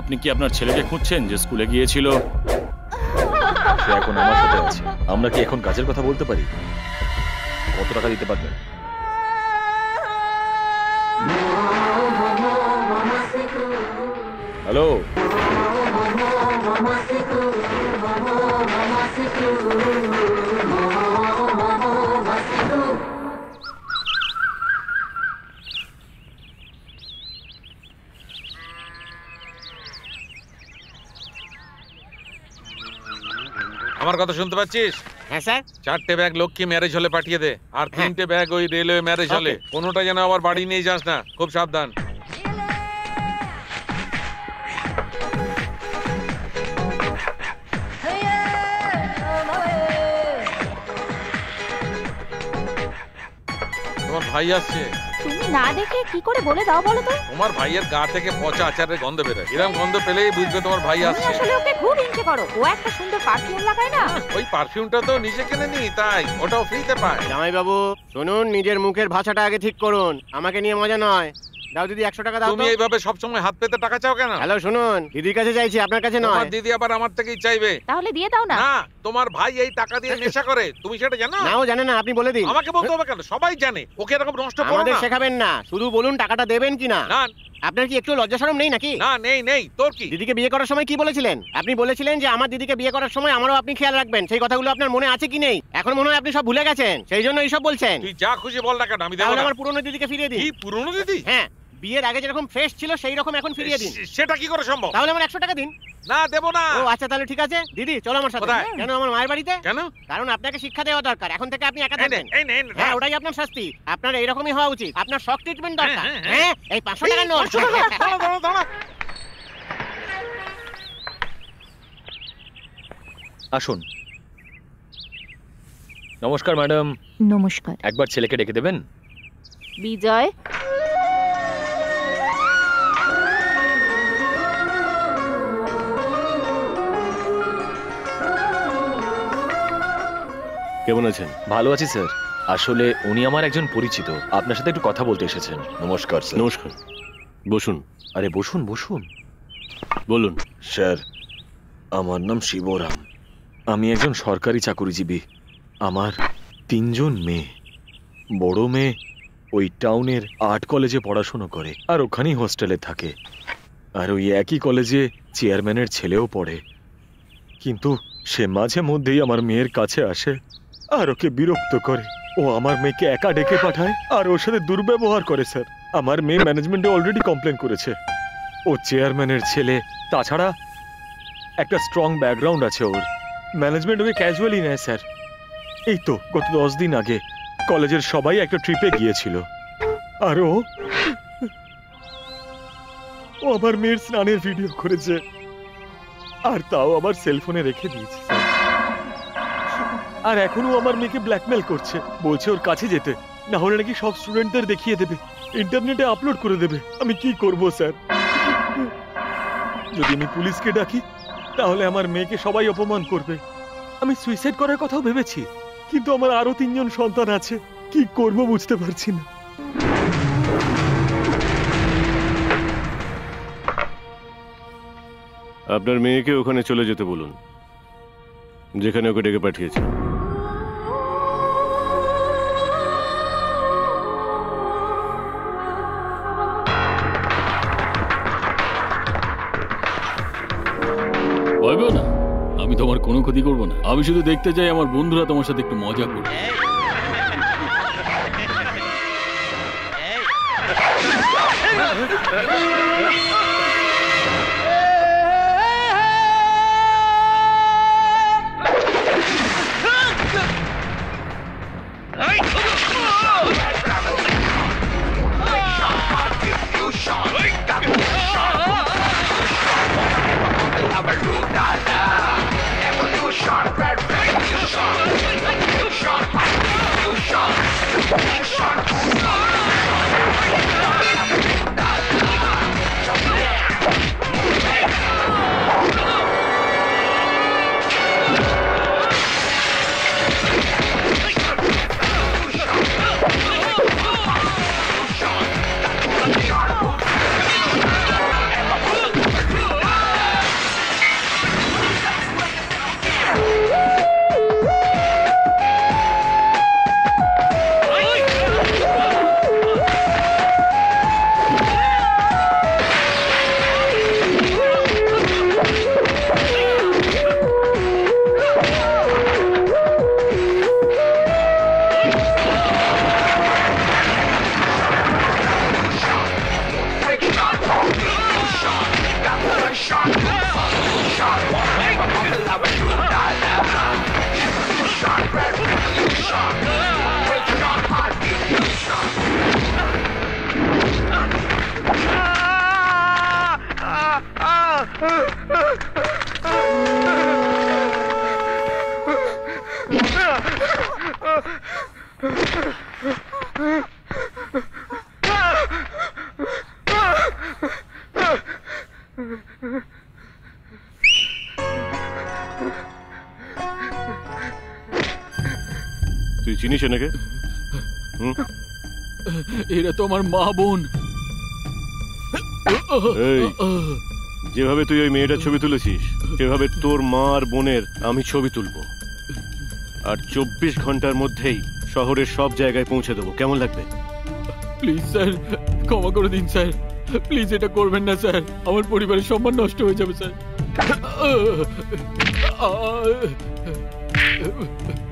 আপনি কি আপনার ছেলেকে খুঁজছেন যে স্কুলে গিয়েছিল? সে এখন আমার সাথে আছে। আমরা কি এখন কাজের কথা বলতে পারি? কত টাকা দিতে পারবেন? হ্যালো, আমার কথা শুনতে পাচ্ছিস? হ্যাঁ স্যার। 4টে ব্যাগ লক্ষ্মী ম্যারেজ হলে পাঠিয়ে দে, আর 3টে ব্যাগ ওই রেলওয়ে ম্যারেজ হলে। কোনোটা যেন আবার বাড়ি নিয়ে যাস না, খুব সাবধান। তোমার ভাই আসছে। তুমি না দেখে কি করে বলে দাও বলো তো? তোমার ভাইয়ের গা থেকে পচা আচারের গন্ধ বেরোয়। এরকম গন্ধ পেলেই বুঝবে তোমার ভাই আসছে। আসলে ওকে খুব হিংসে করো। ও একটা সুন্দর পারফিউম লাগায় না? ওই পারফিউমটা তো নিজে কিনে নি, তাই ওটাও ফ্রিতে পায়। জামাই বাবু শুনুন, নিজের মুখের ভাষাটা আগে ঠিক করুন। আমাকে নিয়ে মজা নয়। দাও দিদি 100 টাকা দাও। তুমি এইভাবে সবসময় হাত পেতে টাকা চাও কেন? হ্যালো শুনুন, দিদির কাছে চাইছি, আপনার কাছে নয়। দিদি আবার আমার থেকেই চাইবে। তাহলে দিয়ে দাও না। না, তোমার ভাই এই টাকা দিয়ে নেশা করে, তুমি সেটা জানো? নাও জানে না, আপনি বলে দিন। আমাকে বলতে হবে কেন? সবাই জানে। ওকে এরকম নষ্ট করো না। আমাদের শেখাবেন না, শুধু বলুন টাকাটা দেবেন কিনা। না, আপনার কি একটু লজ্জা শরম নেই নাকি? না, নেই। তোর কি? দিদিকে বিয়ে করার সময় কি বলেছিলেন? আপনি বলেছিলেন যে আমার দিদিকে বিয়ে করার সময় আমারও আপনি খেয়াল রাখবেন। সেই কথাগুলো আপনার মনে আছে কি নেই? এখন মনে হয় আপনি সব ভুলে গেছেন, সেই জন্য এইসব বলছেন। তুই যা খুশি বল না কেন, আমি দেব না। আমার পুরনো দিদিকে ফিরিয়ে দিন। কি পুরনো দিদি? হ্যাঁ, বিয়ের আগে যেরকম ফ্রেশ ছিল সেই রকম এখন ফিরিয়ে দিন। সেটা কি করে সম্ভব? তাহলে আমার 100 টাকা দিন। না, দেব না। ও আচ্ছা, তাহলে ঠিক আছে। দিদি চলো আমার সাথে। কেন? আমার মায়ের বাড়িতে। কেন? কারণ আপনাকে শিক্ষা দেওয়া দরকার। এখন থেকে আপনি একা থাকবেন। হ্যাঁ, ওটাই আপনার শাস্তি। আপনার এইরকমই হওয়া উচিত। আপনার শক ট্রিটমেন্ট দরকার। হ্যাঁ, এই 500 টাকার নোট। দাঁড়া। আসুন। নমস্কার ম্যাডাম। নমস্কার। একবার ছেলেকে ডেকে দেবেন? বিজয়। কেমন আছেন? ভালো আছি স্যার। আসলে উনি আমার একজন পরিচিত, আপনার সাথে একটু কথা বলতে এসেছেন। নমস্কার স্যার। নমস্কার, বসুন। আরে বসুন বসুন। বলুন। স্যার, আমার নাম শিবরাম। আমি একজন সরকারি চাকরিজীবী। আমার 3 জন মেয়ে। বড় মেয়ে ওই টাউনের আর্ট কলেজে পড়াশোনা করে, আর ওখানেই হোস্টেলে থাকে। আর ওই একই কলেজে চেয়ারম্যানের ছেলেও পড়ে। কিন্তু সে মাঝে মধ্যেই আমার মেয়ের কাছে আসে আর ওকে বিরক্ত করে। ও আমার মেয়েকে একা ডেকে পাঠায় আর ওর সাথে দুর্ব্যবহার করে স্যার। আমার মেয়ে ম্যানেজমেন্টে অলরেডি কমপ্লেন করেছে। ও চেয়ারম্যানের ছেলে, তাছাড়া একটা স্ট্রং ব্যাকগ্রাউন্ড আছে ওর। ম্যানেজমেন্ট ওকে ক্যাজুয়ালি নেয় স্যার। এই তো গত 10 দিন আগে কলেজের সবাই একটা ট্রিপে গিয়েছিল, আর ও আমার মেয়ের স্নানের ভিডিও করেছে, আর তাও আমার সেলফোনে রেখে দিয়েছে। আর এখনো আমার মেয়েকে ব্ল্যাকমেল করছে, বলছে ওর কাছে যেতে, না হলে নাকি সব স্টুডেন্টদের দেখিয়ে দেবে, ইন্টারনেটে আপলোড করে দেবে। আমি কি করব স্যার? যদি আমি পুলিশকে ডাকি তাহলে আমার মেয়েকে সবাই অপমান করবে। আমি সুইসাইড করার কথাও ভেবেছি, কিন্তু আমার আরো 3 জন সন্তান আছে। কি করব বুঝতে পারছি না। আপনার মেয়েকে ওখানে চলে যেতে বলুন, যেখানে ওকে ডেকে পাঠিয়েছে। ভয় না, আমি তোমার কোনো ক্ষতি করবো না। আমি শুধু দেখতে চাই আমার বন্ধুরা তোমার সাথে একটু মজা করবে। তুই চিনিস এনেকে? এরা তো আমার মা বোন। এই, যেভাবে তুই ওই মেয়েটার ছবি তুলেছিস সেভাবে তোর মা আর বোনের আমি ছবি তুলবো, আর 24 ঘন্টার মধ্যেই শহরের সব জায়গায় পৌঁছে দেবো। কেমন লাগবে? প্লিজ স্যার, ক্ষমা করে দিন স্যার, প্লিজ এটা করবেন না স্যার, আমার পরিবারের সম্মান নষ্ট হয়ে যাবে স্যার।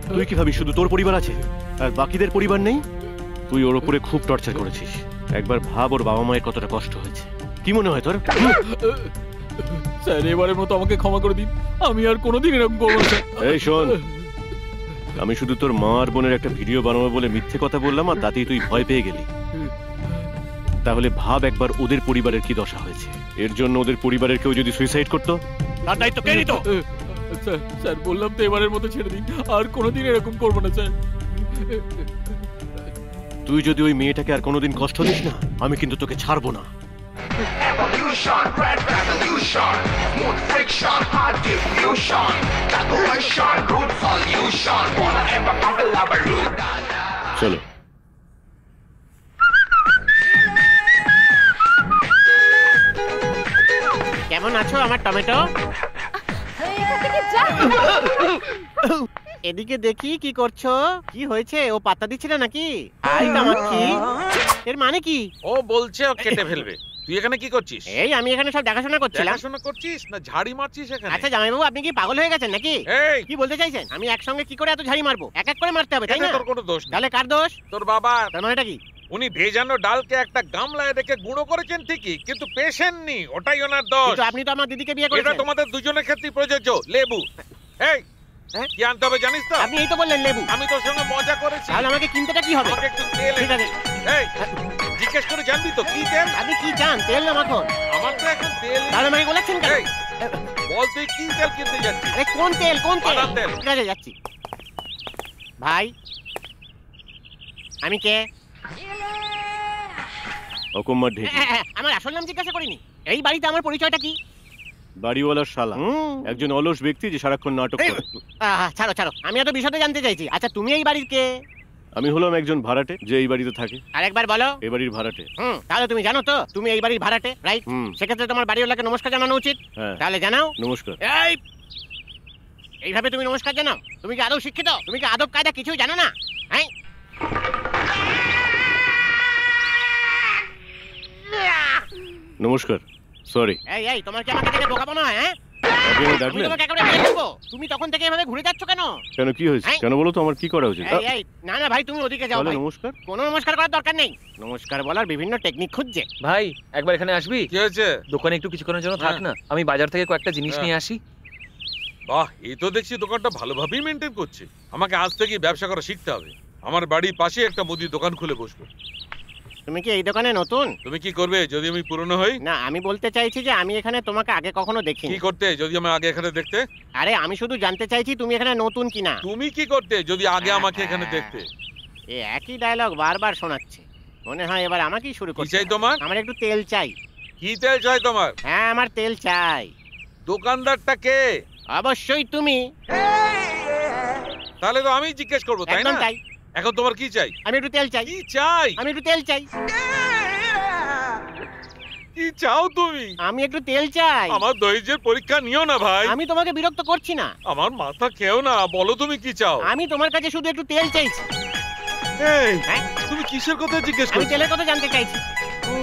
তুই কি ভাবিস শুধু তোর পরিবার আছে আর বাকিদের পরিবার নেই? তুই ওর উপরে খুব টর্চার করেছিস। একবার ভাব ওর বাবা মায়ের কতটা কষ্ট হয়েছে। কি মনে হয় তোর? স্যার এবারের মতো আমাকে ক্ষমা করে দিন, আমি আর কোনোদিন এরকম করবো না স্যার। এই শোন, আমি শুধু তোর মা আর বোনের একটা ভিডিও বানাবো বলে মিথ্যে কথা বললাম আর তাতেই তুই ভয় পেয়ে গেলি। তাহলে ভাব একবার ওদের পরিবারের কি দশা হয়েছে। এর জন্য ওদের পরিবারের কেউ যদি সুইসাইড করতো তার দায়িত্ব কে নিত? স্যার স্যার বললাম তো এবারের মতো ছেড়ে দিন, আর কোনোদিন এরকম করবো না স্যার। তুই যদি ওই মেয়েটাকে আর কোনোদিন কষ্ট দিস না, আমি কিন্তু তোকে ছাড়বো না। Evolution, red revolution, smooth friction, hard diffusion, calculation, good solution, wanna ever collaborate. চলো। কেমন আছো আমার টমেটো? এখান থেকে যা। এদিকে দেখি কি করছো। কি হয়েছে? ও পাত্তা দিচ্ছে না নাকি? আই কামাক্ষী, এর মানে কি? ও বলছে ও কেটে ফেলবে। তুই এখানে কি করছিস? এই আমি এখানে সব দেখাশোনা করছিলাম। দেখাশোনা করছিস না ঝাড়ি মারছিস এখানে? আচ্ছা জামাইবাবু, আপনি কি পাগল হয়ে গেছেন নাকি? এই কি বলতে চাইছেন? আমি একসঙ্গে কি করে এত ঝাড়ি মারবো? এক এক করে মারতে হবে, তাই এতে না? তোর কোনো দোষ নেই। তাহলে কার দোষ? তোর বাবা। তার মানেটা কি? উনি ভেজানো ডালকে একটা গামলায় রেখে গুঁড়ো করেছেন ঠিকই, কিন্তু পেশেননি, ওটাই ওনার দোষ। কিন্তু আপনি তো আমার দিদিকে বিয়ে এটা করেছেন। তোমাদের দুজনের ক্ষেত্রেই প্রযোজ্য। লেবু, এই হ্যাঁ? কি আনতে হবে জানিস তো? আপনি এই তো বললেন লেবু। আমি তোর সঙ্গে মজা করেছি। তাহলে আমাকে কিনতেটা কি হবে? আমাকে একটু তেল ঠিক আছে। এই জিজ্ঞেস করে জানবি তো কি তেল? আপনি কি চান, তেল না মাখন? আমার তো এখন তেল। তাহলে আমাকে বলেছেন কেন? এই বল তুই কি তেল কিনতে যাচ্ছিস? আরে কোন তেল, কোন তেল? বাদাম তেল। ঠিক আছে, যাচ্ছি। ভাই, আমি কে? অকম্মার ঢেকি, আমার আসল নাম জিজ্ঞাসা করিনি। এই বাড়িতে আমার পরিচয়টা কি? বাড়িওয়ালার শালা, একজন অলস ব্যক্তি যে সারাক্ষণ নাটক করে। ছাড়ো ছাড়ো, আমি এত বিশদে জানতে চাইছি। আচ্ছা তুমি এই বাড়ির কে? আমি হলাম একজন ভাড়াটে যে এই বাড়িতে থাকে। আরেকবার বলো। এই বাড়ির ভাড়াটে। তাহলে তুমি জানো তো তুমি এই বাড়ির ভাড়াটে, রাইট? সেক্ষেত্রে তোমার বাড়িওয়ালাকে নমস্কার জানানো উচিত। হ্যাঁ, তাহলে জানাও। নমস্কার। এই এইভাবে তুমি নমস্কার জানাও? তুমি কি আদৌ শিক্ষিত? তুমি কি আদব কায়দা কিছুই জানো না? হ্যাঁ, নমস্কার, সরি। এই এই তোমার কি আমাকে দেখে বোকা মনে হয়? হ্যাঁ, আপনি আমায় আমি ডাকলেন? তোমাকে একেবারে মেরে ফেলবো। তুমি তখন থেকে এভাবে ঘুরে যাচ্ছ কেন? কেন, কি হয়েছে? এই। কেন বলো তো, আমার কি করা উচিত? এই এই না না ভাই, তুমি ওদিকে যাও তাহলে ভাই। নমস্কার। কোনো নমস্কার করার দরকার নেই। নমস্কার বলার বিভিন্ন টেকনিক খুঁজছে। ভাই একবার এখানে আসবি? কি হয়েছে? দোকানে একটু কিছুক্ষণের জন্য থাক না, আমি বাজার থেকে কয়েকটা জিনিস হ্যাঁ। নিয়ে আসি। বাহ, এই তো দেখছি দোকানটা ভালোভাবেই মেনটেন করছে। আমাকে আজ থেকে ব্যবসা করা শিখতে হবে। আমার বাড়ির পাশে একটা মুদির দোকান খুলে বসবো। তুমি কি এই দোকানে নতুন? তুমি কি করবে যদি আমি পুরনো হই? না, আমি বলতে চাইছি যে আমি এখানে তোমাকে আগে কখনো দেখিনি। কি করতে যদি আমি আগে এখানে দেখতে? আরে আমি শুধু জানতে চাইছি তুমি এখানে নতুন কিনা। তুমি কি করতে যদি আগে আমাকে এখানে দেখতে? এই একই ডায়লগ বারবার শোনাচ্ছে, মনে হয় এবার আমাকেই শুরু কি করতে চাই হবে। তোমার? আমার একটু তেল চাই। কি তেল চাই তোমার? হ্যাঁ, আমার তেল চাই। দোকানদারটা কে? অবশ্যই তুমি। তাহলে তো আমি জিজ্ঞেস করবো, তাই একদম না? তাই। এখন তোমার কি চাই? আমি একটু তেল চাই। কি চাই? আমি একটু তেল চাই। কি চাও তুমি? আমি একটু তেল চাই। আমার ধৈর্যের পরীক্ষা নিও না ভাই। আমি তোমাকে বিরক্ত করছি না। আমার মাথা খেও না, বলো তুমি কি চাও? আমি তোমার কাছে শুধু একটু তেল চাইছি। এই, হ্যাঁ? তুমি কিসের কথা জিজ্ঞেস আমি করছো? তেলের কথা জানতে চাইছি। ও,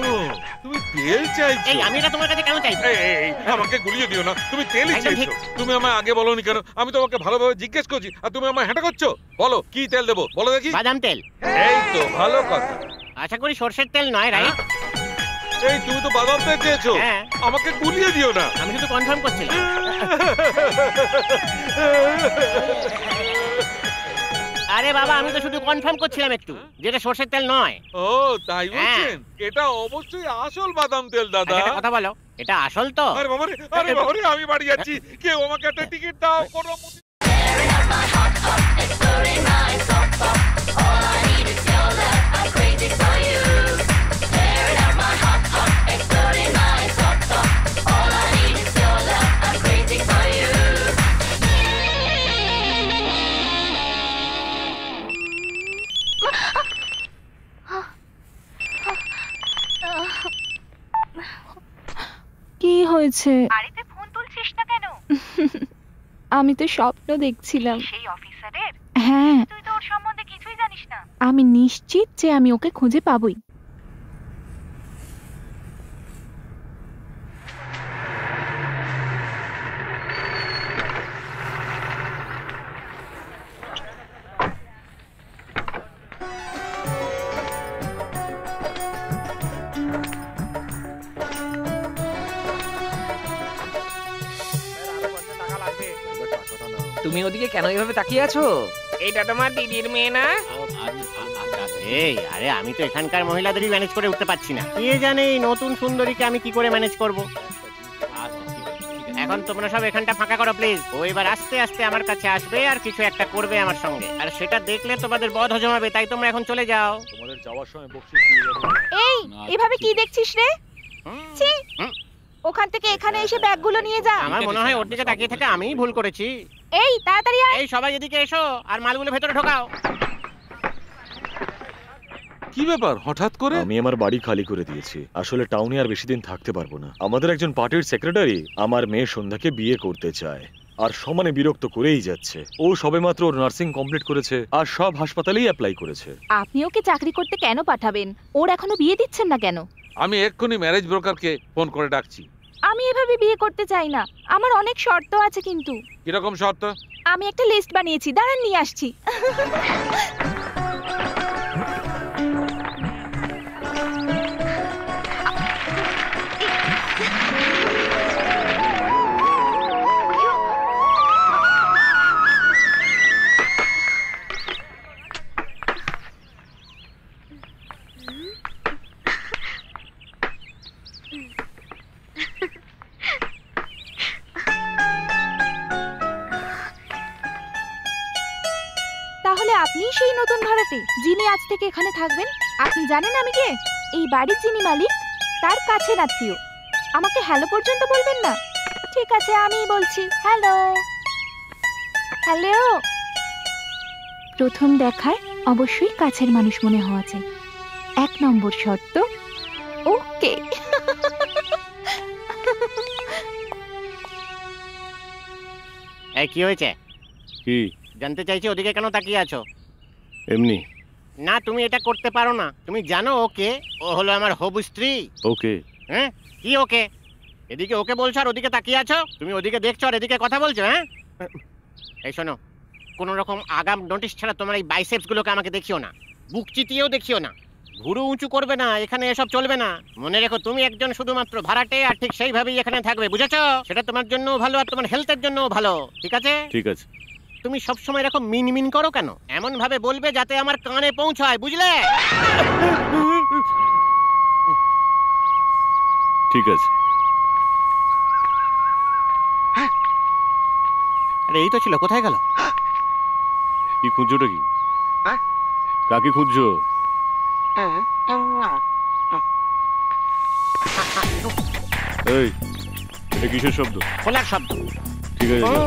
তুমি তেল চাইছো? এই, আমি এটা তোমার কাছে কেন চাইছি? এই, আমাকে গুলিয়ে দিও না, তুমি তেলই একদম চাইছো। ঠিক। তুমি আমায় আগে বলোনি কেন? আমি তোমাকে ভালোভাবে জিজ্ঞেস করছি আর তুমি আমায় হেঁটা করছো। বলো কি তেল দেবো, বলো দেখি। বাদাম তেল। এই তো ভালো কথা। আশা করি সর্ষের তেল নয়, রাইট? এই তুমি তো বাদাম তেল চেয়েছো, হ্যাঁ। আমাকে গুলিয়ে দিও না। আমি শুধু কনফার্ম করছিলাম। আরে বাবা, আমি তো শুধু কনফার্ম করছিলাম একটু, যেটা সর্ষের তেল নয়। ও তাই হ্যাঁ। বলছেন? এটা অবশ্যই আসল বাদাম তেল দাদা। আচ্ছা, একটা কথা বলো, এটা আসল তো? আরে বাবারে, আমি বাড়ি যাচ্ছি। কেউ আমাকে একটা টিকিট দাও, কোনো মতে। কি হয়েছে? আরে তুই ফোন তুলছিস না কেন? আমি তো স্বপ্ন দেখছিলাম। সেই অফিসারের? হ্যাঁ, তুই তো ওর সম্বন্ধে কিছুই জানিস না। আমি নিশ্চিত যে আমি ওকে খুঁজে পাবই। তুমি ওদিকে কেন এইভাবে তাকিয়ে আছো? এটা তোমার দিদির মেয়ে না? এই, আরে আমি তো এখানকার মহিলাদেরই ম্যানেজ করে উঠতে পারছি না। কে জানে এই নতুন সুন্দরীকে আমি কি করে ম্যানেজ করব। এখন তোমরা সব এখানটা ফাঁকা করো প্লিজ। ও এবার আস্তে আস্তে আমার কাছে আসবে আর কিছু একটা করবে আমার সঙ্গে, আর সেটা দেখলে তোমাদের বদ হজম হবে। তাই তোমরা এখন চলে যাও। তোমাদের যাওয়ার সময় বকশিশ দিয়ে যাবো। এই, এভাবে কি দেখছিস রে? ছি, হুম। ওখান থেকে এখানে এসে ব্যাগগুলো নিয়ে যা। আমার মনে হয় ওর দিকে তাকিয়ে থেকে আমিই ভুল করেছি। এই, তাড়াতাড়ি আয়। এই সবাই এদিকে এসো আর মালগুলো ভেতরে ঢোকাও। কি ব্যাপার হঠাৎ করে? আমি আমার বাড়ি খালি করে দিয়েছি। আসলে টাউনে আর বেশি দিন থাকতে পারবো না। আমাদের একজন পার্টির সেক্রেটারি আমার মেয়ে সন্ধ্যাকে বিয়ে করতে চায় আর সমানে বিরক্ত করেই যাচ্ছে। ও সবেমাত্র ওর নার্সিং কমপ্লিট করেছে আর সব হাসপাতালেই অ্যাপ্লাই করেছে। আপনি ওকে চাকরি করতে কেন পাঠাবেন? ওর এখনো বিয়ে দিচ্ছেন না কেন? আমি এক্ষুনি ম্যারেজ ব্রোকারকে ফোন করে ডাকছি। আমি এভাবে বিয়ে করতে চাই না, আমার অনেক শর্ত আছে। কিন্তু কিরকম শর্ত? আমি একটা লিস্ট বানিয়েছি, দাঁড়ান নিয়ে আসছি। তাহলে আপনিই সেই নতুন ভাড়াটে যিনি আজ থেকে এখানে থাকবেন? আপনি জানেন আমি কে? এই বাড়ির যিনি মালিক তার কাছের আত্মীয়। আমাকে হ্যালো পর্যন্ত বলবেন না? ঠিক আছে, আমিই বলছি হ্যালো। হ্যালো। প্রথম দেখায় অবশ্যই কাছের মানুষ মনে হওয়া চাই। 1 নম্বর শর্ত, ওকে। এই কি হয়েছে? কি জানতে চাইছি ওদিকে কেন তাকিয়ে আছো? এমনি? না, তুমি এটা করতে পারো না। তুমি জানো ওকে? ও হলো আমার হবু স্ত্রী। ওকে। হ্যাঁ, কি ওকে? এদিকে ওকে বলছো আর ওদিকে তাকিয়ে আছো। তুমি ওদিকে দেখছো আর এদিকে কথা বলছো। হ্যাঁ, এই শোনো, কোনো রকম আগাম নোটিশ ছাড়া তোমার এই বাইসেপস গুলোকে আমাকে দেখিও না, বুক চিতিয়েও দেখিও না, ভুরু উঁচু করবে না। এখানে এসব চলবে না। মনে রেখো, তুমি একজন শুধুমাত্র ভাড়াটে আর ঠিক সেইভাবেই এখানে থাকবে, বুঝেছো? সেটা তোমার জন্য ভালো আর তোমার হেলথের জন্য ভালো। ঠিক আছে? ঠিক আছে। তুমি সব সময় এরকম মিনমিন করো কেন? এমন ভাবে বলবে যাতে আমার কানে পৌঁছায়, বুঝলে? ঠিক আছে। আরে এই তো ছিল, কোথায় গেল? কি খুঁজছোটা কি? কাকে খুঁজছো? এই, এটা কিসের শব্দ? খোলার শব্দ। ঠিক আছে, যাও।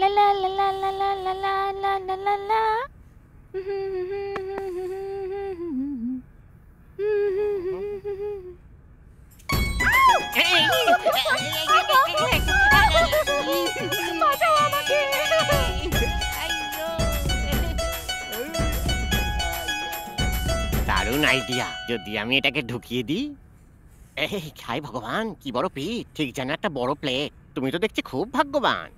লা লা লা লা লা লা লা লা লা লা লা লা। বাঁচাও আমাকে। দারুণ আইডিয়া, যদি আমি এটাকে ঢুকিয়ে দিই। এই খাই ভগবান, কি বড় পিঠ, ঠিক যেন একটা বড় প্লেট। তুমি তো দেখছি খুব ভাগ্যবান।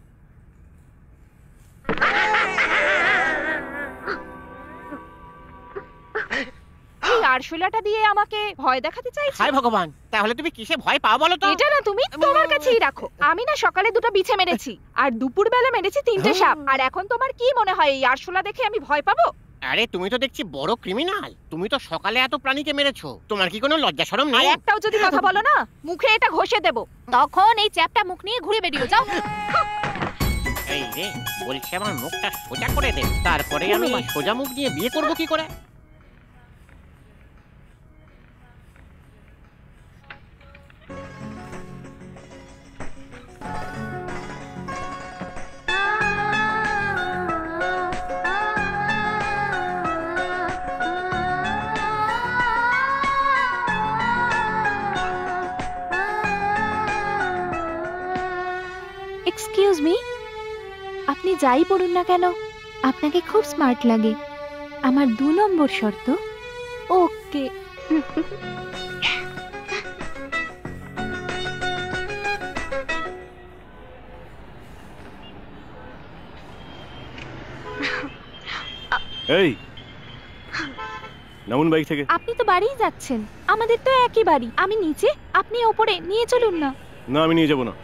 এই আরশোলাটা দিয়ে আমাকে ভয় দেখাতে চাইছো? হায় ভগবান, তাহলে তুমি কিসে ভয় পাও বলো তো? এটা না তুমি তোমার কাছেই রাখো। আমি না সকালে 2টা বিছে মেরেছি, আর দুপুরবেলা মেরেছি 3টে সাপ। আর এখন তোমার কি মনে হয় এই আরশোলা দেখে আমি ভয় পাবো? আরে তুমি তো দেখছি বড় ক্রিমিনাল। তুমি তো সকালে এত প্রাণীকে মেরেছো, তোমার কি কোনো লজ্জা শরম আর নেই? একটাও যদি কথা বলো না, মুখে এটা ঘষে দেব। তখন এই চ্যাপটা মুখ নিয়ে ঘুরে বেরিয়ে যাও। এই রে, বলছি আমার মুখটা সোজা করে দে, তারপরে আমি সোজা মুখ নিয়ে বিয়ে করব কি করে? এক্সকিউজ মি, আপনি যাই পড়ুন না কেন আপনাকে খুব স্মার্ট লাগে। আমার 2 নম্বর শর্ত, ওকে। এই, নামুন বাইক থেকে। আপনি তো বাড়িই যাচ্ছেন, আমাদের তো একই বাড়ি। আমি নিচে, আপনি ওপরে, নিয়ে চলুন না। না, আমি নিয়ে যাবো না।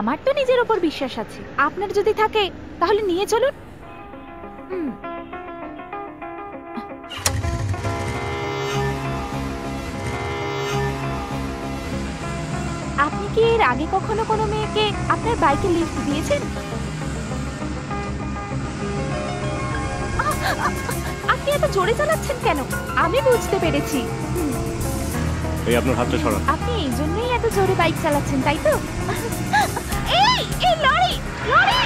আমার তো নিজের ওপর বিশ্বাস আছে, আপনার যদি থাকে তাহলে নিয়ে চলুন। আপনি কি এর আগে কখনো কোনো মেয়েকে আপনার বাইকে লিফট দিয়েছেন? আপনি এত জোরে চালাচ্ছেন কেন? আমি বুঝতে পেরেছি, এই আপনার হাতটা সরান। আপনি এই জন্যই এত জোরে বাইক চালাচ্ছেন, তাই তো? এই এই লরি লরি!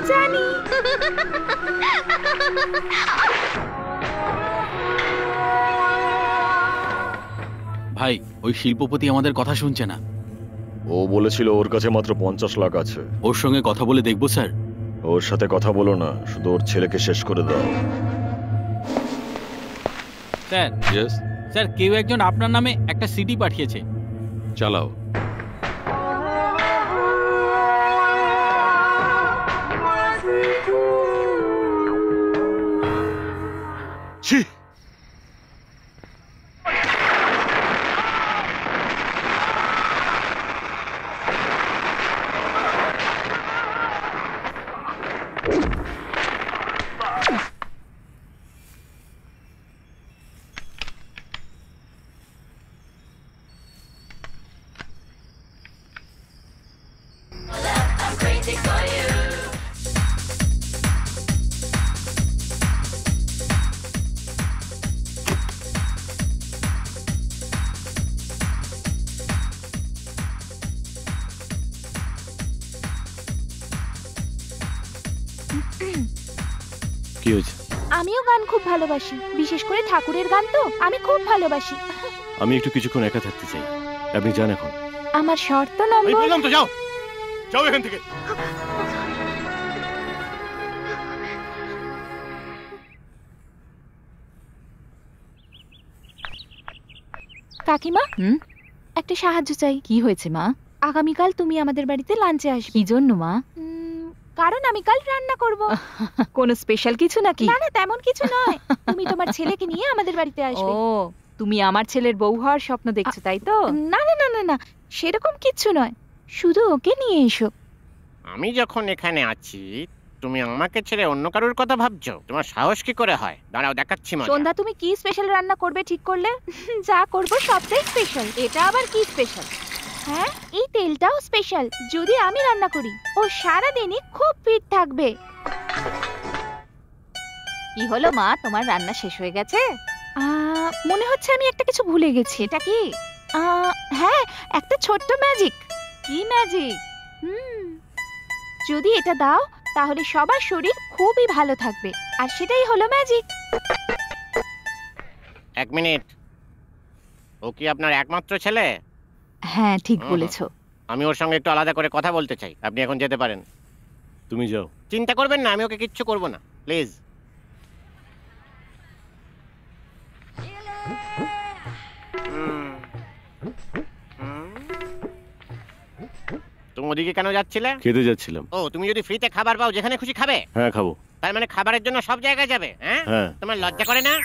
জানি। ভাই ওই শিল্পপতি আমাদের কথা শুনছে না। ও বলেছিল ওর কাছে মাত্র 50 লাখ আছে। ওর সঙ্গে কথা বলে দেখবো স্যার। ওর সাথে কথা বলো না, শুধু ওর ছেলেকে শেষ করে দাও। স্যার ইয়েস, স্যার কেউ একজন আপনার নামে একটা সিডি পাঠিয়েছে। চালাও। ছি, কি হয়েছে? আমিও গান খুব ভালোবাসি, বিশেষ করে ঠাকুরের গান তো আমি খুব ভালোবাসি। আমি একটু কিছুক্ষণ একা থাকতে চাই। আপনি যান এখন। আমার শর্ত নম্বর। বললাম তো যাও, যাও এখান থেকে। কাকিমা, একটা সাহায্য চাই। কি হয়েছে মা? আগামীকাল তুমি আমাদের বাড়িতে লাঞ্চে আসবে। কি জন্য মা? কারণ আমি কাল রান্না করব। কোনো স্পেশাল কিছু নাকি? না না, তেমন কিছু নয়। তুমি তোমার ছেলেকে নিয়ে আমাদের বাড়িতে আসবে। ও, তুমি আমার ছেলের বউ হওয়ার স্বপ্ন দেখছো তাই তো? না না না না না, সেরকম কিছু নয়, শুধু ওকে নিয়ে এসো। আমি যখন এখানে আছি তুমি আমাকে ছেড়ে অন্য কারোর কথা ভাবছো? তোমার সাহস কি করে হয়? দাঁড়াও দেখাচ্ছি মজা। সন্ধ্যা, তুমি কি স্পেশাল রান্না করবে ঠিক করলে? যা করব সবটাই স্পেশাল। এটা আবার কি স্পেশাল? হ্যাঁ, এই তেলটাও স্পেশাল। যদি আমি রান্না করি ও সারা দিনই খুব ফিট থাকবে। কি হলো মা, তোমার রান্না শেষ হয়ে গেছে? মনে হচ্ছে আমি একটা কিছু ভুলে গেছি। এটা কি? হ্যাঁ, একটা ছোট্ট ম্যাজিক। কি ম্যাজিক? যদি এটা দাও তাহলে সবার শরীর খুবই ভালো থাকবে, আর সেটাই হলো ম্যাজিক। এক মিনিট, ও কি আপনার একমাত্র ছেলে? হ্যাঁ, ঠিক বলেছো। আমি ওর সঙ্গে একটু আলাদা করে কথা বলতে চাই। আপনি এখন যেতে পারেন। তুমি যাও। চিন্তা করবেন না, আমি ওকে কিচ্ছু করব না, প্লিজ। তুমি ওদিকে কেন যাচ্ছিলে? খেতে যাচ্ছিলাম। ও, তুমি যদি ফ্রিতে খাবার পাও যেখানে খুশি খাবে? হ্যাঁ, খাবো। তার মানে খাবারের জন্য সব জায়গায় যাবে? হ্যাঁ, তোমার লজ্জা করে না?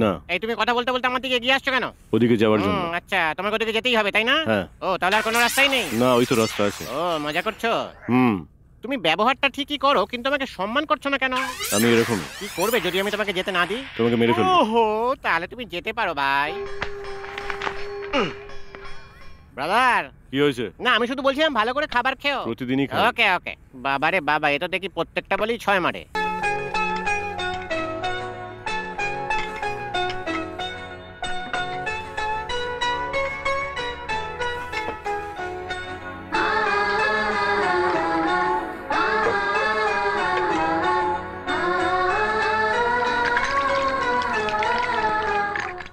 না। এই তুমি কথা বলতে বলতে আমার দিকে এগিয়ে আসছো কেন? ওদিকে যাওয়ার জন্য। আচ্ছা, তোমাকে ওদিকে যেতেই হবে তাই না? হ্যাঁ। ও, তাহলে আর কোনো রাস্তাই নেই? না, ওই তো রাস্তা আছে। ও, মজা করছো? হুম। তুমি ব্যবহারটা ঠিকই করো, কিন্তু আমাকে সম্মান করছো না কেন? আমি এরকম। কি করবে যদি আমি তোমাকে যেতে না দিই? তোমাকে মেরে ফেলবো। ওহো, তাহলে তুমি যেতে পারো ভাই। ব্রাদার, কি হয়েছে? না, আমি শুধু বলছিলাম ভালো করে খাবার খেও। প্রতিদিনই খাই। ওকে ওকে। বাবারে বাবা, এটা দেখি প্রত্যেকটা বলেই 6 মারে।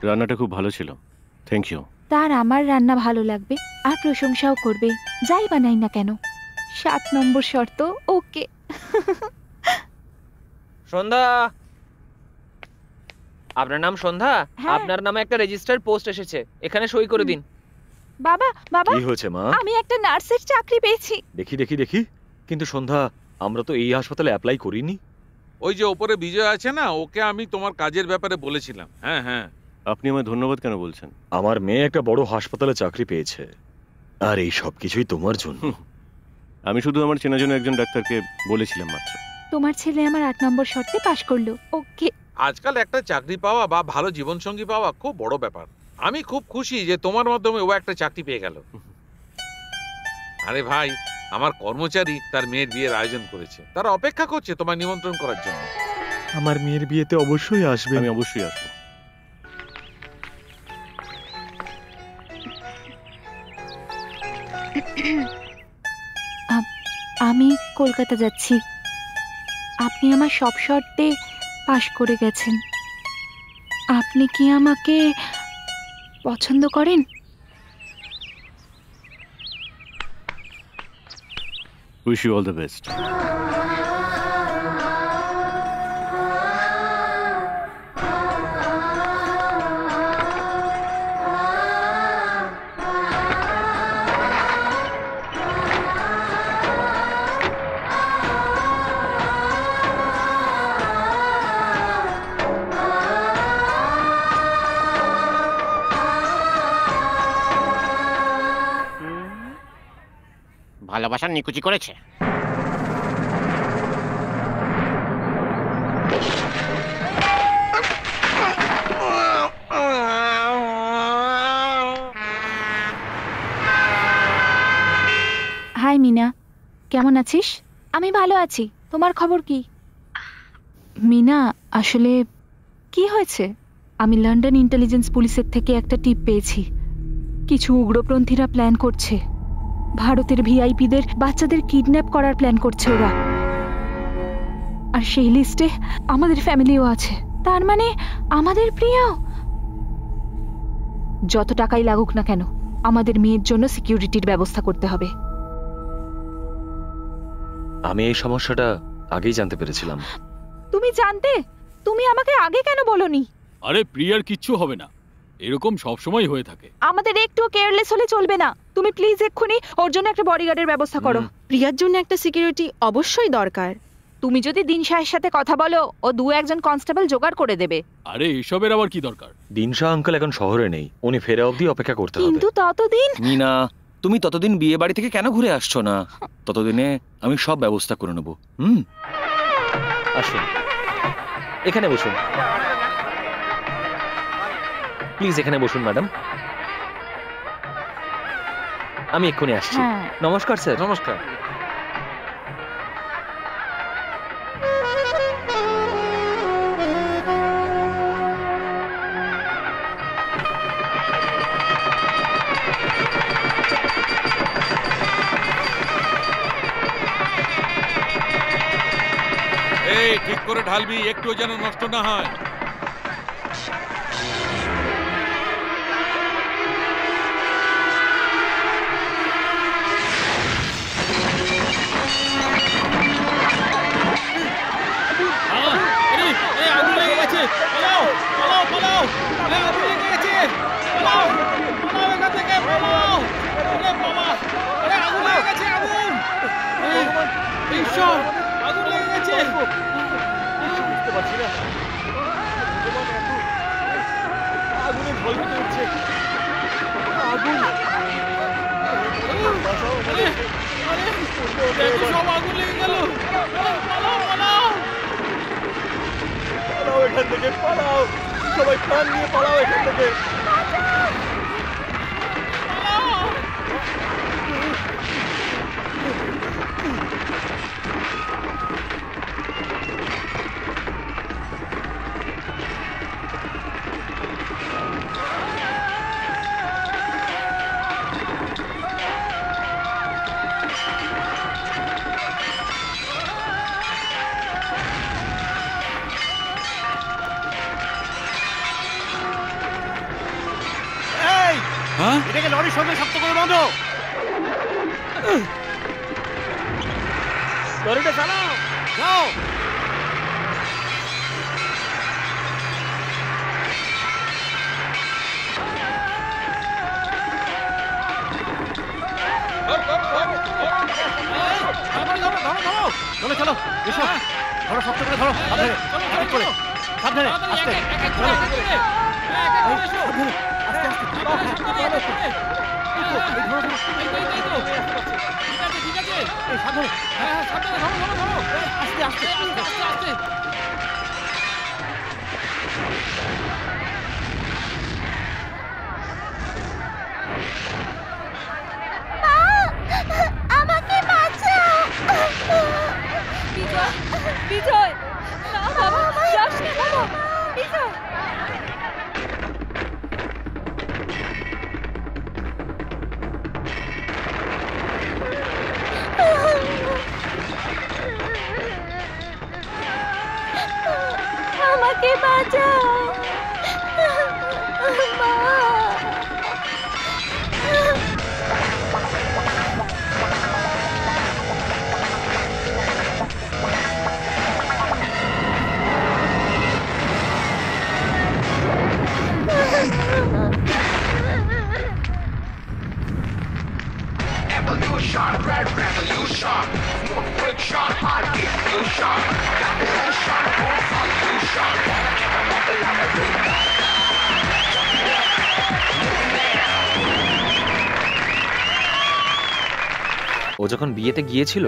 রান্নাটা খুব ভালো ছিল, থ্যাংক ইউ। তার আমার রান্না ভালো লাগবে আর প্রশংসাও করবে, যাই বানাই না কেন। 7 নম্বর শর্ত ওকে। সন্ধ্যা, আপনার নাম সন্ধ্যা? হ্যাঁ। আপনার নামে একটা রেজিস্টার পোস্ট এসেছে, এখানে সই করে দিন। বাবা বাবা, কি হয়েছে মা? আমি একটা নার্সের চাকরি পেয়েছি। দেখি দেখি দেখি। কিন্তু সন্ধ্যা, আমরা তো এই হাসপাতালে অ্যাপ্লাই করিনি। ওই যে ওপরে বিজয় আছে না, ওকে আমি তোমার কাজের ব্যাপারে বলেছিলাম। হ্যাঁ হ্যাঁ। আপনি আমায় ধন্যবাদ কেন বলছেন? আমার মেয়ে একটা বড় হাসপাতালে চাকরি পেয়েছে, আর এই সব কিছুই তোমার জন্য। আমি শুধু আমার চেনা জন্য একজন ডাক্তারকে বলেছিলাম মাত্র। তোমার ছেলে আমার 8 নম্বর শর্তে পাশ করলো, ওকে। আজকাল একটা চাকরি পাওয়া বা ভালো জীবনসঙ্গী পাওয়া খুব বড় ব্যাপার। আমি খুব খুশি যে তোমার মাধ্যমে ও একটা চাকরি পেয়ে গেল। আরে ভাই, আমার কর্মচারী তার মেয়ের বিয়ের আয়োজন করেছে, তারা অপেক্ষা করছে তোমায় নিমন্ত্রণ করার জন্য। আমার মেয়ের বিয়েতে অবশ্যই আসবে। আমি অবশ্যই আসবো। আমি কলকাতা যাচ্ছি। আপনি আমার সব শর্তে পাশ করে গেছেন। আপনি কি আমাকে পছন্দ করেন? Wish you all the best. ভালোবাসার নিকুচি করেছে। হাই মিনা, কেমন আছিস? আমি ভালো আছি, তোমার খবর কি? মিনা, আসলে কি হয়েছে? আমি লন্ডন ইন্টেলিজেন্স পুলিশের থেকে একটা টিপ পেয়েছি। কিছু উগ্রপন্থীরা প্ল্যান করছে, ভারতের ভিআইপিদের বাচ্চাদের কিডন্যাপ করার প্ল্যান করছে ওরা। আর সেই লিস্টে আমাদের ফ্যামিলিও আছে। তার মানে আমাদের প্রিয়। যত টাকাই লাগুক না কেন, আমাদের মেয়ের জন্য সিকিউরিটির ব্যবস্থা করতে হবে। আমি এই সমস্যাটা আগেই জানতে পেরেছিলাম। তুমি জানতে? তুমি আমাকে আগে কেন বলনি? আরে প্রিয়ার কিচ্ছু হবে না, এরকম সবসময় হয়ে থাকে। আমাদের একটু কেয়ারলেস হলে চলবে না। তুমি প্লিজ এক্ষুনি ওর জন্য একটা বডিগার্ডের ব্যবস্থা করো। প্রিয়ার জন্য একটা সিকিউরিটি অবশ্যই দরকার। তুমি যদি দিন শাহের সাথে কথা বলো, ও 2-1 কনস্টেবল জোগাড় করে দেবে। আরে এসবের আবার কি দরকার? দিন শাহ আঙ্কেল এখন শহরে নেই, উনি ফেরা অবধি অপেক্ষা করতে হবে। কিন্তু ততদিন মিনা, তুমি ততদিন বিয়ে বাড়ি থেকে কেন ঘুরে আসছো না? ততদিনে আমি সব ব্যবস্থা করে নেব। আসুন, এখানে বসুন প্লিজ, এখানে বসুন ম্যাডাম। আমি এক্ষুনি আসছি। নমস্কার স্যার। নমস্কার। এই ঠিক করে ঢালবি, একটু যেন নষ্ট না হয়। সবাই প্রাণ নিয়ে পালাও এখান থেকে। এটাকে লরির সঙ্গে শক্ত করে বাঁধো। লরিটা চালাও, যাও। চলো চলো, এসো, ধরো, শক্ত করে ধরো, সাবধানে করে, সাবধানে, আস্তে, চলো, আস্তে আস্তে, আমাকে বাঁচাও। বিজয়, বিজয়, না বাবা, যাস না বাবা, বিজয়। বাঁচাও মা। Evolution, red revolution. Friction, high diffusion. Evolution, evolution. ও যখন বিয়েতে গিয়েছিল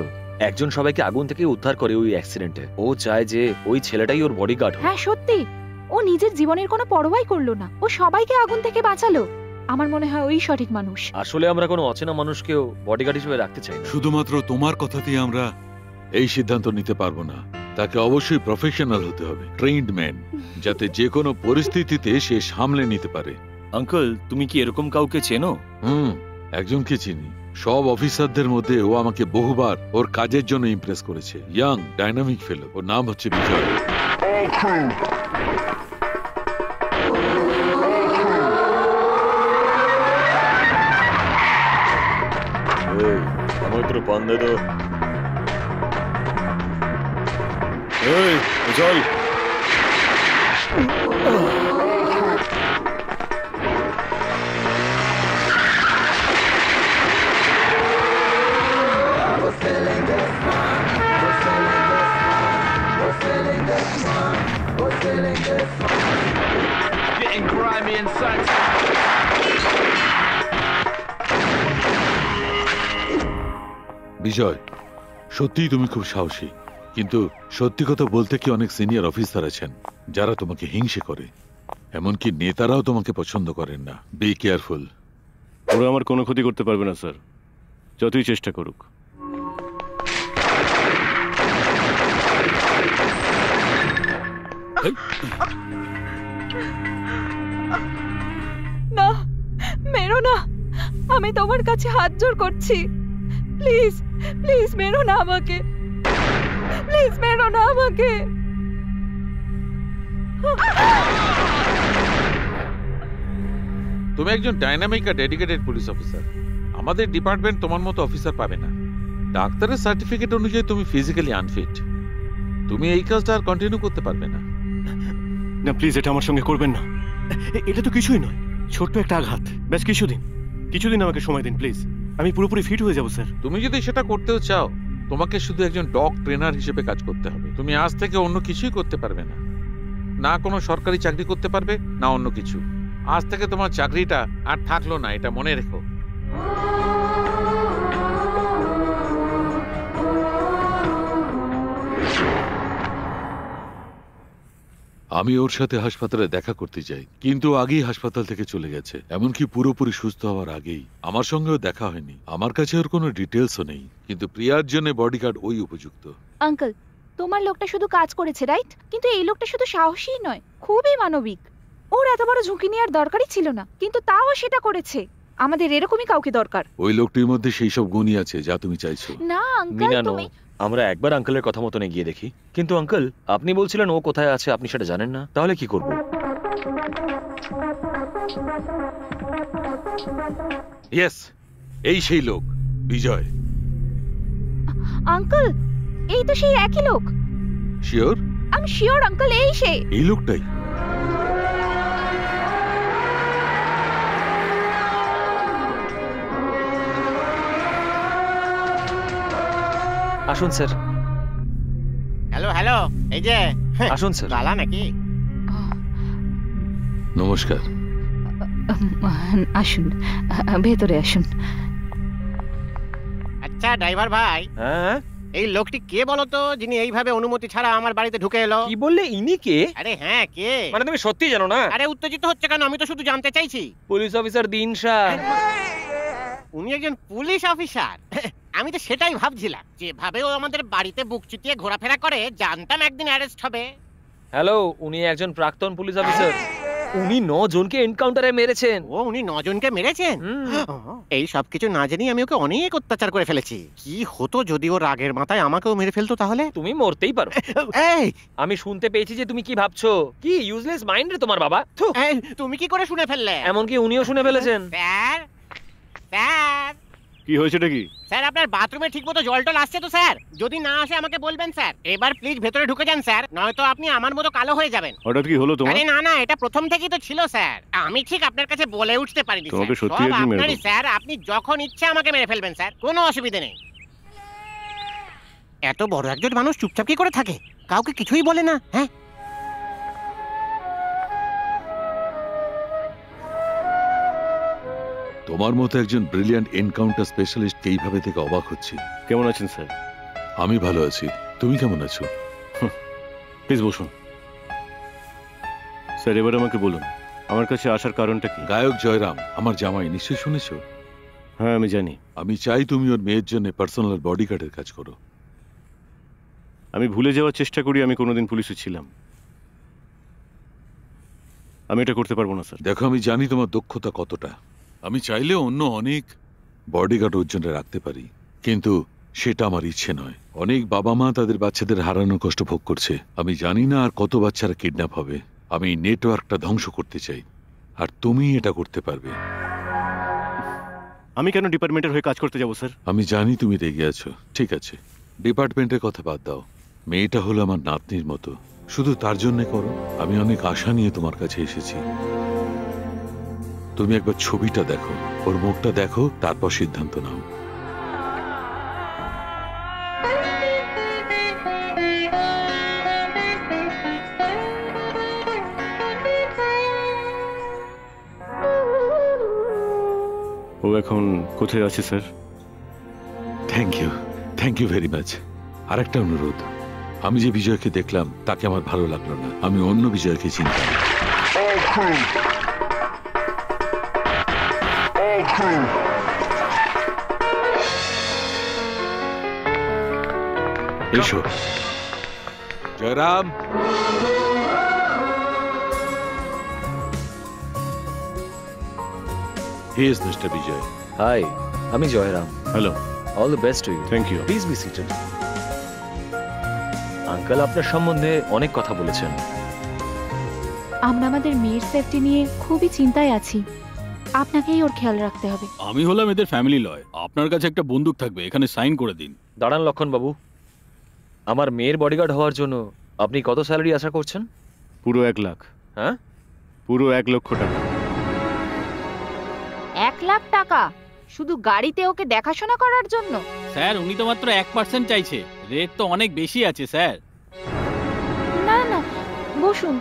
একজন সবাইকে আগুন থেকে উদ্ধার করে ওই অ্যাক্সিডেন্টে। ও চায় যে ওই ছেলেটাই ওর বডিগার্ড হোক। হ্যাঁ সত্যি, ও নিজের জীবনের কোনো পরোয়াই করলো না, ও সবাইকে আগুন থেকে বাঁচালো। আমার মনে হয় ওই সঠিক মানুষ। আসলে আমরা কোনো অচেনা মানুষকেও বডিগার্ড হিসেবে রাখতে চাই না। শুধুমাত্র তোমার কথাতেই আমরা এই সিদ্ধান্ত নিতে পারবো না। তাকে অবশ্যই প্রফেশনাল হতে হবে, ট্রেইনড ম্যান, যাতে যে কোনো পরিস্থিতিতে সে সামলে নিতে পারে। আঙ্কেল, তুমি কি এরকম কাউকে চেনো? একজনকে চিনি। সব অফিসারদের মধ্যে ও আমাকে বহুবার ওর কাজের জন্য ইমপ্রেস করেছে। ইয়াং ডাইনামিক ফেলো। ওর নাম হচ্ছে বিজয়। আমার একটু পান দে তো। চল। Getting grimy inside. বিজয়, সত্যিই তুমি খুব সাহসী, কিন্তু সত্যি কথা বলতে কি অনেক সিনিয়র অফিসার আছেন যারা তোমাকে হিংসে করে। এমনকি নেতারাও তোমাকে পছন্দ করেন না। Be careful. ওরা আমার কোনো ক্ষতি করতে পারবে না স্যার, যতই চেষ্টা করুক। না, মেরো না, আমি তোমার কাছে হাত জোড় করছি। প্লিজ প্লিজ মেরো না আমাকে, প্লিজ মেরো না আমাকে। তুমি একজন ডাইনামিক আর ডেডিকেটেড পুলিশ অফিসার। আমাদের ডিপার্টমেন্ট তোমার মতো অফিসার পাবে না। ডাক্তারের সার্টিফিকেট অনুযায়ী তুমি ফিজিক্যালি আনফিট। তুমি এই কাজটা আর কন্টিনিউ করতে পারবে না। না প্লিজ, এটা আমার সঙ্গে করবেন না। এটা তো কিছুই নয়, ছোট্ট একটা আঘাত, ব্যাস কিছুদিন আমাকে সময় দিন প্লিজ। আমি পুরোপুরি ফিট হয়ে যাবো স্যার। তুমি যদি সেটা করতেও চাও, তোমাকে শুধু একজন ডগ ট্রেনার হিসেবে কাজ করতে হবে। তুমি আজ থেকে অন্য কিছুই করতে পারবে না, না কোনো সরকারি চাকরি করতে পারবে না অন্য কিছু। আজ থেকে তোমার চাকরিটা আর থাকলো না, এটা মনে রেখো। আমি ওর সাথে হাসপাতালে দেখা করতে চাই, কিন্তু আগেই হাসপাতাল থেকে চলে গেছে, এমনকি পুরোপুরি সুস্থ হওয়ার আগেই। আমার সঙ্গেও দেখা হয়নি, আমার কাছে ওর কোনো ডিটেলসও নেই, কিন্তু প্রিয়ার জন্য বডিগার্ড ওই উপযুক্ত। আঙ্কেল, তোমার লোকটা শুধু কাজ করেছে, রাইট? কিন্তু এই লোকটা শুধু সাহসী নয়, খুবই মানবিক। ওর এত বড় ঝুঁকি নেওয়ার দরকারই ছিল না, কিন্তু তাও সেটা করেছে। আমাদের এরকমই কাউকে দরকার। ওই লোকটির মধ্যে সেই সব গুণই আছে যা তুমি চাইছো। না আঙ্কেল, তুমি আমরা একবার আঙ্কেলের কথা মতন এগিয়ে দেখি। কিন্তু আঙ্কেল, আপনি বলছিলেন ও কোথায় আছে, আপনি সেটা জানেন না, তাহলে কি করব? ইয়েস, এই সেই লোক বিজয়। আঙ্কেল, এই তো সেই একই লোক। শিওর? আমি শিওর আঙ্কেল, এই সে। এই লোকটাই। আসুন স্যার। হ্যালো হ্যালো, এই যে আসুন স্যার। গালা নাকি? নমস্কার। আসুন, ভেতরে আসুন। আচ্ছা ড্রাইভার ভাই, হ্যাঁ এই লোকটি কে বলো তো, যিনি এইভাবে অনুমতি ছাড়া আমার বাড়িতে ঢুকে এলো? কি বললে, ইনি কে? আরে হ্যাঁ, কে? মানে তুমি সত্যি জানো না? আরে উত্তেজিত হচ্ছে কেন? আমি তো শুধু জানতে চাইছি। পুলিশ অফিসার দিন শাহ। উনি একজন পুলিশ অফিসার? আমি তো সেটাই ভাবছিলাম, যেভাবে ও আমাদের বাড়িতে বুক চিতিয়ে ঘোরাফেরা করে, জানতাম একদিন অ্যারেস্ট হবে। হ্যালো, উনি একজন প্রাক্তন পুলিশ অফিসার। উনি 9 জনকে এনকাউন্টারে মেরেছেন। ও, উনি 9 জনকে মেরেছেন? এই সব কিছু না জেনেই আমি ওকে অনেক অত্যাচার করে ফেলেছি। কি হতো যদি ও রাগের মাথায় আমাকেও মেরে ফেলতো তাহলে? তুমি মরতেই পারো। এই আমি শুনতে পেয়েছি যে তুমি কি ভাবছো। কি ইউজলেস মাইন্ড রে তোমার বাবা। এই, তুমি কি করে শুনে ফেললে? এমনকি উনিও শুনে ফেলেছেন। স্যার স্যার কি হয়েছেটা কি? স্যার আপনার বাথরুমে ঠিকমতো জল টল আসছে তো স্যার? যদি না আসে আমাকে বলবেন স্যার। এবার প্লিজ ভেতরে ঢুকে যান স্যার, নয়তো আপনি আমার মতো কালো হয়ে যাবেন। হঠাৎ কি হলো তোমার? আরে না না, এটা প্রথম থেকেই তো ছিল স্যার। আমি ঠিক আপনার কাছে বলে উঠতে পারিনি তোমাকে স্যার। সত্যি সব একদিন মেরে আপনারই দেবো। স্যার, আপনি যখন ইচ্ছে আমাকে মেরে ফেলবেন স্যার, কোনো অসুবিধা নেই। এত বড় একজন মানুষ চুপচাপ কি করে থাকে, কাউকে কিছুই বলে না? হ্যাঁ, তোমার মতো একজন ব্রিলিয়ান্ট এনকাউন্টার স্পেশালিস্ট এইভাবে থেকে অবাক হচ্ছি। কেমন আছেন স্যার? আমি ভালো আছি, তুমি কেমন আছো? প্লিজ বসুন। স্যার এবার আমাকে বলুন, আমার কাছে আসার কারণটা কি? গায়ক জয়রাম আমার জামাই, নিশ্চয়ই শুনেছো। হ্যাঁ আমি জানি। আমি চাই তুমি ওর মেয়ের জন্য পার্সোনাল বডিগার্ডের কাজ করো। আমি ভুলে যাওয়ার চেষ্টা করি আমি কোনোদিন পুলিশে ছিলাম। আমি এটা করতে পারবো না স্যার। দেখো, আমি জানি তোমার দক্ষতা কতটা। আমি চাইলে অন্য অনেক বডিগার্ড ওর জন্য রাখতে পারি, কিন্তু সেটা আমার ইচ্ছে নয়। অনেক বাবা মা তাদের বাচ্চাদের হারানোর কষ্ট ভোগ করছে। আমি জানি না আর কত বাচ্চারা কিডন্যাপ হবে। আমি নেটওয়ার্কটা ধ্বংস করতে চাই, আর তুমি এটা করতে পারবে। আমি কেন ডিপার্টমেন্টের হয়ে কাজ করতে যাবো স্যার? আমি জানি তুমি রেগে আছো, ঠিক আছে, ডিপার্টমেন্টের কথা বাদ দাও। মেয়েটা হলো আমার নাতনির মতো, শুধু তার জন্য করো। আমি অনেক আশা নিয়ে তোমার কাছে এসেছি। তুমি একবার ছবিটা দেখো, ওর মুখটা দেখো, তারপর সিদ্ধান্ত নাও। ও এখন কোথায় আছে sir? Thank you very much. আর একটা অনুরোধ, আমি যে বিজয়কে দেখলাম তাকে আমার ভালো লাগলো না। আমি অন্য বিজয়কে চিনতাম। এসো Jayram. He is Mr. Vijay. Hi, আমি Jayram. Hello. All the best to you. Thank you. Please be seated. Uncle আপনার সম্বন্ধে অনেক কথা বলেছেন। আমরা আমাদের মেয়ের সেফটি নিয়ে খুবই চিন্তায় আছি। আপনাকেই ওর খেয়াল রাখতে হবে। আমি হলাম এদের ফ্যামিলি লয়। আপনার কাছে একটা বন্দুক থাকবে, এখানে সাইন করে দিন। দাঁড়ান লক্ষণ বাবু, আমার মেয়ের বডিগার্ড হওয়ার জন্য আপনি কত স্যালারি আশা করছেন? পুরো 1 লাখ। হ্যাঁ, পুরো 1 লক্ষ টাকা। 1 লাখ টাকা শুধু গাড়িতে ওকে দেখাশোনা করার জন্য? স্যার উনি তো মাত্র 1% চাইছে, রেট তো অনেক বেশি আছে স্যার। না না, বসুন।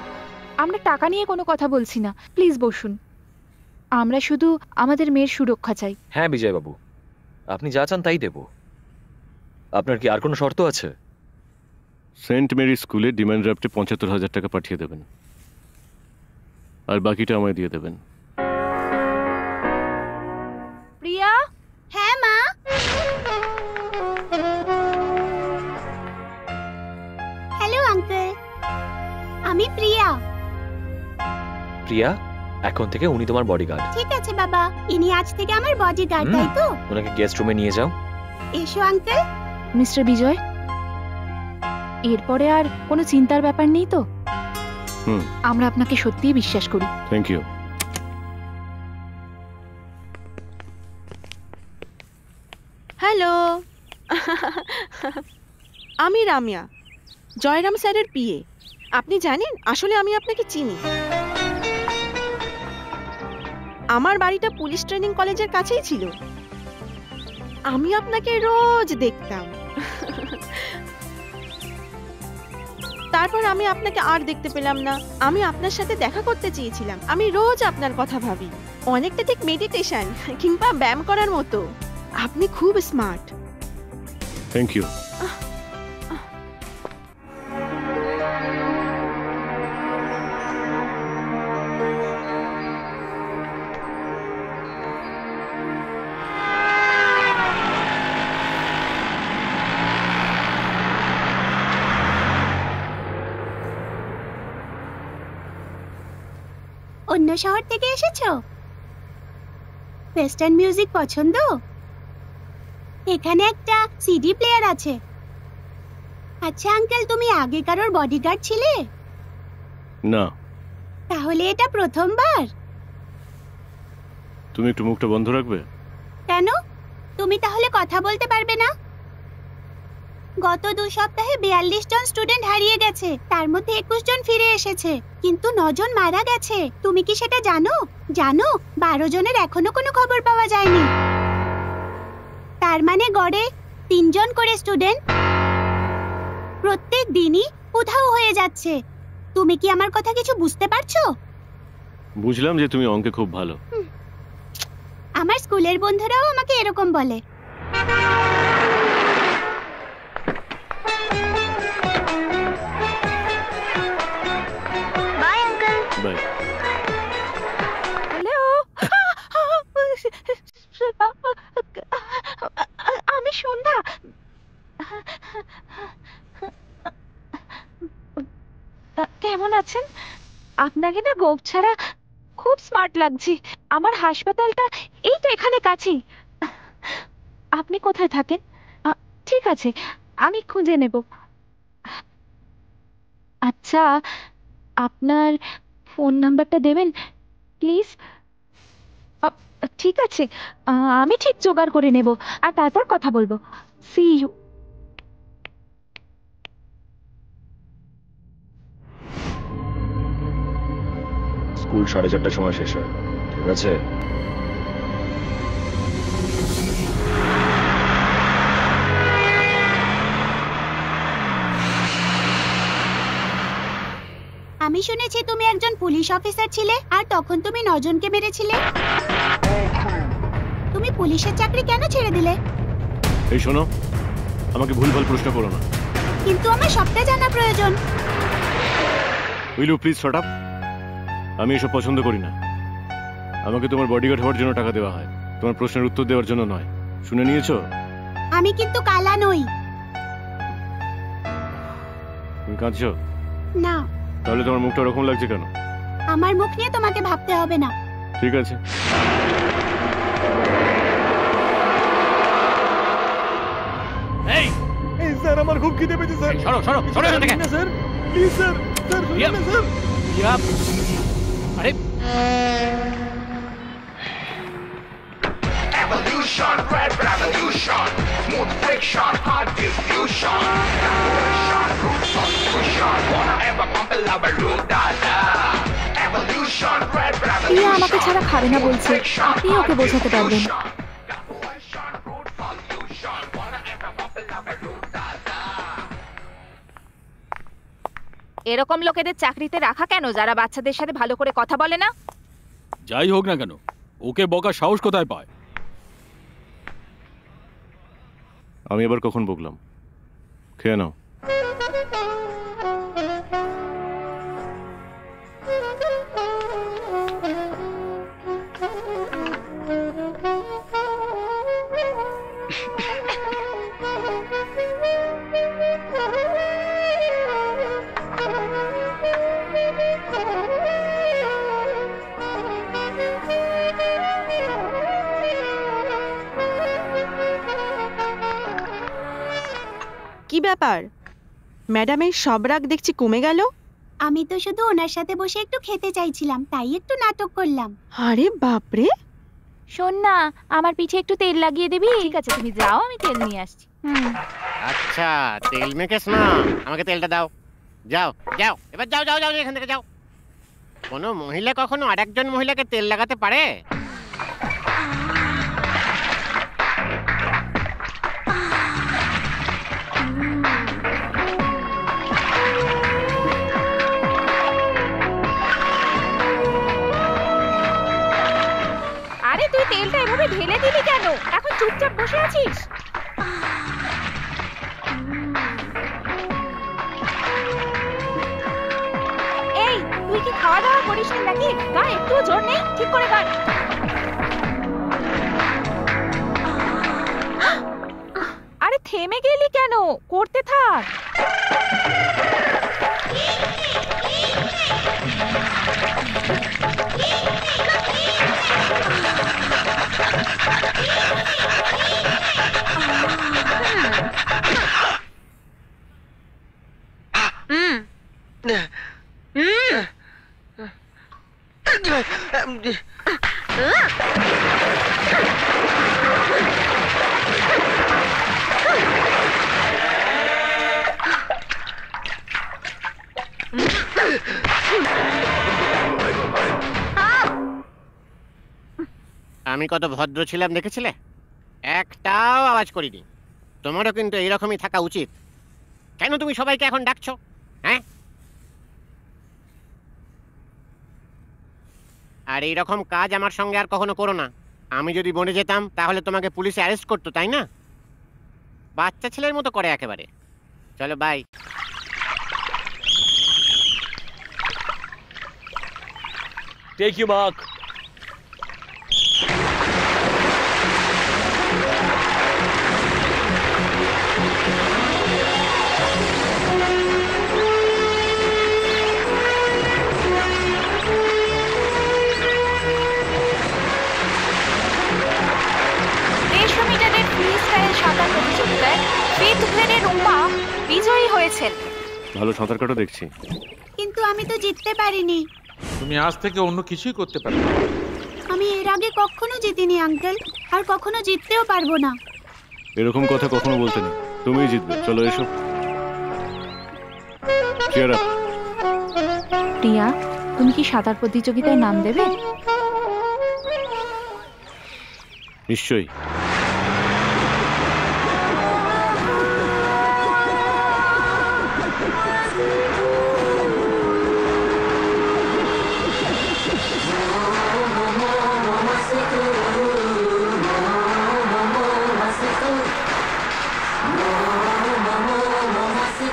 আমরা টাকা নিয়ে কোনো কথা বলছি না, প্লিজ বসুন। আমরা শুধু আমাদের মেয়ের সুরক্ষা চাই। হ্যাঁ বিজয় বাবু, আপনি যা চান তাই দেব। আপনার কি আর কোনো শর্ত আছে? সেন্ট মেরি স্কুলে ডিমান্ড ড্রাফটে 75,000 টাকা পাঠিয়ে দেবেন, আর বাকিটা আমায় দিয়ে দেবেন। প্রিয়া। হ্যাঁ মা। হ্যালো আঙ্কেল, আমি প্রিয়া। প্রিয়া, এখন থেকে উনি তোমার বডিগার্ড। ঠিক আছে বাবা, ইনি আজ থেকে আমার বডিগার্ড, তাই তো? ওনাকে গেস্ট রুমে নিয়ে যাও। এসো আঙ্কেল। মিস্টার বিজয়, এরপরে আর কোনো চিন্তার ব্যাপার নেই তো? আমরা আপনাকে সত্যিই বিশ্বাস করি। Thank you. হ্যালো, আমি রামিয়া, জয়রাম স্যারের পিএ। আপনি জানেন, আসলে আমি আপনাকে চিনি। আমার বাড়িটা পুলিশ ট্রেনিং কলেজের কাছেই ছিল। আমি আপনাকে রোজ দেখতাম। তারপর আমি আপনাকে আর দেখতে পেলাম না। আমি আপনার সাথে দেখা করতে চেয়েছিলাম। আমি রোজ আপনার কথা ভাবি, অনেকটা ঠিক মেডিটেশন কিংবা ব্যায়াম করার মতো। আপনি খুব স্মার্ট। Thank you. অন্য শহর থেকে এসেছো? ওয়েস্টার্ন মিউজিক পছন্দ? এখানে একটা সিডি প্লেয়ার আছে। আচ্ছা আঙ্কেল, তুমি আগে কারোর বডিগার্ড ছিলে? না। তাহলে এটা প্রথমবার? তুমি একটু মুখটা বন্ধ রাখবে? কেন? তুমি তাহলে কথা বলতে পারবে না? গত 2 সপ্তাহে 42 জন স্টুডেন্ট হারিয়ে গেছে, তার মধ্যে 21 জন ফিরে এসেছে, কিন্তু 9 জন মারা গেছে। তুমি কি সেটা জানো? 12 জনের এখনো কোনো খবর পাওয়া যায়নি। তার মানে গড়ে 3 জন করে স্টুডেন্ট প্রত্যেক দিনই উধাও হয়ে যাচ্ছে। তুমি কি আমার কথা কিছু বুঝতে পারছো? বুঝলাম যে তুমি অঙ্কে খুব ভালো। আমার স্কুলের বন্ধুরাও আমাকে এরকম বলে। By uncle. বাই। হ্যালো, আমি সন্ধ্যা। কেমন আছেন? আপনাকে না গোপ ছাড়া খুব স্মার্ট লাগছে। আমার হাসপাতালটা এই তো এখানে কাছেই। আপনি কোথায় থাকেন? ঠিক আছে, আমি খুঁজে নেব। আচ্ছা, আপনার ফোন নাম্বারটা দেবেন প্লিজ? ঠিক আছে, আমি ঠিক জোগাড় করে নেব আর তারপর কথা বলবো। C you. স্কুল 4:30টার সময় শেষ হয়, ঠিক আছে? আমি শুনেছি তুমি একজন পুলিশ অফিসার ছিলে, আর তখন তুমি 9 জনকে মেরেছিলে। তুমি পুলিশের চাকরি কেন ছেড়ে দিলে? এই শোনো, আমাকে ভুলভাল প্রশ্ন করো না। কিন্তু আমার সবটা জানা প্রয়োজন। Will you please shut up? আমি এসব পছন্দ করি না। আমাকে তোমার বডিগার্ড হওয়ার জন্য টাকা দেওয়া হয়, তোমার প্রশ্নের উত্তর দেওয়ার জন্য নয়। শুনে নিয়েছো? আমি কিন্তু কালা নই। তুমি কাঁদছো? না। তাহলে তোমার মুখটা ওরকম লাগছে কেন? আমার মুখ নিয়ে তোমাকে ভাবতে হবে না। ঠিক আছে। এই স্যার, আমার খুব খিদে পেয়েছে স্যার। সরো সরো সরো এখান থেকে। না স্যার, প্লিজ স্যার, স্যার শুনুন না স্যার। আরে Evolution, red revolution, smooth friction, hard diffusion, evolution, roots of fusion, wanna ever compel our root data. Evolution, red প্রিয়া আমাকে revolution, ছাড়া খাবে না বলছে, আপনি ওকে বোঝাতে পারবেন। এরকম লোকেদের চাকরিতে রাখা কেন, যারা বাচ্চাদের সাথে ভালো করে কথা বলে না? যাই হোক না কেন, ওকে বকার সাহস কোথায় পায়? আমি এবার কখন বকলাম? খেয়ে নাও। কি ব্যাপার, ম্যাডামের সব রাগ দেখছি কমে গেল? আমি তো শুধু ওনার সাথে বসে একটু খেতে চাইছিলাম, তাই একটু নাটক করলাম। আরে বাপরে! শোন না, আমার পিছে একটু তেল লাগিয়ে দিবি? ঠিক আছে, তুমি যাও, আমি তেল নিয়ে আসছি। আচ্ছা, তেল মেখেছ না? আমাকে তেলটা দাও। যাও যাও, এবার যাও যাও যাও, এখান থেকে যাও। কোনো মহিলা কখনো আরেকজন মহিলাকে তেল লাগাতে পারে? আরে তুই তেলটা এভাবে ঢেলে দিলি কেন? এখন চুপচাপ বসে আছিস? এই, তুই কি খাওয়া দাওয়া করিস না নাকি? গা একটু জোর নেই, ঠিক করে গা। আরে থেমে গেলি কেন? করতে থাক। আমি কত ভদ্র ছিলাম দেখেছিলে? একটাও আওয়াজ করিনি। তোমারও কিন্তু এইরকমই থাকা উচিত। কেন তুমি সবাইকে এখন ডাকছো? হ্যাঁ, আর এইরকম কাজ আমার সঙ্গে আর কখনো করো না। আমি যদি বনে যেতাম তাহলে তোমাকে পুলিশে অ্যারেস্ট করতো, তাই না? বাচ্চা ছেলের মতো করে একেবারে। চলো বাই। Take you mark. সাঁতার প্রতিযোগিতায় ফিফথ গ্রেডের রুম্পা বিজয়ী হয়েছেন। ভালো সাঁতার কাটো দেখছি। কিন্তু আমি তো জিততে পারিনি। তুমি আজ থেকে অন্য কিছুই করতে পারবে না। আমি এর আগে কখনো জিতিনি আঙ্কেল, আর কখনো জিততেও পারবো না। এরকম কথা কখনো বলতে নেই, তুমিই জিতবে। চলো এসো। Cheer up. প্রিয়া, তুমি কি সাঁতার প্রতিযোগিতায় নাম দেবে? নিশ্চয়ই।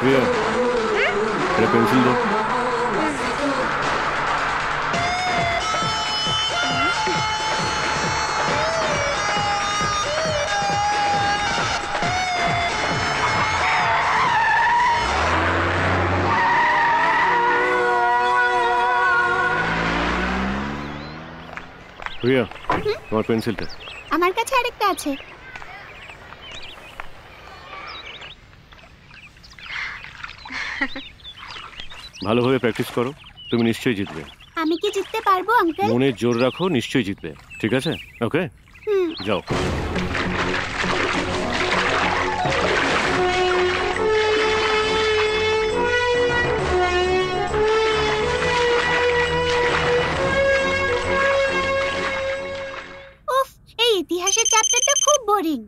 প্রিয়া, এটা পেন্সিল দাও। প্রিয়া, তোমার পেন্সিলটা। আমার কাছে আরেকটা আছে। ভালোভাবে প্র্যাকটিস করো, তুমি নিশ্চয়ই জিতবে। আমি কি জিততে পারবো আঙ্কেল? মনে জোর রাখো, নিশ্চয়ই জিতবে। ঠিক আছে? ওকে, যাও। উফ, এই ইতিহাসের চ্যাপ্টারটা খুব বোরিং।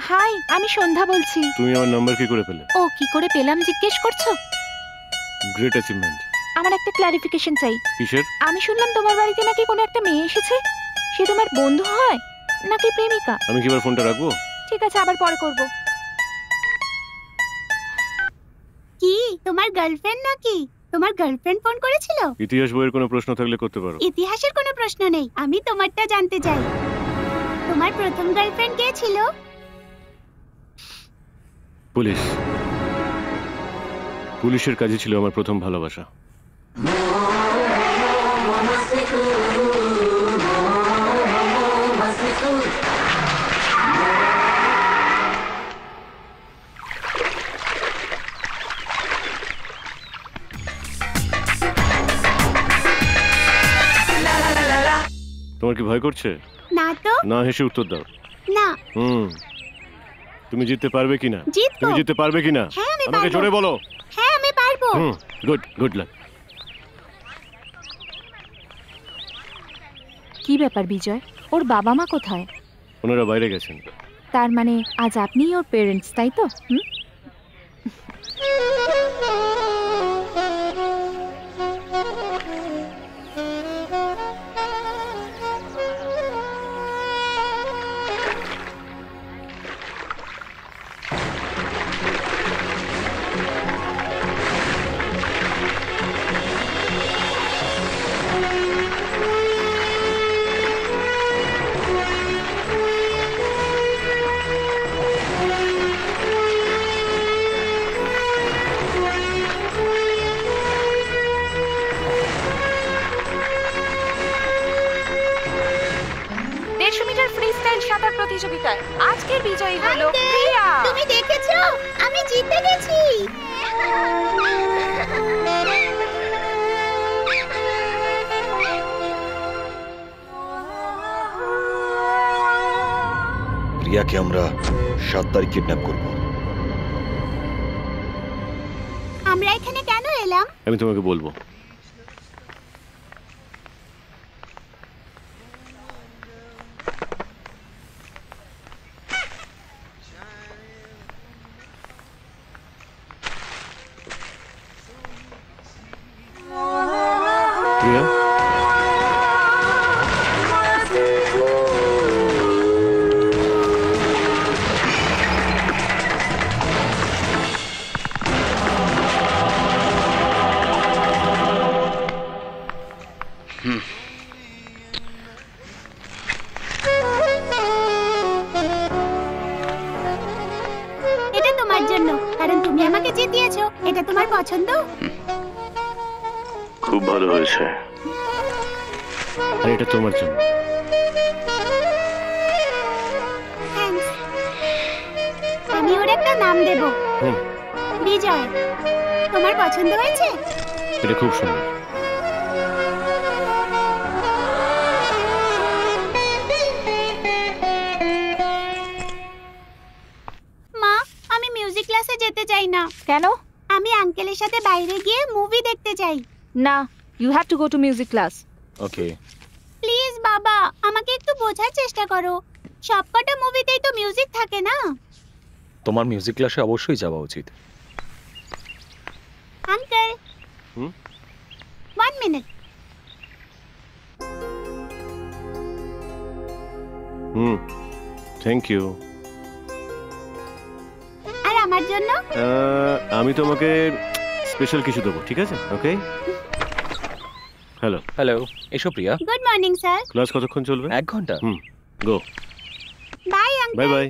হাই, আমি সন্ধ্যা বলছি। তুমি আমার নাম্বার কি করে পেলে? ও, কি করে পেলাম জিজ্ঞেস করছো? Great achievement. আমার একটা ক্লারিফিকেশন চাই। কিসের? আমি শুনলাম তোমার বাড়িতে নাকি কোনো একটা মেয়ে এসেছে। সে তোমার বন্ধু হয় নাকি প্রেমিকা? আমি কি এবার ফোনটা রাখবো? ঠিক আছে, আবার পরে করব। কি তোমার গার্লফ্রেন্ড নাকি? তোমার গার্লফ্রেন্ড ফোন করেছিল? ইতিহাস বইয়ের কোনো প্রশ্ন থাকলে করতে পারো। ইতিহাসের কোনো প্রশ্ন নেই, আমি তোমারটা জানতে চাই। তোমার প্রথম গার্লফ্রেন্ড কে ছিল? পুলিশ। পুলিশের কাজই ছিল আমার প্রথম ভালোবাসা। তোমার কি ভয় করছে? না তো। না হেসে উত্তর দাও। না। তুমি জিততে পারবে কিনা? জিতবো। তুমি জিততে পারবে কিনা? হ্যাঁ, আমি আমাকে জোরে বলো। হ্যাঁ, আমি পারবো। Good luck. কি ব্যাপার বিজয়, ওর বাবা মা কোথায়? ওনারা বাইরে গেছেন। তার মানে আজ আপনিই ওর পেরেন্টস, তাই তো? সাঁতার প্রতিযোগিতায় আজকের বিজয়ী হলো প্রিয়া। তুমি দেখেছো, আমি জিতে গেছি। প্রিয়াকে আমরা 7 তারিখ কিডন্যাপ করব। আমরা এখানে কেন এলাম? আমি তোমাকে বলবো। প্রিয়া, এটা তোমার জন্য, কারণ তুমি আমাকে জিতিয়েছো। এটা তোমার পছন্দ? খুব ভালো হয়েছে। আর এটা তোমার জন্য। থ্যাঙ্কস। আমি ওর একটা নাম দেব, বিজয়। তোমার পছন্দ হয়েছে? এটা খুব সুন্দর। মা, আমি মিউজিক ক্লাসে যেতে চাই না। কেন? আমি আঙ্কেলের সাথে বাইরে গিয়ে মুভি দেখতে চাই। না, you have to go to music class. Okay. Please বাবা, আমাকে একটু বোঝার চেষ্টা করো। সবকটা মুভিতেই তো মিউজিক থাকে না। তোমার মিউজিক ক্লাসে অবশ্যই যাওয়া উচিত। Uncle, 1 minute. Thank you. আর আমার জন্য? আমি তোমাকে স্পেশাল কিছু দেবো, ঠিক আছে? ওকে। হ্যালো। হ্যালো, এসো Priya. Good morning sir. Class কতক্ষণ চলবে? 1 ঘন্টা। Go. Bye uncle. Bye bye.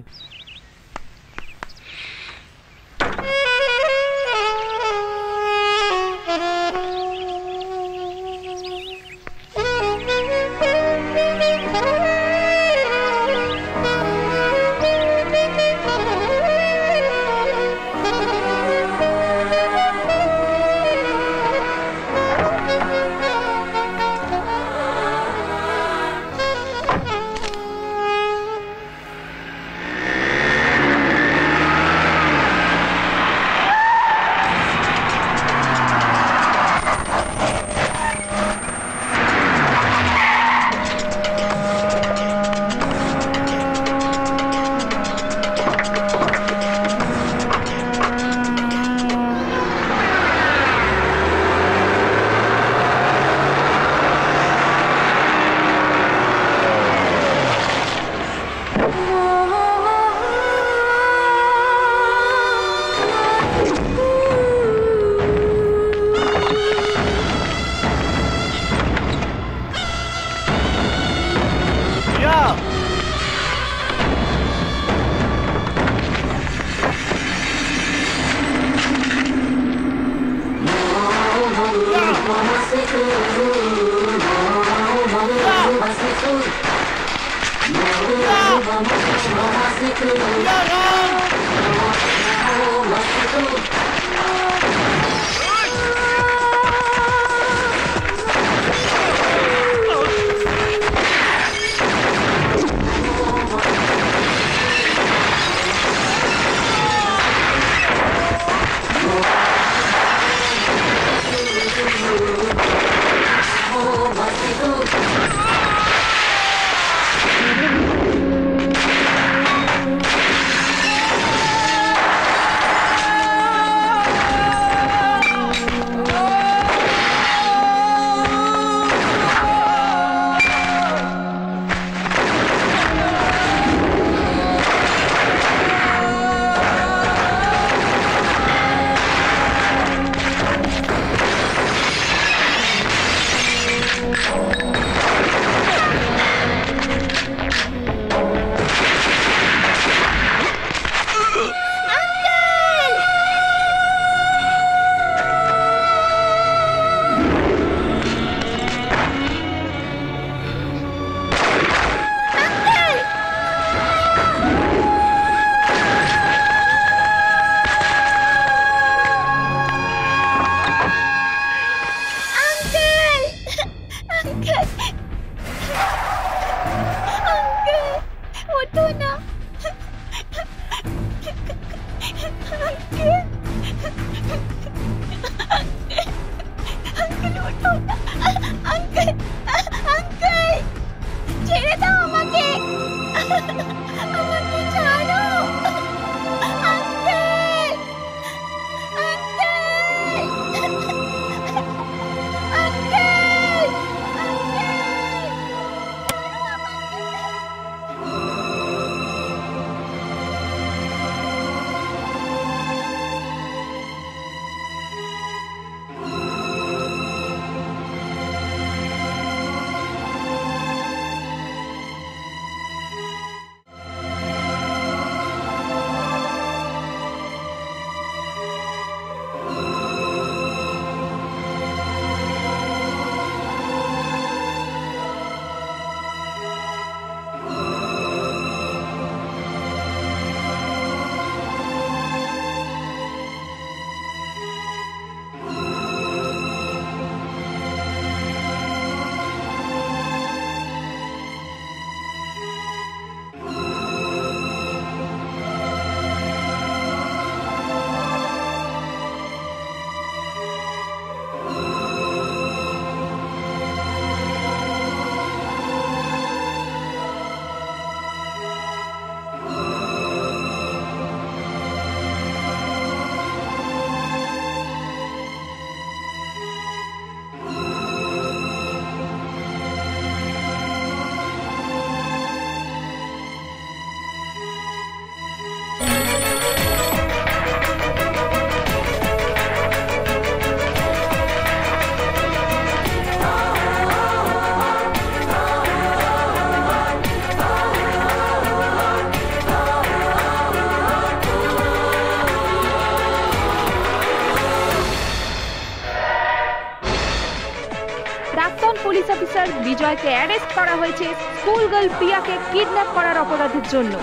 প্রাক্তন পুলিশ অফিসার বিজয়কে অ্যারেস্ট করা হয়েছে স্কুল গার্ল প্রিয়াকে কিডন্যাপ করার অপরাধের জন্য।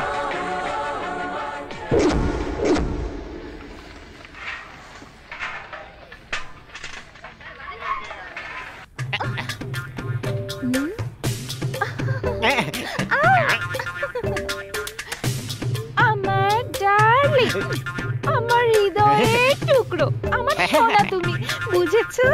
আমার ডার্লিং, আমার হৃদয়ের টুকরো, আমার সোনা তুমি, বুঝেছো?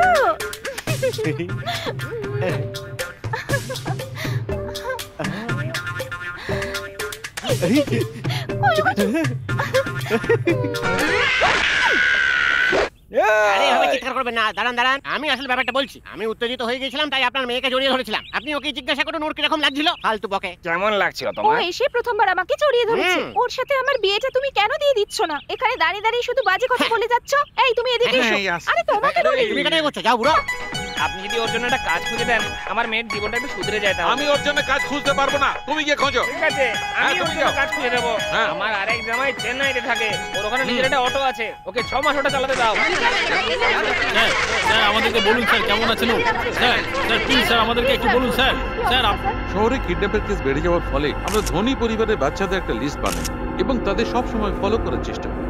আরে এভাবে চিৎকার করবেন না, দাঁড়ান দাঁড়ান, আমি আসলে ব্যাপারটা বলছি। আমি উত্তেজিত হয়ে গেছিলাম, তাই আপনার মেয়েকে জড়িয়ে ধরেছিলাম। আপনি ওকে জিজ্ঞাসা করুন ওর কিরকম লাগছিল। ফালতু বকে। কেমন লাগছিল ও তোমার? এসে প্রথমবার আমাকে জড়িয়ে ধরেছে। ওর সাথে আমার বিয়েটা তুমি কেন দিয়ে দিচ্ছ না? এখানে দাঁড়িয়ে দাঁড়িয়ে শুধু বাজে কথা বলে যাচ্ছ। এই তুমি এদিকে এসো। আরে তোমাকে বলি। তুমি কেন করছো? যাও বুড়ো। আপনি যদি ওর জন্য একটা কাজ খুঁজে দেন, আমার মেয়ের জীবনটা একটু সুধরে যায়। আমি ওর জন্য কাজ খুঁজতে পারবো না, তুমি গিয়ে খোঁজো। ঠিক আছে, আমি ওর জন্য কাজ খুঁজে দেবো। আমার আরেক জামাই চেন্নাইতে থাকে, ওর ওখানে নিজের একটা অটো আছে, ওকে 6 মাস ওটা চালাতে দাও। স্যার আমাদেরকে বলুন স্যার কেমন আছেন ও? স্যার স্যার প্লিজ স্যার আমাদেরকে একটু বলুন স্যার। স্যার শহরে কিডন্যাপের কেস বেড়ে যাওয়ার ফলে আমরা ধনী পরিবারের বাচ্চাদের একটা লিস্ট বানাই এবং তাদের সব সময় ফলো করার চেষ্টা করি।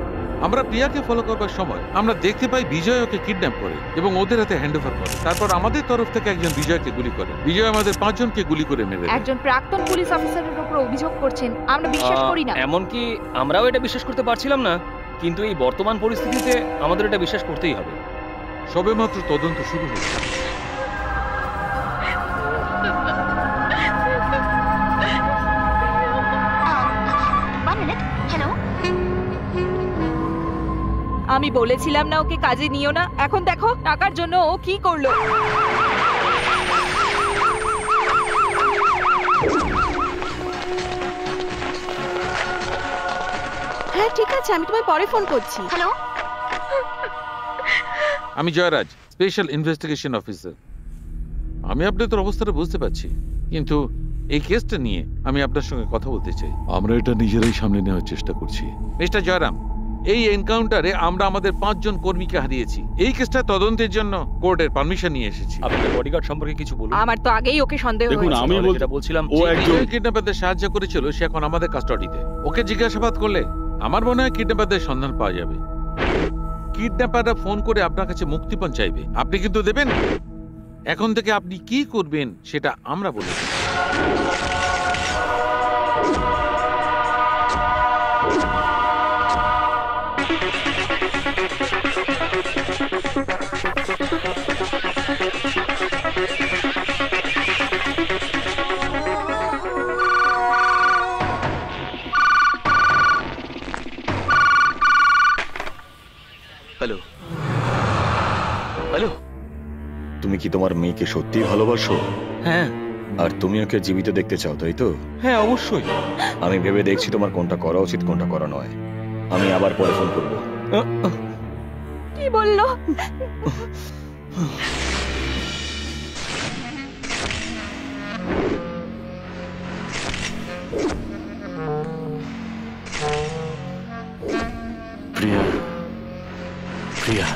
আমরা প্রিয়াকে ফলো করবার সময় আমরা দেখতে পাই বিজয় ওকে কিডন্যাপ করে এবং ওদের হাতে হ্যান্ডওভার করে। তারপর আমাদের তরফ থেকে একজন বিজয়কে গুলি করে। বিজয় আমাদের 5 জনকে গুলি করে মেরে দেয়। একজন প্রাক্তন পুলিশ অফিসারের উপর অভিযোগ করছেন, আমরা বিশ্বাস করি না। এমনকি আমরাও এটা বিশ্বাস করতে পারছিলাম না, কিন্তু এই বর্তমান পরিস্থিতিতে আমাদের এটা বিশ্বাস করতেই হবে। সবেমাত্র তদন্ত শুরু হয়েছে। আমি বলেছিলাম না ওকে কাজে নিও না, এখন দেখো টাকার জন্য ও কি করলো। হ্যাঁ ঠিক আছে, আমি তোমায় পরে ফোন করছি। হ্যালো, আমি জয়রাজ, স্পেশাল ইনভেস্টিগেশন অফিসার। আমি আপনাদের অবস্থাটা বুঝতে পারছি, কিন্তু এই কেসটা নিয়ে আমি আপনার সঙ্গে কথা বলতে চাই। আমরা এটা নিজেরাই সামনে নেওয়ার চেষ্টা করছি। মিস্টার জয়রাম, এই এনকাউন্টারে আমরা আমাদের 5 জন কর্মীকে হারিয়েছি। এই কেসটা তদন্তের জন্য কোর্টের পারমিশন নিয়ে এসেছি। আপনাদের বডিগার্ড সম্পর্কে কিছু বলুন। আমার তো আগেই ওকে সন্দেহ দেখুন, হয়েছে। আমি বলছিলাম ও একজন কিডন্যাপারদের সাহায্য করেছিল, সে এখন আমাদের কাস্টডিতে। ওকে জিজ্ঞাসাবাদ করলে আমার মনে হয় কিডন্যাপারদের সন্ধান পাওয়া যাবে। কিডন্যাপাররা ফোন করে আপনার কাছে মুক্তিপণ চাইবে, আপনি কিন্তু দেবেন। এখন থেকে আপনি কি করবেন সেটা আমরা বলে দেব। হ্যালো হ্যালো, তুমি কি তোমার মেয়েকে সত্যি ভালোবাসো? হ্যাঁ। আর তুমি ওকে জীবিত দেখতে চাও, তাই তো? হ্যাঁ অবশ্যই। আমি ভেবে দেখছি তোমার কোনটা করা উচিত কোনটা করা নয়। আমি আবার পরে ফোন করব। কি বললো? প্রিয়া, প্রিয়া,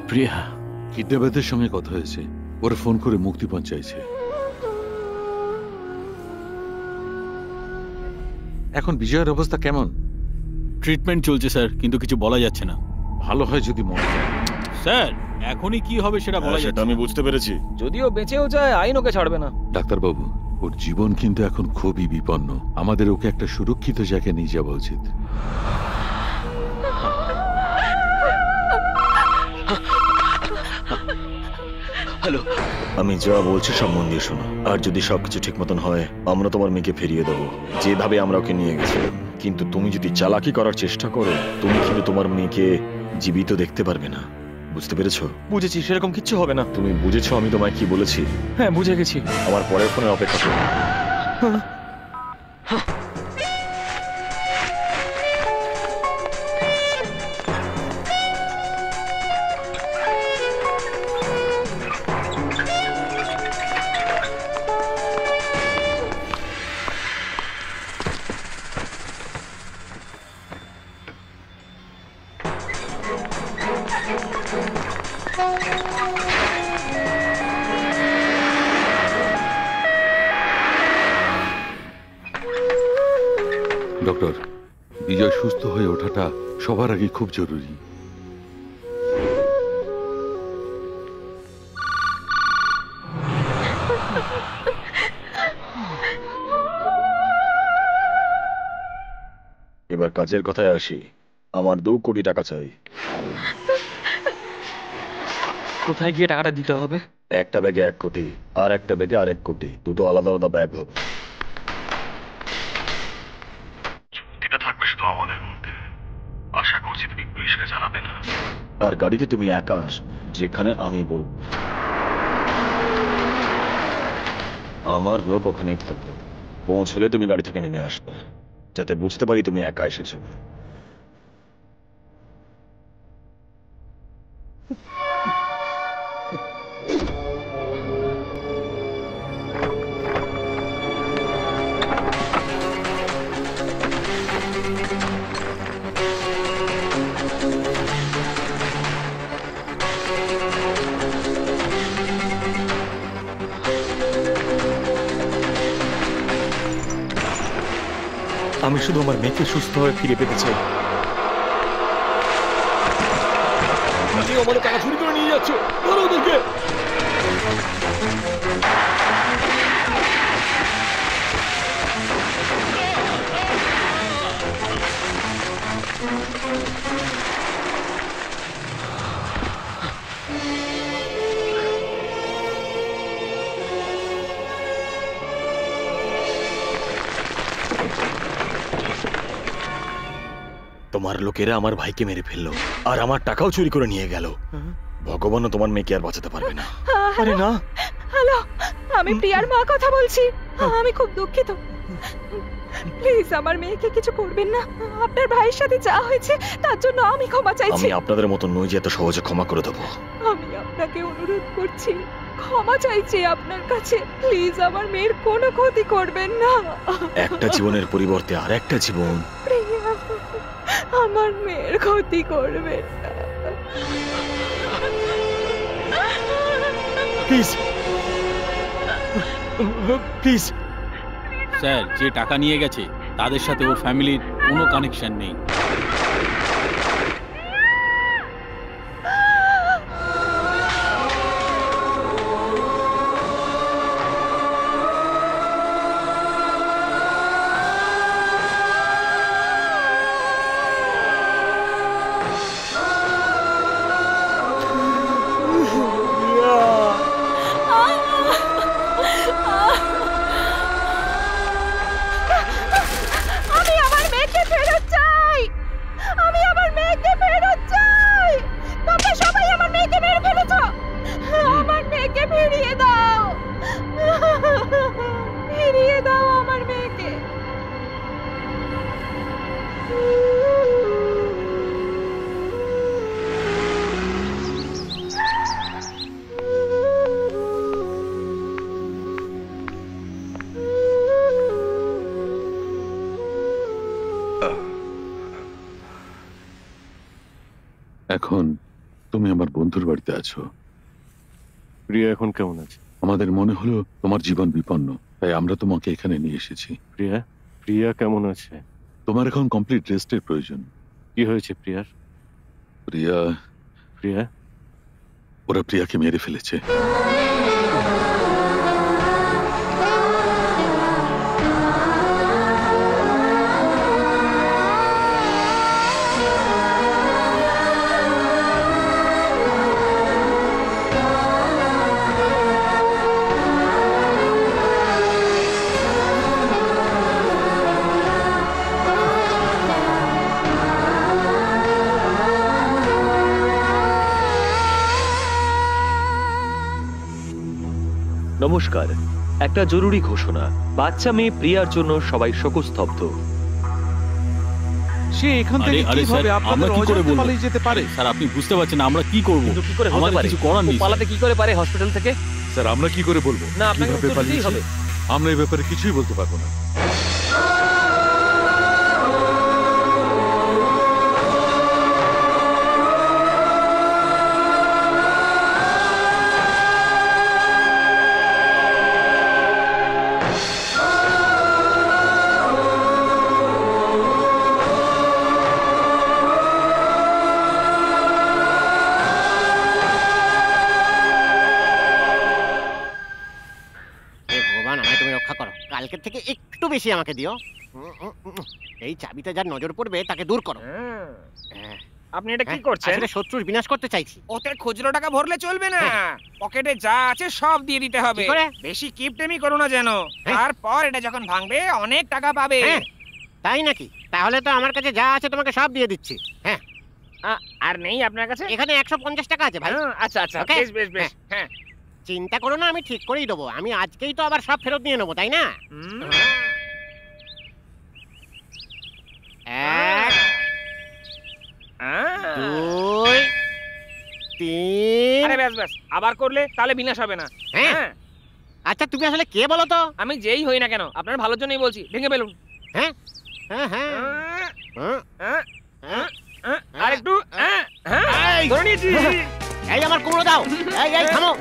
প্রিয়া। কিডন্যাপারদের সঙ্গে কথা হয়েছে, ওরা ফোন করে মুক্তিপণ চাইছে। এখন বিজয়ের অবস্থা কেমন? ট্রিটমেন্ট চলছে স্যার, কিন্তু কিছু বলা যাচ্ছে না। ভালো হয় যদি মরে যায়। স্যার এখনই কি হবে সেটা বলা যাচ্ছে না। আমি বুঝতে পেরেছি। যদিও বেঁচেও যায়, আইন ওকে ছাড়বে না। ডাক্তারবাবু, ওর জীবন কিন্তু এখন খুবই বিপন্ন। আমাদের ওকে একটা সুরক্ষিত জায়গায় নিয়ে যাওয়া উচিত। হ্যালো, আমি যা বলছি সব মন দিয়ে শোনো। আর যদি সবকিছু ঠিক মতন হয়, আমরা তোমার মেয়েকে ফিরিয়ে দেবো যেভাবে আমরা ওকে নিয়ে গেছিলাম। কিন্তু তুমি যদি চালাকি করার চেষ্টা করো, তুমি কিন্তু তোমার মেয়েকে জীবিত দেখতে পারবে না। বুঝতে পেরেছো? বুঝেছি, সেরকম কিচ্ছু হবে না। তুমি বুঝেছো আমি তোমায় কি বলেছি? হ্যাঁ বুঝে গেছি। আমার পরের ফোনের অপেক্ষা করো। ডক্টর, বিজয় সুস্থ হয়ে ওঠাটা সবার আগে খুব জরুরি। এবার কাজের কথায় আসি। আমার 2 কোটি টাকা চাই। কোথায় গিয়ে টাকাটা দিতে হবে? একটা ব্যাগে 1 কোটি, আর একটা ব্যাগে আর 1 কোটি, দুটো আলাদা আলাদা ব্যাগ হবে। এটা থাকবে শুধু আমাদের মধ্যে। আশা করছি তুমি পুলিশকে জানাবে না। আর গাড়িতে তুমি একা আসো, যেখানে আমি বলবো। আমার লোক ওখানেই থাকবে। পৌঁছলে তুমি গাড়ি থেকে নেমে আসবে, যাতে বুঝতে পারি তুমি একা এসেছো। আমি শুধু আমার মেয়েকে সুস্থ হয়ে ফিরে পেতে চাই। আমাদের টাকা চুরি করে নিয়ে যাচ্ছে, ধরো ওদেরকে। তোমার লোকেরা আমার ভাইকে মেরে ফেললো, আর আমার টাকাও চুরি করে নিয়ে গেল। ভগবানও তোমার মেয়েকে আর বাঁচাতে পারবে না। আরে না, হ্যালো, আমি প্রিয়ার মা কথা বলছি। আমি খুব দুঃখিত, প্লিজ আমার মেয়েকে কিছু করবেন না। আপনার ভাইয়ের সাথে যা হয়েছে তার জন্য আমি ক্ষমা চাইছি। আমি আপনাদের মতো নই যে এত সহজে ক্ষমা করে দেবো। আমি আপনাকে অনুরোধ করছি, ক্ষমা চাইছি আপনার কাছে, প্লিজ আমার মেয়ের কোনো ক্ষতি করবেন না। একটা জীবনের পরিবর্তে আর একটা জীবন। প্রিয়া, আমার মেয়ের ক্ষতি করবেন না, প্লিজ প্লিজ। স্যার, যে টাকা নিয়ে গেছে তাদের সাথে ও ফ্যামিলির কোনো কানেকশন নেই। এখন তুমি আমার বন্ধুর বাড়িতে আছো। প্রিয়া এখন কেমন আছে? আমাদের মনে হলো তোমার জীবন বিপন্ন, তাই আমরা তোমাকে এখানে নিয়ে এসেছি। প্রিয়া, প্রিয়া কেমন আছে? তোমার এখন কমপ্লিট রেস্টের প্রয়োজন। কি হয়েছে প্রিয়ার? প্রিয়া প্রিয়া ওরা প্রিয়াকে মেরে ফেলেছে। নমস্কার, একটা জরুরি ঘোষণা। বাচ্চা মেয়ে প্রিয়ার জন্য সবাই শোকস্তব্ধ। সে এখান থেকে কিভাবে আপনাদের অজান্তে পালিয়ে যেতে পারে? স্যার, আপনি বুঝতে পারছেন না আমরা কি করব? কি করে হতে পারে? কিছু করার নেই। পালাতে কি করে পারে হসপিটাল থেকে? স্যার, আমরা কি করে বলবো না, আপনাকে কিভাবে পালিয়েছে? হবে। আমরা এই ব্যাপারে কিছুই বলতে পারবো না। কালকের থেকে একটু বেশি আমাকে দিও। এই চাবিটা যার নজর পড়বে তাকে দূর করো। আপনি এটা কি করছেন? আসলে শত্রুর বিনাশ করতে চাইছি। ওতে খুচরো টাকা ভরলে চলবে না, পকেটে যা আছে সব দিয়ে দিতে হবে। বেশি কিপটেমি করো না যেন, তারপর এটা যখন ভাঙবে অনেক টাকা পাবে। তাই নাকি? তাহলে তো আমার কাছে যা আছে তোমাকে সব দিয়ে দিচ্ছি। হ্যাঁ, আর নেই আপনার কাছে? এখানে 150 টাকা আছে ভাই। আচ্ছা আচ্ছা, বেশ বেশ বেশ। হ্যাঁ, চিন্তা করো না, আমি ঠিক করেই দেবো। আমি আজকেই তো আবার সব ফেরত নিয়ে নেবো, তাই না? 1 2 3। আরে ব্যাস ব্যাস, আবার করলে তাহলে বিনাশ হবে না। হ্যাঁ, আচ্ছা তুমি আসলে কে বলো তো? আমি যেই হই না কেন, আপনার ভালোর জন্যই বলছি, ভেঙে ফেলুন। হ্যাঁ হ্যাঁ হ্যাঁ, আর একটু ধরে নিয়েছি। এই আমার কুমড়ো দাও। এই এই থামো,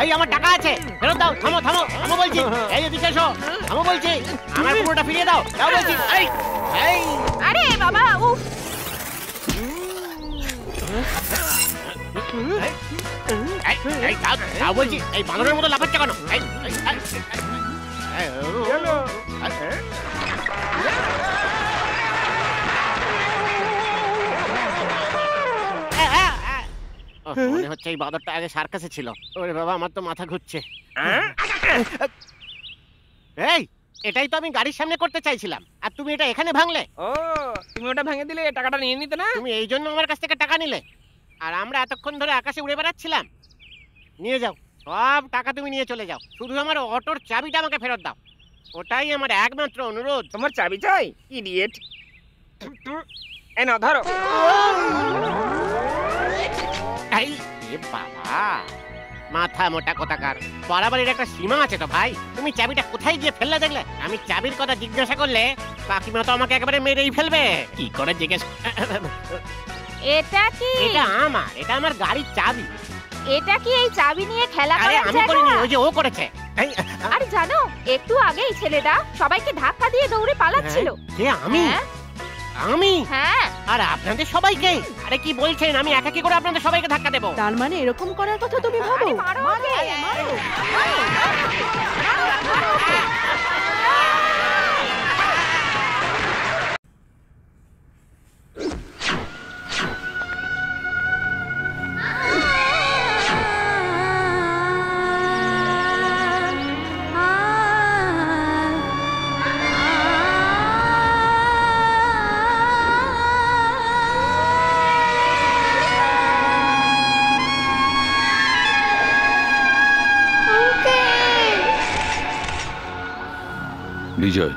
এই আমার টাকা আছে, ফেরত দাও। থামো থামো থামো বলছি। এই এদিকে এসো, থামো বলছি। আমার কুমড়োটা ফিরিয়ে দাও, দাও বলছি। এই এই আরে বাবা, উফ। এই দাও বলছি। এই বানরের মতো লাফাচ্ছ কেন? এই মনে হচ্ছে এই বাদরটা আগে সার্কাসে ছিল। ওরে বাবা, আমার তো মাথা ঘুরছে। এই এটাই তো আমি গাড়ির সামনে করতে চাইছিলাম, আর তুমি এটা এখানে ভাঙলে। ও, তুমি ওটা ভেঙে দিলে টাকাটা নিয়ে নিতে না? তুমি এই জন্য আমার কাছ থেকে টাকা নিলে, আর আমরা এতক্ষণ ধরে আকাশে উড়ে বেড়াচ্ছিলাম। নিয়ে যাও, সব টাকা তুমি নিয়ে চলে যাও। শুধু আমার অটোর চাবিটা আমাকে ফেরত দাও, ওটাই আমার একমাত্র অনুরোধ। তোমার চাবি চাই? ইডিয়েট। এই নাও ধরো। এই বাবা, মাথা মোটা কোথাকার। বাড়াবাড়ির একটা সীমা আছে তো ভাই। তুমি চাবিটা কোথায় গিয়ে ফেললে দেখলে? আমি চাবির কথা জিজ্ঞাসা করলে কাকিমা তো আমাকে একেবারে মেরেই ফেলবে। কি করে জিজ্ঞেস? এটা কি? এটা আমার, এটা আমার গাড়ির চাবি। এটা কি এই চাবি নিয়ে খেলা করার জায়গা? আমি করিনি, ওই যে ও করেছে। আরে জানো, একটু আগে এই ছেলেটা সবাইকে ধাক্কা দিয়ে দৌড়ে পালাচ্ছিল। কে? আমি? আমি? হ্যাঁ। আর আপনাদের সবাইকে? আরে কি বলছেন? আমি একা কি করে আপনাদের সবাইকে ধাক্কা দেব? তার মানে এরকম করার কথা তুমি ভাবো? মারো আগে। বিজয়,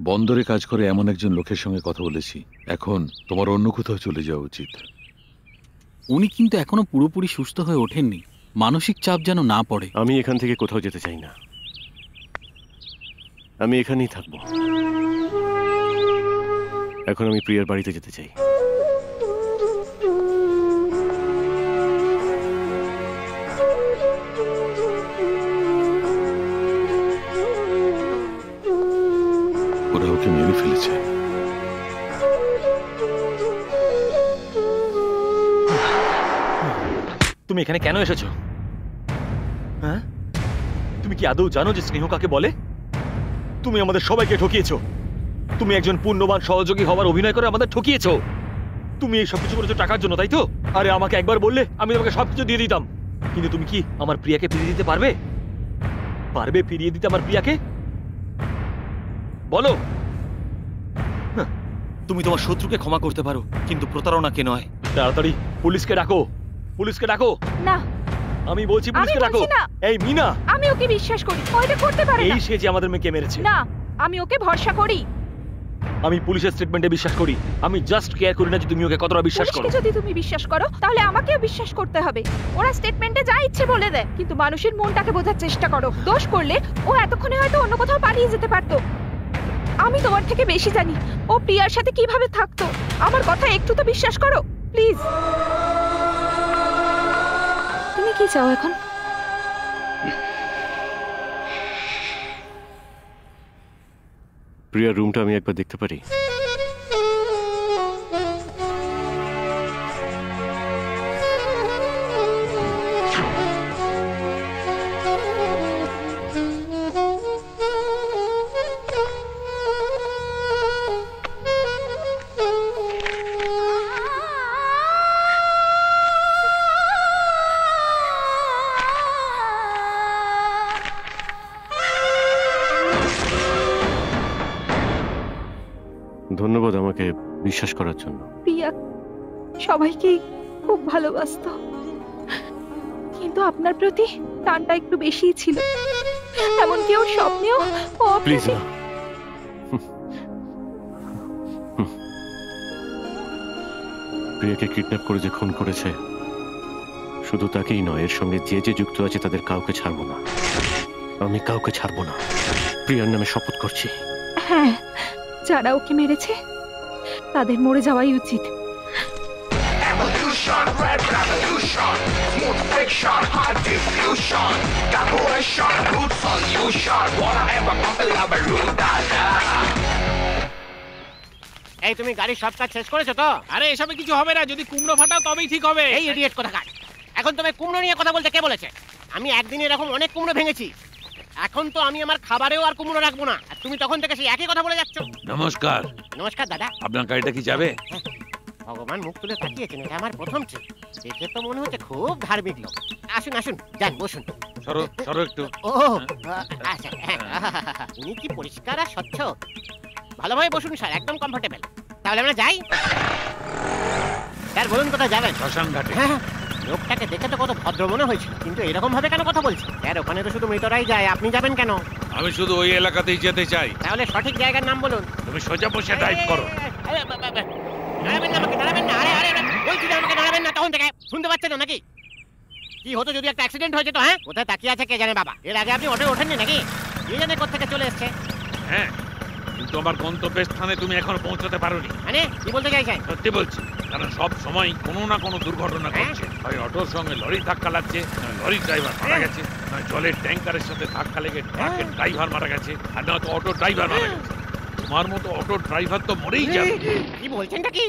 বন্দরে কাজ করে এমন একজন লোকের সঙ্গে কথা বলেছি। এখন তোমার অন্য কোথাও চলে যাওয়া উচিত। উনি কিন্তু এখনো পুরোপুরি সুস্থ হয়ে ওঠেননি, মানসিক চাপ যেন না পড়ে। আমি এখান থেকে কোথাও যেতে চাই না, আমি এখানেই থাকবো। এখন আমি প্রিয়ার বাড়িতে যেতে চাই। ওরা ওকে মেরে ফেলেছে। তুমি এখানে কেন এসেছো? হ্যাঁ, তুমি কি আদৌ জানো যে স্নেহ কাকে বলে? তুমি আমাদের সবাইকে ঠকিয়েছো। তুমি একজন পূর্ণবান সহযোগী হওয়ার অভিনয় করে আমাদের ঠকিয়েছো। তুমি এই সবকিছু করেছো টাকার জন্য, তাই তো? আরে আমাকে একবার বললে আমি তোমাকে সবকিছু দিয়ে দিতাম। কিন্তু তুমি কি আমার প্রিয়াকে ফিরিয়ে দিতে পারবে? পারবে ফিরিয়ে দিতে আমার প্রিয়াকে? বলো। তুমি তোমার শত্রুকে ক্ষমা করতে পারো, কিন্তু প্রতারণাকে নয়। তাড়াতাড়ি পুলিশকে ডাকো, পুলিশকে ডাকো। না, আমি বলছি পুলিশকে ডাকো। এই মিনা, আমি ওকে বিশ্বাস করি, ও এটা করতে পারে না। এই সে যে আমাদের মেয়েকে মেরেছে। না, আমি ওকে ভরসা করি। আমি পুলিশের স্টেটমেন্টে বিশ্বাস করি। আমি জাস্ট কেয়ার করি না যে তুমি ওকে কতটা বিশ্বাস করো। পুলিশকে যদি তুমি বিশ্বাস করো তাহলে আমাকেও বিশ্বাস করতে হবে। ওরা স্টেটমেন্টে যা ইচ্ছে বলে দেয়, কিন্তু মানুষের মনটাকে বোঝার চেষ্টা করো। দোষ করলে ও এতক্ষণে হয়তো অন্য কোথাও পালিয়ে যেতে পারতো। আমি তোমার থেকে বেশি জানি ও প্রিয়ার সাথে কিভাবে থাকতো। আমার কথা একটু তো বিশ্বাস করো প্লিজ। তুমি কি চাও এখন? প্রিয়ার রুমটা আমি একবার দেখতে পারি? বিশ্বাস করার জন্য। প্রিয়া সবাইকে খুব ভালোবাসতো, কিন্তু আপনার প্রতি টানটা একটু বেশিই ছিল। এমনকি ওর স্বপ্নেও প্লিজ না। প্রিয়াকে কিডন্যাপ করে যে খুন করেছে, শুধু তাকেই নয়, এর সঙ্গে যে যে যুক্ত আছে তাদের কাউকে ছাড়বো না। আমি কাউকে ছাড়বো না। প্রিয়ার নামে শপথ করছি। হ্যাঁ, যারা ওকে মেরেছে তাদের মরে যাওয়াই উচিত। Evolution, red revolution, smooth friction, hard diffusion, collaboration, root solution, wanna ever compare root data. এই তুমি গাড়ির সব কাজ শেষ করেছো তো? আরে এসবে কিছু হবে না, যদি কুমড়ো ফাটাও তবেই ঠিক হবে। এই ইডিয়েট কোথাকার! এখন তুমি কুমড়ো নিয়ে কথা বলতে কে বলেছে? আমি একদিন এরকম অনেক কুমড়ো ভেঙেছি। এখন তো আমি আমার খাবারেও আর কুমড়ো রাখবো না, আর তুমি তখন থেকে সেই একই কথা বলে যাচ্ছ। নমস্কার। নমস্কার দাদা। আপনার গাড়িটা কি যাবে? ভগবান মুখ তুলে তাকিয়েছেন, এটা আমার প্রথম ট্রিপ। দেখে তো মনে হচ্ছে খুব ধার্মিক লোক। আসুন আসুন, যান বসুন। সরো সরো একটু। ও আচ্ছা, উনি কি পরিষ্কার আর স্বচ্ছ। ভালোভাবে বসুন স্যার, একদম কমফোর্টেবল। তাহলে আমরা যাই। স্যার বলুন কোথায় যাবেন? শ্মশান ঘাটে। লোকটাকে দেখে তো কত ভদ্র মনে হয়েছিল, কিন্তু এরকম ভাবে কেন কথা বলছে? স্যার ওখানে তো শুধু মৃতরাই যায়, আপনি যাবেন কেন? আমি শুধু ওই এলাকাতেই যেতে চাই। তাহলে সঠিক জায়গার নাম বলুন। তুমি সোজা বসে ড্রাইভ করো। দাঁড়াবেন না আমাকে, দাঁড়াবেন না। আরে আরে বলছি না আমাকে দাঁড়াবেন না, তখন থেকে শুনতে পাচ্ছেন না নাকি? কি হতো যদি একটা অ্যাক্সিডেন্ট হয়েছে তো? হ্যাঁ, কোথায় তাকিয়ে আছে কে জানে বাবা। এর আগে আপনি অটোয় ওঠেননি নাকি? কে জানে কোথা থেকে চলে এসছে। হ্যাঁ, কিন্তু আমার গন্তব্যের স্থানে তুমি এখনো পৌঁছতে পারোনি। মানে কি বলতে চাইছেন? সত্যি বলছি, কারণ সব সময় কোনো না কোনো দুর্ঘটনা ঘটছে। হয় অটোর সঙ্গে লরি ধাক্কা লাগছে, লরির ড্রাইভার মারা গেছে, নয় জলের ট্যাঙ্কারের সাথে ধাক্কা লেগে ট্রাকের ড্রাইভার মারা গেছে, আর নয়তো অটো ড্রাইভার মারা গেছে। তোমার মতো অটো ড্রাইভার তো মরেই যাবে। কি বলছেনটা কি?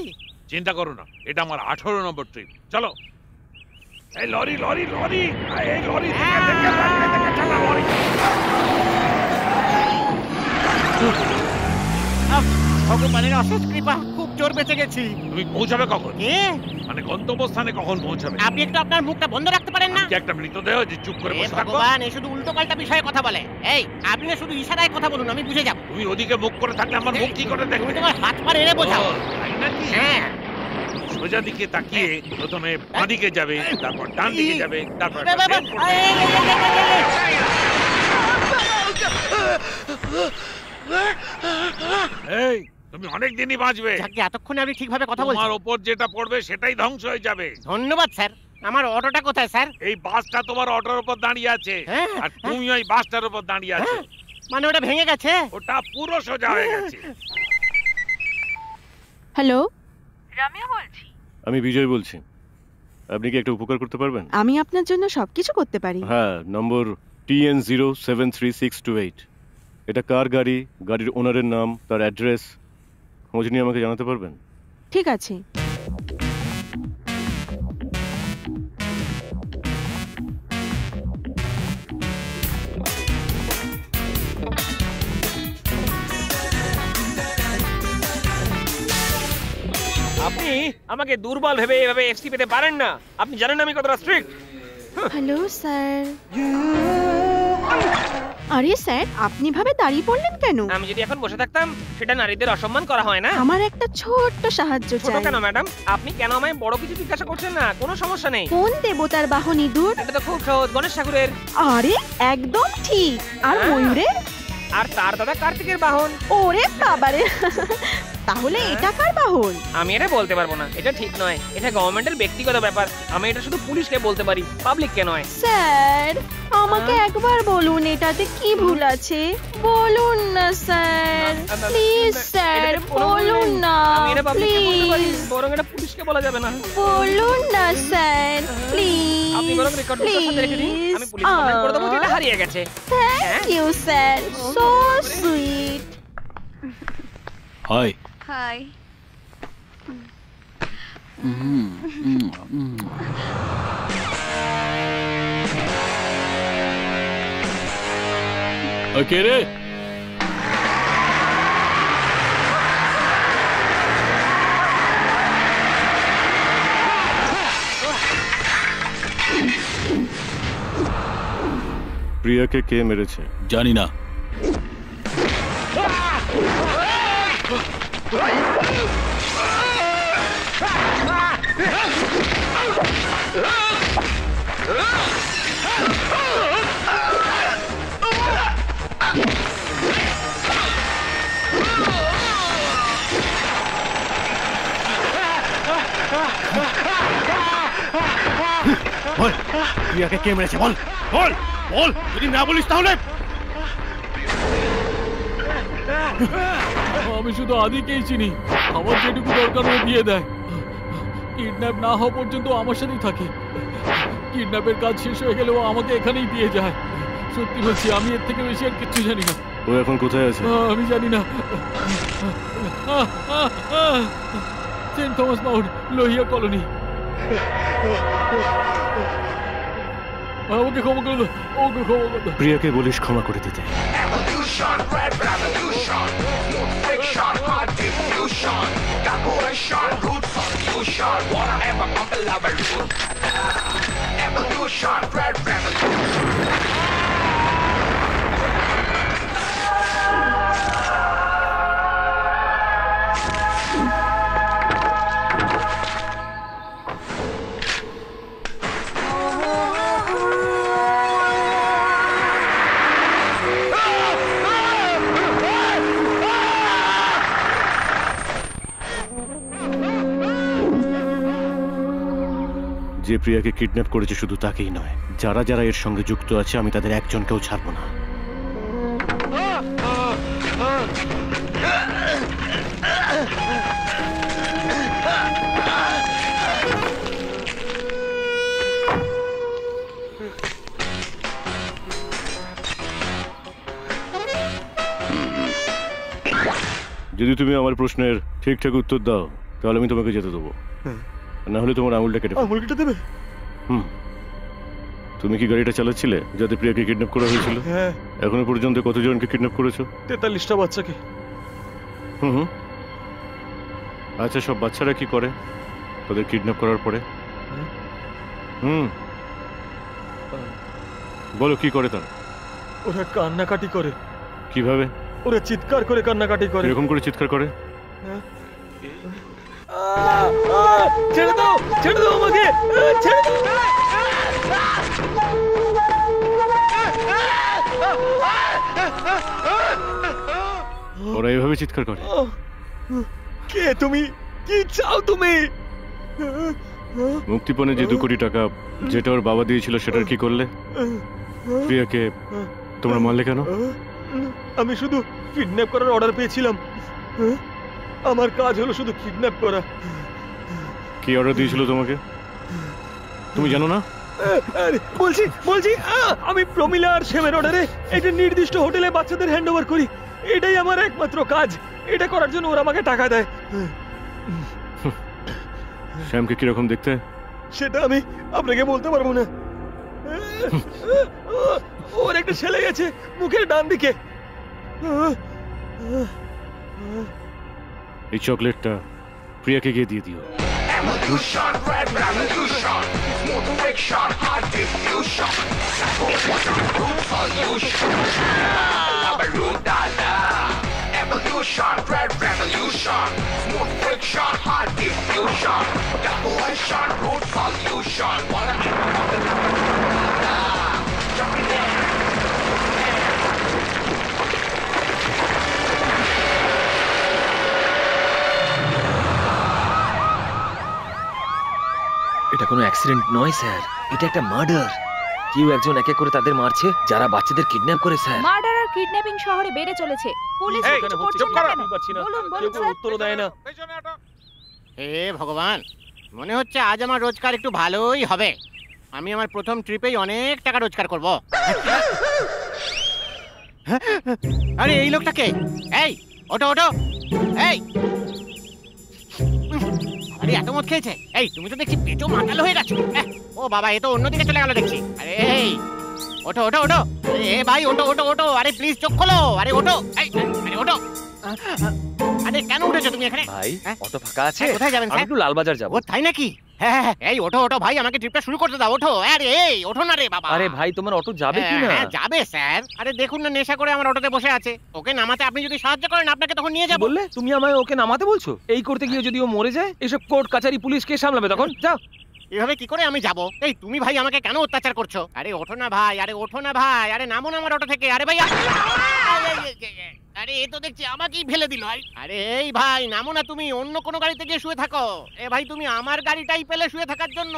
চিন্তা করো না, এটা আমার 18 নম্বর ট্রিপ। চলো। এই লরি লরি লরি, এই লরি দেখে চালা লরি। ভগবানের অশেষ কৃপা, খুব জোর বেঁচে গেছি। তুমি পৌঁছাবে কখন? মানে গন্তব্যস্থানে কখন পৌঁছাবে? আপনি একটু আপনার মুখটা বন্ধ রাখতে পারেন না? কি একটা মৃতদেহ যে চুপ করে বসে থাকো? ভগবান, এই শুধু উল্টো পাল্টা বিষয়ে কথা বলে। এই আপনি শুধু ইশারায় কথা বলুন, আমি বুঝে যাব। তুমি ওদিকে মুখ করে থাকলে আমার মুখ কি করে দেখবে? তোমার হাত পা এড়ে বোঝাও। হ্যাঁ, সোজা দিকে তাকিয়ে প্রথমে বাঁ দিকে যাবে, তারপর ডান দিকে যাবে, তারপর এই তুমি অনেক দিনই বাঁচবে। এতক্ষণে আপনি ঠিকভাবে কথা বলছেন। তোমার উপর যেটা পড়বে সেটাই ধ্বংস হয়ে যাবে। ধন্যবাদ স্যার। আমার অটোটা কোথায় স্যার? এই বাসটা তোমার অটোর উপর দাঁড়িয়ে আছে, আর তুমি ওই বাসটার উপর দাঁড়িয়ে আছো। মানে ওটা ভেঙে গেছে? ওটা পুরো সোজা হয়ে গেছে। হ্যালো, রামিয়া বলছি। আমি বিজয় বলছি। আপনি কি একটা উপকার করতে পারবেন? আমি আপনার জন্য সবকিছু করতে পারি। হ্যাঁ, নম্বর TN073628। এটা কার গাড়ি, গাড়ির ওনারের নাম, তার অ্যাড্রেস খোঁজ নিয়ে আমাকে জানাতে পারবেন? ঠিক আছে। আপনি আমাকে দুর্বল ভেবে এভাবে এফসি পেতে পারেন না। আপনি জানেন আমি কতটা স্ট্রিক্ট। Hello sir. আরে স্যার, আপনি ভাবে দাঁড়িয়ে পড়লেন কেন? আমি যদি এখন বসে থাকতাম সেটা নারীদের অসম্মান করা হয় না? আমার একটা ছোট্ট সাহায্য চাই। ছোট কেন ম্যাডাম? আপনি কেন আমায় বড় কিছু জিজ্ঞাসা করছেন না? কোনো সমস্যা নেই। কোন দেবতার বাহন ইঁদুর? এটা তো খুব সহজ, গণেশ ঠাকুরের। আরে একদম ঠিক। আর ময়ূরের? আর তার দাদা কার্তিকের বাহন। ওরে বাবারে, তাহলে এটা কার বাহন? আমি এটা বলতে পারবো না, এটা ঠিক নয়। এটা গভর্নমেন্টের ব্যক্তিগত ব্যাপার। আমি এটা শুধু পুলিশকে বলতে পারি, পাবলিককে নয়। স্যার আমাকে একবার বলুন এটাতে কি ভুল আছে। বলুন না স্যার, প্লিজ স্যার বলুন না। আমি এটা পাবলিককে বলতে পারি, প্লিজ বরং এটা পুলিশকে বলা যাবে না। বলুন না স্যার, প্লিজ। আপনি বরং রেকর্ডটা সাথে রেখে দিন, আমি পুলিশ কমপ্লেইন করে দেবো যে এটা হারিয়ে গেছে। Thank you sir, so sweet. Hi. Hi. Okay রে। প্রিয়াকে কে মেরেছে? জানি না। বল প্রিয়াকে কে মেরেছে, বল বল বল, যদি না বলিস তাহলে। আমি শুধু আদিকেই চিনি, আমার যেটুকু দরকার ও দিয়ে দেয়। কিডন্যাপ না হওয়া পর্যন্ত আমার সাথেই থাকে। কিডন্যাপের কাজ শেষ হয়ে গেলেও আমাকে এখানেই দিয়ে যায়। সত্যি বলছি, আমি এর থেকে বেশি আর কিচ্ছু জানি না। ও এখন কোথায় আছে? আমি জানি না। Saint Thomas Mount, Lohia colony. আমাকে ক্ষমা করে দাও, ওকে ক্ষমা করে দাও। প্রিয়াকে বলিস ক্ষমা করে দিতে। Evolution, red revolution, smooth friction, hard diffusion, calculation, root solution, wanna ever compilation. Evolution, red revolution. যে প্রিয়াকে কিডন্যাপ করেছে শুধু তাকেই নয়, যারা যারা এর সঙ্গে যুক্ত আছে আমি তাদের একজনকেও ছাড়বো না। যদি তুমি আমার প্রশ্নের ঠিকঠাক উত্তর দাও তাহলে আমি তোমাকে যেতে দেবো, না হলে তোমার আঙুলটা কেটে দেবে। তুমি কি গাড়িটা চালাচ্ছিলে যাতে প্রিয়াকে কিডন্যাপ করা হয়েছিল? হ্যাঁ। এখনো পর্যন্ত কতজনকে কিডন্যাপ করেছো? 43টা বাচ্চাকে। হুম। আচ্ছা, সব বাচ্চারা কি করে তাদের কিডন্যাপ করার পরে? বলো কি করে তারা? ওরা কান্নাকাটি করে। কিভাবে? ওরা চিৎকার করে কান্নাকাটি করে। এরকম করে চিৎকার করে? ছেড়ে দাও, ছেড়ে দাও আমাকে, ছেড়ে দাও। ওরা এইভাবে চিৎকার করে? কে তুমি? কি চাও তুমি? মুক্তিপণে যে 2 কোটি টাকা যেটা ওর বাবা দিয়েছিল সেটার কি করলে? প্রিয়াকে তোমরা মারলে কেন? আমি শুধু কিডন্যাপ করার অর্ডার পেয়েছিলাম। আমার কাজ হলো শুধু কিডন্যাপ করা। কি অর্ডার দিয়েছিল তোমাকে তুমি জানো না? বলছি বলছি আমি প্রমিলা আর শ্যামের অর্ডারে একটা নির্দিষ্ট হোটেলে বাচ্চাদের হ্যান্ডওভার করি। এটাই আমার একমাত্র কাজ। এটা করার জন্য ওরা আমাকে টাকা দেয়। শ্যামকে কিরকম দেখতে? সেটা আমি আপনাকে বলতে পারবো না। ওর একটা ছেলে গেছে মুখের ডান দিকে। এই চকলেটটা প্রিয়াকে গিয়ে দিয়ে দিও। Evolution, red revolution, smooth friction, hard diffusion, root solution, evolution, red revolution, smooth friction, hard diffusion, calculation, root solution, wanna jump in there. এটা কোনো অ্যাক্সিডেন্ট নয় স্যার, এটা একটা মার্ডার। কেউ একজন এক এক করে তাদের মারছে যারা বাচ্চাদের কিডন্যাপ করে স্যার। মার্ডার আর কিডন্যাপিং শহরে বেড়ে চলেছে। পুলিশ কিছু করছে না। বলুন বলুন স্যার। উত্তর দেয় না। হে ভগবান, মনে হচ্ছে আজ আমার রোজগার একটু ভালোই হবে। আমি আমার প্রথম ট্রিপেই অনেক টাকা রোজগার করব। আরে এই লোকটাকে, এই ওটো ওটো, এই আরে এত মদ খেয়েছে। এই তুমি তো দেখছি পেটও মাতাল হয়ে গেছো। ও বাবা, এ তো অন্যদিকে চলে গেল দেখছি। আরে এই ওটো ওটো ওটো, এ ভাই ওটো ওটো ওটো, আরে প্লিজ চোখ খোলো। আরে ওটো, এই আরে ওটো। আরে কেন উঠেছো তুমি এখানে? ভাই অটো ফাঁকা আছে? কোথায় যাবেন স্যার? একটু লালবাজার যাব। ও তাই নাকি? হ্যাঁ, এই ওঠো ওঠো ভাই, আমাকে ট্রিপটা শুরু করতে দাও। ওঠো। আরে এই ওঠো না রে বাবা। আরে ভাই তোমার অটো যাবে কি না? হ্যাঁ যাবে স্যার। আরে দেখুন না, নেশা করে আমার অটোতে বসে আছে। ওকে নামাতে আপনি যদি সাহায্য করেন আপনাকে তখন নিয়ে যাব। বললে তুমি আমায় ওকে নামাতে বলছো? এই করতে গিয়ে যদি ও মরে যায়, এসব কোর্ট কাচারি পুলিশ কে সামলাবে তখন? যাও। এভাবে কি করে আমি যাব? এই তুমি ভাই আমাকে কেন অত্যাচার করছো? আরে ওঠো না ভাই, আরে ওঠো না ভাই, আরে নামো না আমার অটো থেকে। আরে ভাই আরে এ তো দেখছি আমাকেই ফেলে দিল। আরে এই ভাই নামো না, তুমি অন্য কোনো গাড়িতে গিয়ে শুয়ে থাকো। এ ভাই তুমি আমার গাড়িটাই পেলে শুয়ে থাকার জন্য।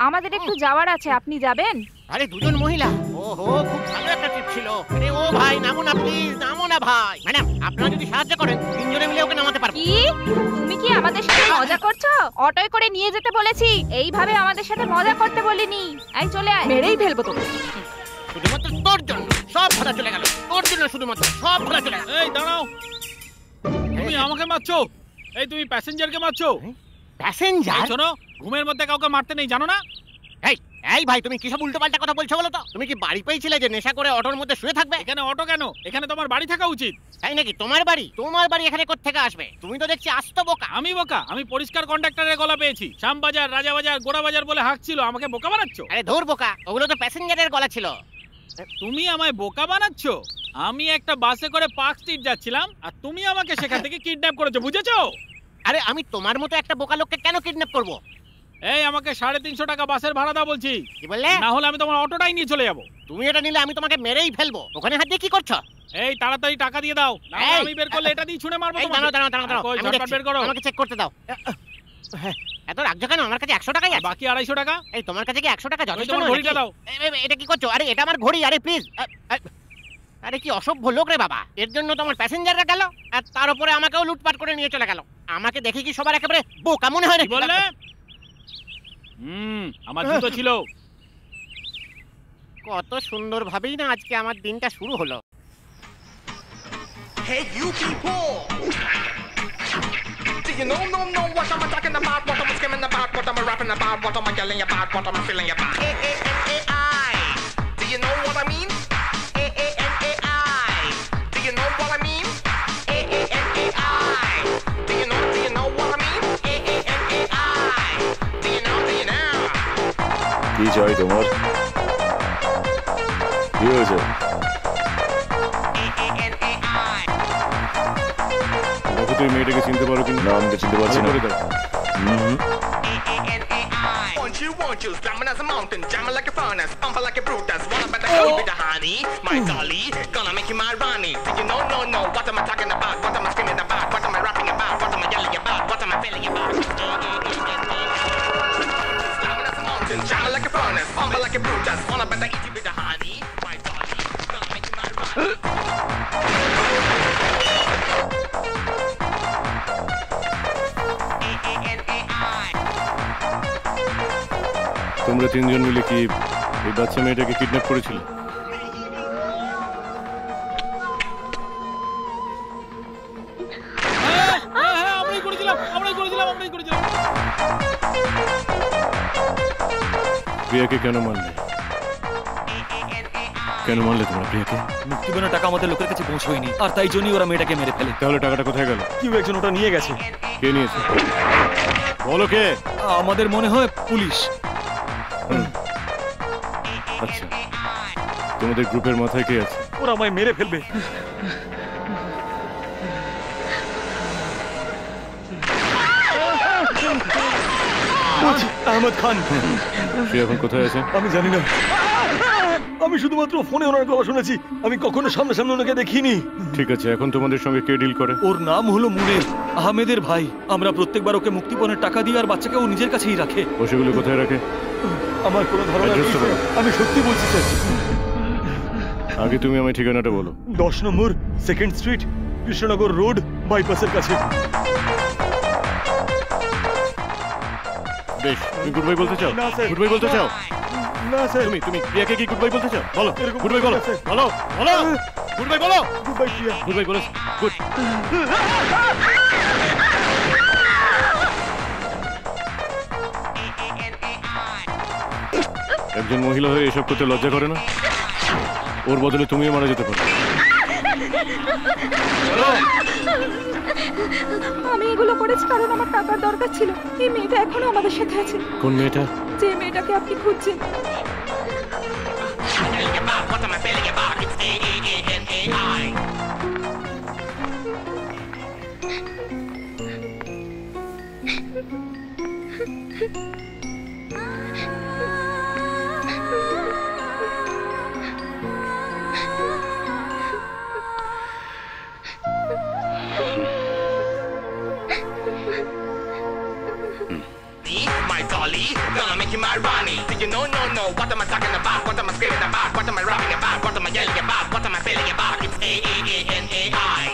আমাদের একটু যাওয়ার আছে, আপনি যাবেন? আরে দুজন মহিলা, ওহো খুব ভালো একটা ট্রিপ ছিল। আরে ও ভাই নামো না প্লিজ, নামো না ভাই। ম্যাডাম আপনারা যদি সাহায্য করেন তিনজনে মিলে ওকে নামাতে পারবো। কি তুমি কি আমাদের সাথে মজা করছো? অটোয় করে নিয়ে যেতে বলেছি, এইভাবে আমাদের সাথে মজা করতে বলিনি। এই চলে আয়, মেরেই ফেলবো তোকে। শুধুমাত্র তোর জন্য সব ভাড়া চলে গেল, তোর জন্য শুধুমাত্র সব ভাড়া চলে গেল। এই দাঁড়াও, তুমি আমাকে মারছো? এই তুমি প্যাসেঞ্জারকে মারছো? প্যাসেঞ্জার? শোনো, ঘুমের মধ্যে কাউকে মারতে নেই, জানো না? এই এই ভাই তুমি কি সব উল্টোপাল্টা কথা বলছো বলো তো? তুমি কি বাড়ি পেয়েছিলে যে নেশা করে অটোর মধ্যে শুয়ে থাকবে? এখানে অটো কেন? এখানে তোমার বাড়ি থাকা উচিত। তাই নাকি? তোমার বাড়ি? তোমার বাড়ি এখানে কোত্থেকে আসবে? তুমি তো দেখছি আস্ত বোকা। আমি বোকা? আমি পরিষ্কার কন্ডাক্টরের গলা পেয়েছি। শ্যামবাজার, রাজাবাজার, গোড়াবাজার বলে হাঁকছিল, আমাকে বোকা বানাচ্ছ? আরে ধুর বোকা, ওগুলো তো প্যাসেঞ্জারের গলা ছিল। তুমি আমায় বোকা বানাচ্ছ? আমি একটা বাসে করে পার্ক স্ট্রিট যাচ্ছিলাম আর তুমি আমাকে সেখান থেকে কিডন্যাপ করেছো, বুঝেছো? আরে আমি তোমার মতো একটা বোকা লোককে কেন কিডন্যাপ করব? এই আমাকে 350 টাকা বাসের ভাড়া দাও বলছি। কি বললে? না হলে আমি তোমার অটোটাই নিয়ে চলে যাব। তুমি এটা নিলে আমি তোমাকে মেরেই ফেলবো। ওখানে হাত দিয়ে কি করছো? এই তাড়াতাড়ি টাকা দিয়ে দাও, না হলে আমি বের করলে এটা দিয়ে ছুঁড়ে মারবো তোমাকে। দাঁড়াও দাঁড়াও দাঁড়াও, কই আমি ঝটপট দেখছি। বের করো। আমাকে চেক করতে দাও। এত রাখছো কেন? আমার কাছে 100 টাকাই আছে। বাকি 250 টাকা? এই তোমার কাছে কি 100 টাকা যথেষ্ট? তোমার ঘড়িটা দাও। এটা কি করছো? আরে এটা আমার ঘড়ি, আরে প্লিজ। আরে কি অসভ্য লোক রে বাবা, এর জন্য তো আমার প্যাসেঞ্জাররা গেল আর তার উপরে আমাকেও লুটপাট করে নিয়ে চলে গেল। আমাকে দেখে কি সবার একেবারে বোকা মনে হয় না? বললে আমার জুতো ছিল। কত সুন্দর ভাবেই না আজকে আমার দিনটা শুরু হলো। Hey you people! Do you know what I'm talking about? What I'm skimming about? What I'm rapping about? What I'm yelling about? What I'm feeling about? A-A-N-A-I. Do you know what I mean? A-A-N-A-I. Do you know what I mean? A-A-N-A-I. Do you know what I mean? A-A-N-A-I. Do you know? কি চাই তোমার? কি হয়েছে? দেখো তুই মেয়েটাকে চিনতে পারো কিনা? না আমি তো চিনতে পারছি না। Want you, slamming as a mountain, jamming like a furnace, pumping like a Brutus. Wanna better go with the honey, my dolly, gonna make you my Ronnie. Do you know, no, what am I talking about? What am I screaming about? What am I rapping about? What am I yelling about? What am I feeling about? Slamming as a mountain, jamming like a furnace, pumping like a Brutus. Wanna better eat you with the honey, my dolly, gonna make you my Ronnie. তোমরা তিনজন মিলে কি এই বাচ্চা মেয়েটাকে kidnap করেছিলে? আমরাই করেছিলাম। প্রিয়াকে কেন মারলে? কেন মারলে তোমরা প্রিয়াকে? মুক্তিপণের টাকা আমাদের লোকের কাছে পৌঁছয়নি আর তাই জন্যই ওরা মেয়েটাকে মেরে ফেলে। তাহলে টাকাটা কোথায় গেল? কেউ একজন ওটা নিয়ে গেছে। কে নিয়েছে? বলো কে? আমাদের মনে হয় পুলিশ। আচ্ছা, তোমাদের গ্রুপের মাথায় কে আছে? ওরা আমায় মেরে ফেলবে। আহমদ খান। সে এখন কোথায় আছে? আমি জানি না, আমি শুধুমাত্র ফোনে ওনার গলা শুনেছি, আমি কখনো সামনাসামনি ওনাকে দেখিনি। ঠিক আছে, এখন তোমাদের সঙ্গে কে ডিল করে? ওর নাম হলো মুনির, আহমেদের ভাই। আমরা প্রত্যেকবার ওকে মুক্তিপণের টাকা দিই আর বাচ্চাকে ও নিজের কাছেই রাখে। ও সেগুলো কোথায় রাখে? আমার কোনো ধারণা নেই স্যার, আমি সত্যি বলছি স্যার। আগে তুমি আমায় ঠিকানাটা বলো। 10 নম্বর 2nd স্ট্রিট, কৃষ্ণনগর রোড, বাইপাসের কাছে। বেশ, তুমি গুড বাই বলতে চাও? না স্যার। গুড বাই বলতে চাও? না স্যার। তুমি প্রিয়াকে কি গুড বাই বলতে চাও? বলো গুড বাই বলো। বলো গুড বাই বলো। গুড বাই প্রিয়া। গুড বাই বলো। গুড। একজন মহিলা হয়ে এসব করতে লজ্জা করে না? ওর বদলে তুমিও মারা যেতে পারো। আমি এগুলো করেছি কারণ আমার টাকার দরকার ছিল। এই মেয়েটা এখনো আমাদের সাথে আছে। কোন মেয়েটা? যে মেয়েটাকে আপনি খুঁজছেন। Gonna make you my Ronnie. Do you know, no, what am I talking about? What am I screaming about? What am I rapping about? What am I yelling about? What am I feeling about? It's A-A-A-N-A-I.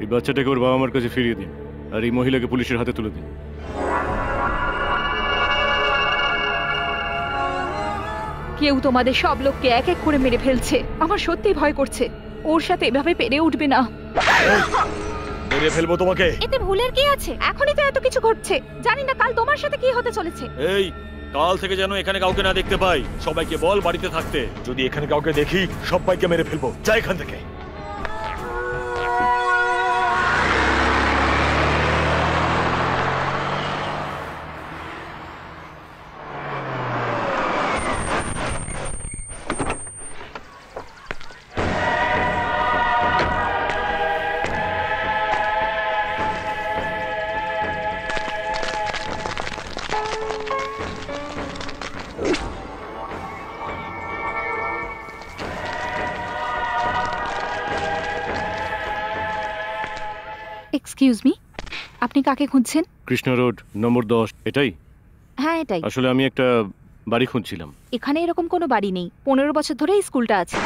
এই বাচ্চাটাকে ওর বাবা মার কাছে ফিরিয়ে দিন আর এই মহিলাকে পুলিশের হাতে তুলে দিন। কেউ তোমাদের সব লোককে এক এক করে মেরে ফেলছে। আমার সত্যি ভয় করছে, ওর সাথে এভাবে পেরে উঠবে না। মেরে ফেলবো তোমাকে। এতে ভুলের কি আছে? এখনই তো এত কিছু ঘটছে, জানি না কাল তোমার সাথে কি হতে চলেছে। এই কাল থেকে যেন এখানে কাউকে না দেখতে পাই। সবাইকে বল বাড়িতে থাকতে। যদি এখানে কাউকে দেখি সবাইকে মেরে ফেলবো। যা এখান থেকে। এক্সকিউজ মি, আপনি কাকে খুঁজছেন? কৃষ্ণ রোড নম্বর 10, এটাই? হ্যাঁ এটাই। আসলে আমি একটা বাড়ি খুঁজছিলাম। এখানে এরকম কোনো বাড়ি নেই। 15 বছর ধরে এই স্কুলটা আছে।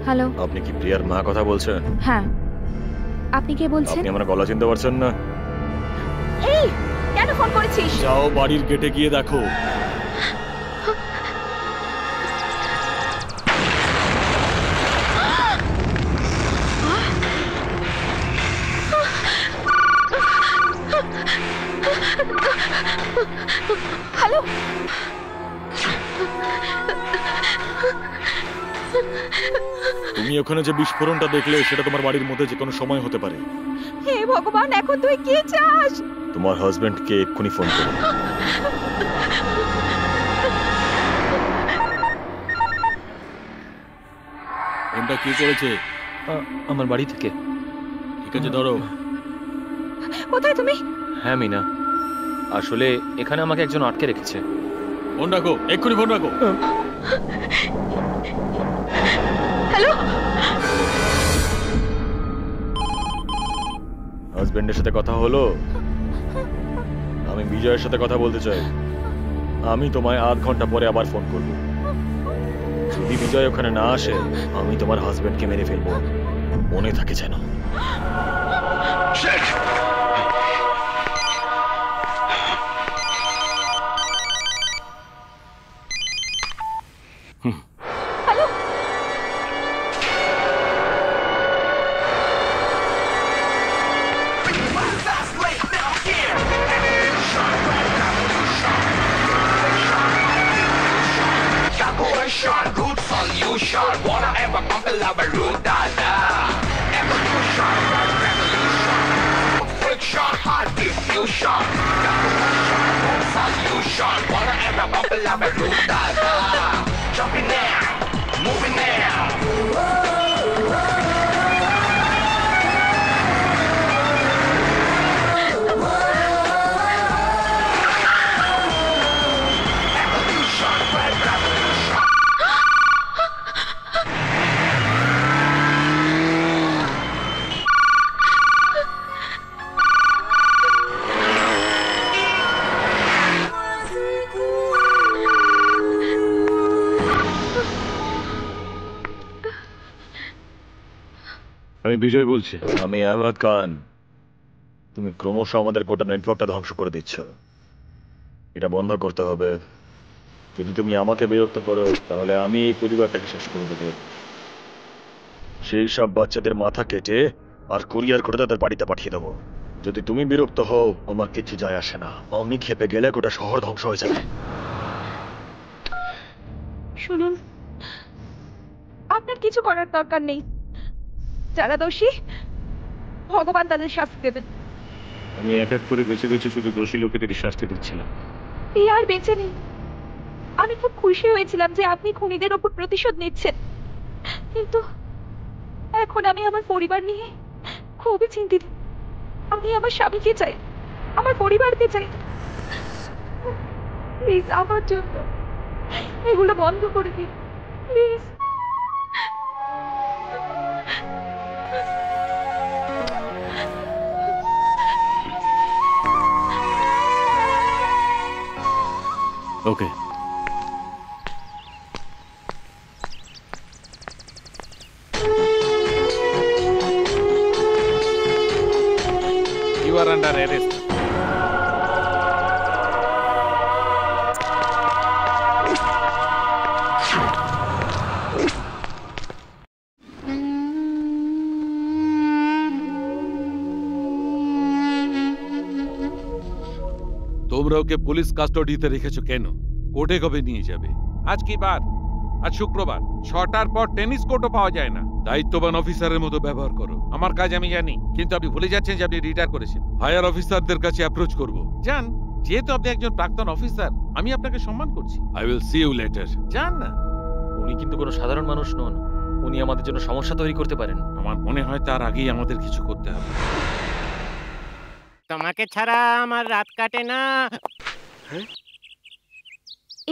হ্যালো, আপনি কি প্রিয়ার মা কথা বলছেন? হ্যাঁ। আপনি কে বলছেন? আপনি আমার গলা চিনতে পারছেন না? এই কেন ফোন করেছিস? যাও বাড়ির গেটে গিয়ে দেখো। হ্যালো, তুমি ওখানে যে বিস্ফোরণটা দেখলে সেটা তোমার বাড়ির মধ্যে যে কোনো সময় হতে পারে। হে ভগবান, এখন তুই কি চাস? তোমার হাজবেন্ডকে এক্ষুনি ফোন করো। ফোনটা কি করেছে? আমার বাড়ি থেকে। ঠিক আছে, ধরো। কোথায় তুমি? হ্যাঁ মিনা, আসলে এখানে আমাকে একজন আটকে রেখেছে। ফোন রাখো, এক্ষুনি ফোন রাখো। হ্যালো, হাজবেন্ডের সাথে কথা হলো? আমি বিজয়ের সাথে কথা বলতে চাই। আমি তোমায় 8 ঘন্টা পরে আবার ফোন করব। যদি বিজয় ওখানে না আসে আমি তোমার হাজবেন্ডকে মেরে ফেলবো, মনে থাকে যেন। Good solution, wanna ever compile our root data. Evolution, revolution, friction, hard diffusion. Good solution, wanna ever compile our root data. Jumping now, moving now. আমি বিজয় বলছি। আমি আহমদ খান। তুমি ক্রমশ আমাদের গোটা নেটওয়ার্কটা ধ্বংস করে দিচ্ছ। এটা বন্ধ করতে হবে। যদি তুমি আমাকে বিরক্ত করো তাহলে আমি এই পরিবারটাকে শেষ করে দেবো। সেই সব বাচ্চাদের মাথা কেটে আর কুরিয়ার করে তাদের বাড়িতে পাঠিয়ে দেবো। যদি তুমি বিরক্ত হও আমার কিছু যায় আসে না। আমি খেপে গেলে গোটা শহর ধ্বংস হয়ে যাবে। শুনুন, আপনার কিছু করার দরকার নেই। যারা দোষী ভগবান তাদের শাস্তি দেবেন। আমি এক এক করে বেছে বেছে শুধু দোষী লোকেদের শাস্তি দিচ্ছিলাম। এই আর বেঁচে নেই। আমি খুব খুশি হয়েছিলাম যে আপনি খুনিদের ওপর প্রতিশোধ নিচ্ছেন, কিন্তু এখন আমি আমার পরিবার নিয়ে খুবই চিন্তিত। আমি আমার স্বামীকে চাই। আমার পরিবারকে চাই। প্লিজ আমার জন্য এগুলো বন্ধ করে দিন please. Okay, You are under arrest. তোমরা ওকে পুলিশ কাস্টডিতে রেখেছো কেন? কোর্টে কবে নিয়ে যাবে? আজ কি বার? আজ শুক্রবার। 6টার পর টেনিস কোর্টও পাওয়া যায় না। দায়িত্ববান অফিসারের মতো ব্যবহার করো। আমার কাজ আমি জানি, কিন্তু আপনি ভুলে যাচ্ছেন যে আপনি রিটায়ার করেছেন। হায়ার অফিসারদের কাছে অ্যাপ্রোচ করব। যান, যেহেতু আপনি একজন প্রাক্তন অফিসার, আমি আপনাকে সম্মান করছি। I will see you later. যান না। উনি কিন্তু কোনো সাধারণ মানুষ নন, উনি আমাদের জন্য সমস্যা তৈরি করতে পারেন। আমার মনে হয় তার আগেই আমাদের কিছু করতে হবে। তোমাকে ছাড়া আমার রাত কাটে না।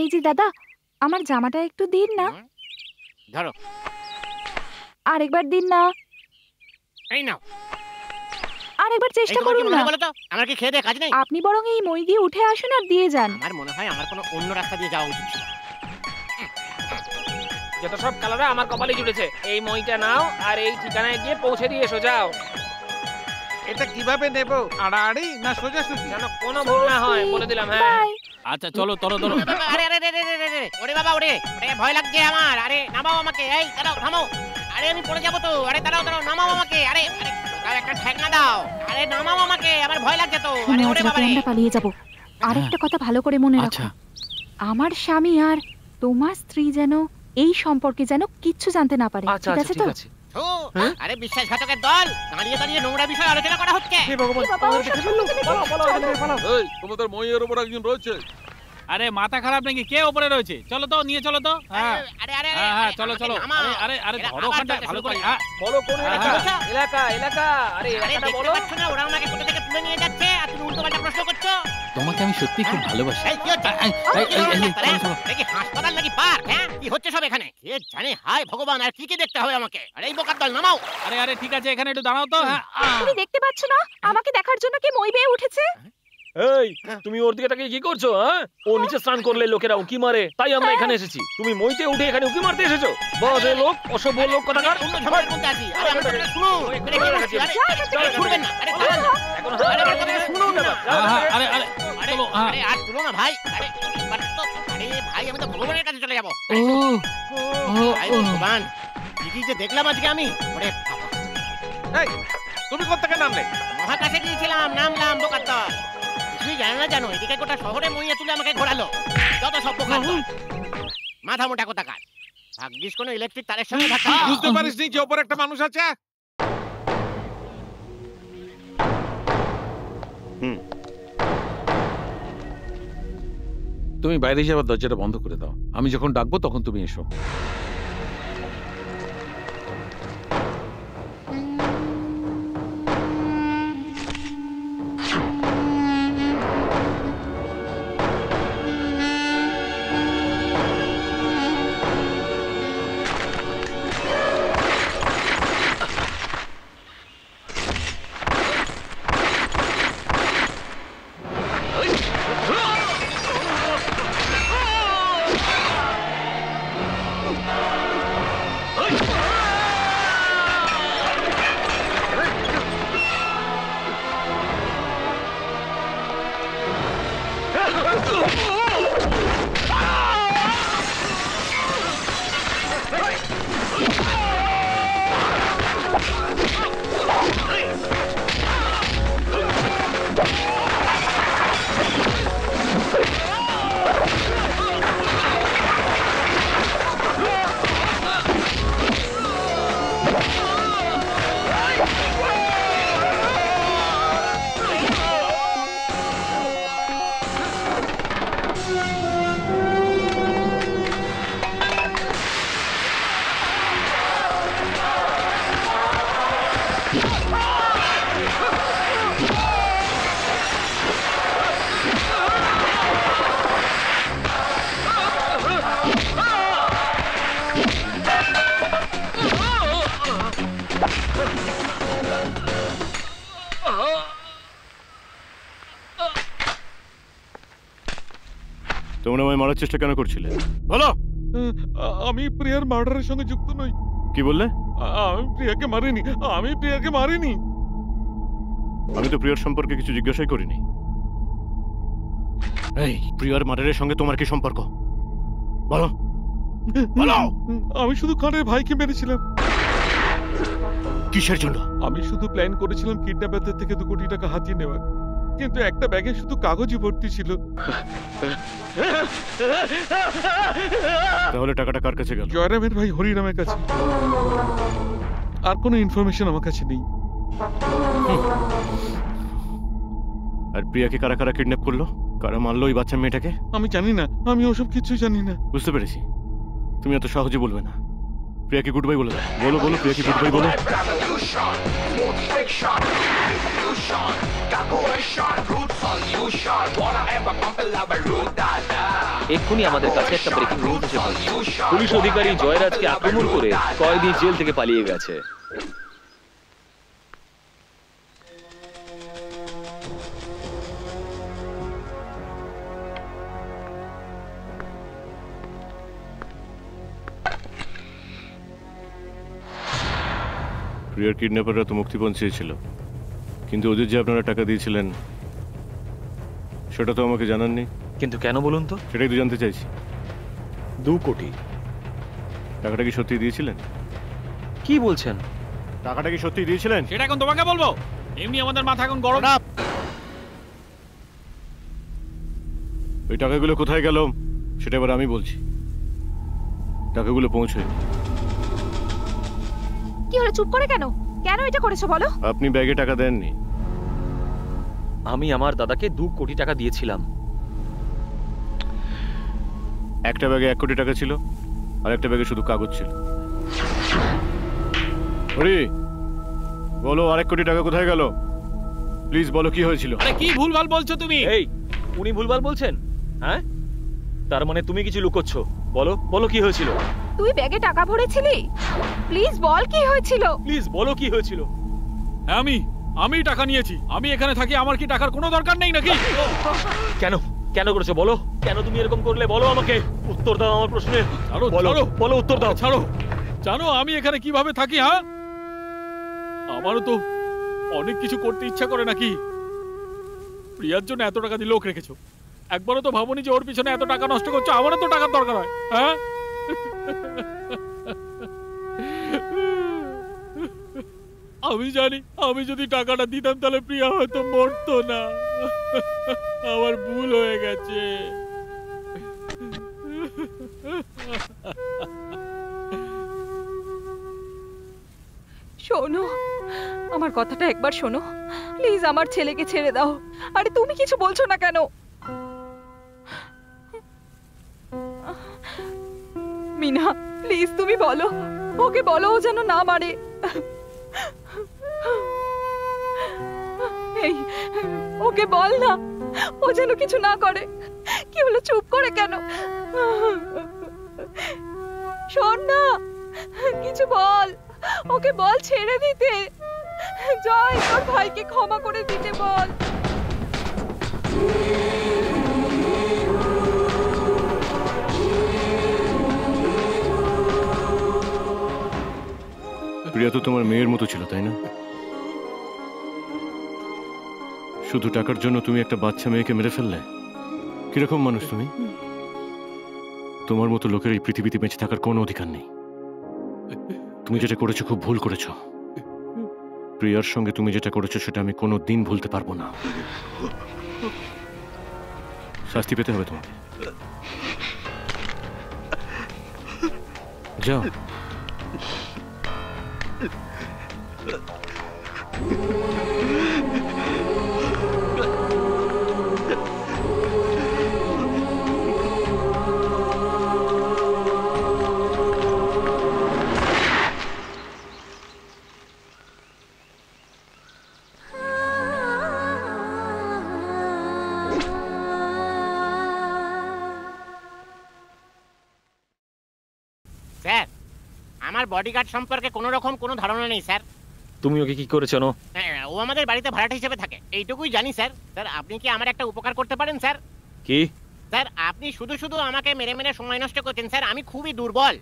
এই যে দাদা, আমার জামাটা একটু দিন না। ধরো, আরেকবার দিন না। এই নাও, আরেকবার চেষ্টা করুন না। বলো তো, আমার কি খেয়ে দে কাজ নেই? আপনি বরং এই মই দিয়ে উঠে আসুন আর দিয়ে যান। আমার মনে হয় আমার কোনো অন্য রাস্তা দিয়ে যাওয়া উচিত ছিল। যত সব কালারা আমার কপালে জুটেছে। এই মইটা নাও আর এই ঠিকানায় গিয়ে পৌঁছে দিয়ে এসো, যাও। এটা কিভাবে নেব? আড়াআড়ি না সোজাসুজি? যেন কোনো ভুল না হয়, বলে দিলাম। হ্যাঁ, আচ্ছা চলো চলো চলো। আরে আরে আরে আরে ওরে বাবা, ওরে ভয় লাগছে আমার। আরে নামাও আমাকে। এই দাঁড়াও, থামো। আরে আমি পড়ে যাবো তো। আরে দাঁড়াও দাঁড়াও, নামাও আমাকে। আরে আরে দাও, একটা ঠেকনা দাও। আরে নামাও আমাকে, আমার ভয় লাগছে তো। আরে ওরে বাবা, আমরা পালিয়ে যাব। আরেকটা কথা ভালো করে মনে রাখো, আমার স্বামী আর তোমার স্ত্রী যেন এই সম্পর্কে যেন কিচ্ছু জানতে না পারে। ঠিক আছে তো? আরে বিশ্বাসঘাতকের দল, দাঁড়িয়ে দাঁড়িয়ে নোংরা বিষয় আলোচনা করা হচ্ছে। তোমাদের মইয়ের উপর একজন রয়েছে। আরে মাথা খারাপ নাকি? কে উপরে রয়েছে? চলো তো, নিয়ে চলো তো। হ্যাঁ হ্যাঁ, চলো চলো। আরে আরে ধরো ওখানটা ভালো করে। হ্যাঁ বলো কোন এলাকা? এলাকা আরে এলাকাটা বলো। দেখতে পাচ্ছ না ওরা আমাকে কোথা থেকে তুলে নিয়ে যাচ্ছে, আর তুমি উল্টোপাল্টা প্রশ্ন করছো? তোমাকে আমি সত্যি খুব ভালোবাসি। এই কি হচ্ছে? কি হাসপাতাল নাকি পার্ক? হ্যাঁ, কি হচ্ছে সব এখানে? কে জানে? হায় ভগবান, আর কি কি দেখতে হবে আমাকে? আরে এই বোকার দল, নামাও। আরে আরে ঠিক আছে, এখানে একটু দাঁড়াও তো। হ্যাঁ, তুমি দেখতে পাচ্ছ না আমাকে দেখার জন্য কি মই বেয়ে উঠেছে? এই, তুমি ওর দিকে তাকিয়ে কি করছো? হ্যাঁ, ও নিচে স্নান করলে লোকেরা উকি মারে, তাই আমরা এখানে এসেছি। তুমি মইতে উঠে এখানে উকি মারতে এসেছো? বাজে লোক, অসভ্য লোক কোথাকার। অন্য ঝামেলার মধ্যে আছি। আরে আমি কথা শুনো। আরে ছুড়বেন না। আরে এখন আরে শুনুন না। আরে আরে চলো। আরে আর তুলো না ভাই। আরে আরে ভাই, আমি তো ভগবানের কাছে চলে যাবো। ভাই ভগবান, কি যে দেখলাম আজকে আমি। ওরে বাবা, এই তুমি কোথা থেকে নামলে? মহাকাশে গিয়েছিলাম, নামলাম বোকার দল। তুই জানো না জানো, এদিকে গোটা শহরে মইয়া তুলে আমাকে ঘোরালো। যত সব বোকার দল, মাথা মোটা কোথাকার। ভাগ্যিস কোনো ইলেকট্রিক তারের সঙ্গে ধাক্কা। বুঝতে পারিস নি যে ওপরে একটা মানুষ আছে? তুমি বাইরে যাবার দরজাটা বন্ধ করে দাও। আমি যখন ডাকবো তখন তুমি এসো। তোমরা আমায় মারার চেষ্টা কেন করছিলে বলো? আমি প্রিয়ার মার্ডারের সঙ্গে যুক্ত নই। কি বললে? আমি প্রিয়াকে মারিনি, আমি প্রিয়াকে মারিনি। আমি তো প্রিয়ার সম্পর্কে কিছু জিজ্ঞাসাই করিনি। এই প্রিয়ার মার্ডারের সঙ্গে তোমার কি সম্পর্ক বলো? বলো। আমি শুধু খানের ভাইকে মেরেছিলাম। কিসের জন্য? আমি শুধু প্ল্যান করেছিলাম কিডন্যাপারদের থেকে 2 কোটি টাকা হাতিয়ে নেওয়ার, কিন্তু একটা ব্যাগে শুধু কাগজই ভর্তি ছিল। তাহলে টাকাটা কার কাছে গেল? জয়রামের ভাই হরিরামের কাছে। আর কোনো ইনফরমেশন আমার কাছে নেই। আর প্রিয়াকে কারা কারা কিডন্যাপ করলো? কারা মারলো ওই বাচ্চা মেয়েটাকে? আমি জানি না, আমি ওসব কিছু জানি না। বুঝতে পেরেছি, তুমি এত সহজে বলবে না। প্রিয়াকে গুড বাই বলে দাও। বলো বলো প্রিয়াকে গুড বাই বলো। এক্ষুনি আমাদের কাছে একটা ব্রেকিং নিউজ এসে পৌঁছেছে। পুলিশ অধিকারী জয়রাজকে আক্রমণ করে কয়েদি জেল থেকে পালিয়ে গেছে। প্রিয়ার কিডন্যাপাররা তো মুক্তিপণ চেয়েছিল, কিন্তু ওদের যে আপনারা টাকা দিয়েছিলেন সেটা তো আমাকে জানাননি। কিন্তু কেন বলুন তো? সেটাই তো জানতে চাইছি। 2 কোটি টাকাটা কি সত্যি দিয়েছিলেন? কি বলছেন? টাকাটা কি সত্যি দিয়েছিলেন? সেটা এখন তোমাকে বলবো? এমনি আমাদের মাথা এখন গরম। ওই টাকাগুলো কোথায় গেল সেটা এবার আমি বলছি। টাকাগুলো পৌঁছে। কি হলো, চুপ করে কেন? কেন এটা করেছো বলো? আপনি ব্যাগে টাকা দেননি। আমি আমার দাদাকে 2 কোটি টাকা দিয়েছিলাম। একটা ব্যাগে 1 কোটি টাকা ছিল, আর একটা ব্যাগে শুধু কাগজ ছিল। হরি বলো, আর 1 কোটি টাকা কোথায় গেল? প্লিজ বলো কি হয়েছিল। আরে কি ভুলভাল বলছো তুমি? এই উনি ভুলভাল বলছেন? হ্যাঁ, তার মানে তুমি কিছু লুকোচ্ছ। বলো বলো কি হয়েছিল। তুই ব্যাগে টাকা ভরেছিলি? প্লিজ বল কি হয়েছিল। প্লিজ বলো কি হয়েছিল। আমি টাকা নিয়েছি। আমি এখানে থাকি, আমার কি টাকার কোনো দরকার নেই নাকি? কেন কেন করেছো বলো? কেন তুমি এরকম করলে বলো আমাকে। উত্তর দাও আমার প্রশ্নে। বলো বলো উত্তর দাও। ছাড়ো। জানো আমি এখানে কিভাবে থাকি? হ্যাঁ, আমারও তো অনেক কিছু করতে ইচ্ছা করে নাকি। প্রিয়ার জন্য এত টাকা দিয়ে লোক রেখেছো, একবারও তো ভাবনি যে ওর পিছনে এত টাকা নষ্ট করছো। আমারও তো টাকার দরকার হয়। হ্যাঁ, আমি জানি আমি যদি টাকাটা দিতাম তাহলে প্রিয়া হয়তো মরতো না। আমার ভুল হয়ে গেছে। শোনো, আমার কথাটা একবার শোনো প্লিজ। আমার ছেলেকে ছেড়ে দাও। আরে তুমি কিছু বলছো না কেন? মিনা প্লিজ তুমি বলো, ওকে বলো ও যেন না মারে। এই ওকে বল না, ও যেন কিছু না করে। কি হলো, চুপ করে কেন? শোন না, কিছু বল। ওকে বল ছেড়ে দিতে। জয়, তোর ভাইকে ক্ষমা করে দিতে বল। প্রিয়া তো তোমার মেয়ের মতো ছিল, তাই না? শুধু টাকার জন্য তুমি একটা বাচ্চা মেয়েকে মেরে ফেললে। কিরকম মানুষ তুমি? তোমার মতো লোকের এই পৃথিবীতে বেঁচে থাকার কোনো অধিকার নেই। তুমি যেটা করেছো খুব ভুল করেছো। প্রিয়ার সঙ্গে তুমি যেটা করেছো সেটা আমি কোনো দিন ভুলতে পারবো না। শাস্তি পেতে হবে তোমাকে। যাও। স্যার, আমার বডিগার্ড সম্পর্কে কোনো রকম কোনো ধারণা নেই স্যার। তুমি ওকে কি করে চেনো? ও আমাদের বাড়িতে ভাড়াটে হিসেবে থাকে, এইটুকুই জানি স্যার। স্যার আপনি কি আমার একটা উপকার করতে পারেন স্যার? কি? স্যার আপনি শুধু শুধু আমাকে মেরে মেরে সময় নষ্ট করছেন স্যার। আমি খুবই দুর্বল।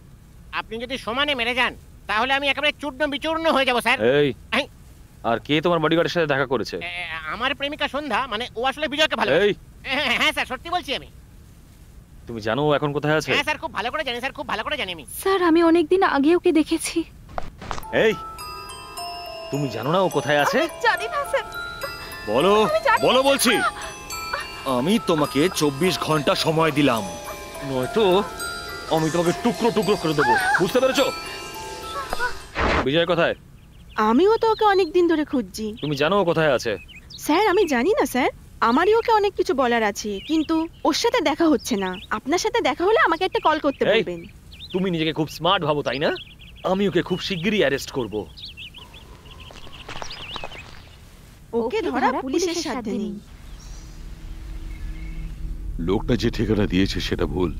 আপনি যদি সমানে মেরে যান তাহলে আমি একেবারে চূর্ণ বিচূর্ণ হয়ে যাব স্যার। এই আর কে তোমার বডিগার্ডের সাথে দেখা করেছে? আমার প্রেমিকা সন্ধ্যা, মানে ও আসলে বিজয়কে ভালো। এই হ্যাঁ স্যার সত্যি বলছি আমি। তুমি জানো ও এখন কোথায় আছে? হ্যাঁ স্যার খুব ভালো করে জানি স্যার, খুব ভালো করে জানি আমি। স্যার আমি অনেকদিন আগে ওকে দেখেছি। এই তুমি জানো না ও কোথায় আছে? জানি না স্যার। বলো বলো বলছি। আমি তোমাকে 24 ঘন্টা সময় দিলাম, নয়তো আমি তোমাকে টুকরো টুকরো করে দেবো, বুঝতে পেরেছো? বিজয় কোথায়? আমিও তো ওকে অনেক দিন ধরে খুঁজছি। তুমি জানো ও কোথায় আছে? স্যার আমি জানি না স্যার, আমারই ওকে অনেক কিছু বলার আছে, কিন্তু ওর সাথে দেখা হচ্ছে না। আপনার সাথে দেখা হলে আমাকে একটা কল করতে বলবেন। তুমি নিজেকে খুব স্মার্ট ভাবো তাই না? আমি ওকে খুব শিগগিরই অ্যারেস্ট করব। ওকে ধরা পুলিশের সাথে নেই। লোকটা যে ঠিকানা দিয়েছে সেটা ভুল,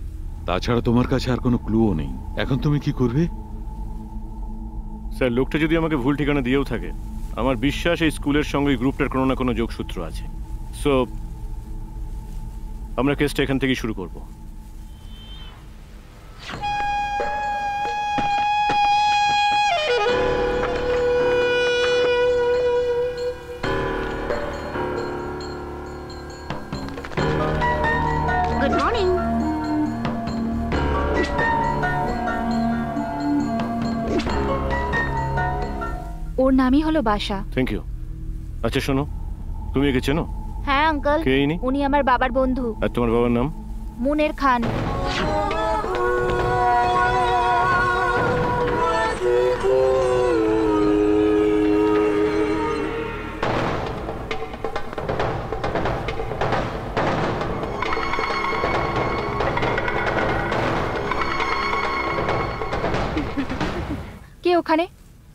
তাছাড়া তোমার কাছে আর কোনো ক্লুও নেই। এখন তুমি কি করবে? স্যার লোকটা যদি আমাকে ভুল ঠিকানা দিয়েও থাকে, আমার বিশ্বাস এই স্কুলের সঙ্গে এই গ্রুপটার কোনো না কোনো যোগসূত্র আছে। সো আমরা কেসটা এখান থেকেই শুরু করব। Good morning. ওর নামই হলো বাসা। Thank you. আচ্ছা শোনো, তুমি একে চেনো? হ্যাঁ আঙ্কেল, কে ইনি? উনি আমার বাবার বন্ধু। আর তোমার বাবার নাম? মুনের খান। কে ওখানে?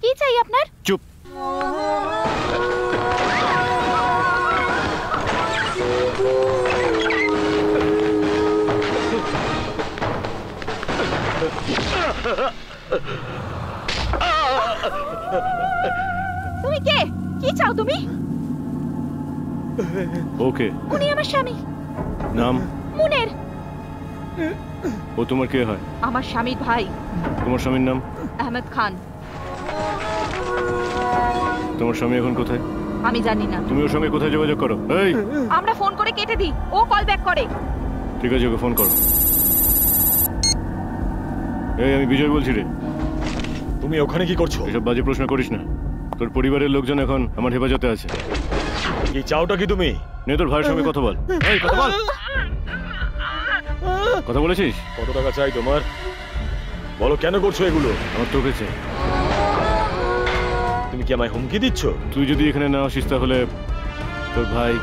কি চাই আপনার? চুপ। তুমি কে? কি চাও তুমি? ওকে। উনি আমার স্বামী। নাম? মুনের। ও তোমার কে হয়? আমার স্বামীর ভাই। তোমার স্বামীর নাম? আহমেদ খান। তোমার স্বামী এখন কোথায়? আমি জানি না। তুমি ওর সঙ্গে কোথায় যোগাযোগ করো? এই আমরা ফোন করে কেটে দিই, ও কল ব্যাক করে। ঠিক আছে, ওকে ফোন করো। এই আমি বিজয় বলছি রে। তুমি ওখানে কি করছো? এসব বাজে প্রশ্ন করিস না। তোর পরিবারের লোকজন এখন আমার হেফাজতে আছে। কি চাওটা কি তুমি? নে তোর ভাইয়ের সঙ্গে কথা বল। এই কথা বল। কথা বলেছিস? কত টাকা চাই তোমার? বলো কেন করছো এগুলো? আমার তোকে চাই। তুমি কি আমায় হুমকি দিচ্ছ? তুই যদি এখানে না আসিস তাহলে তোর ভাই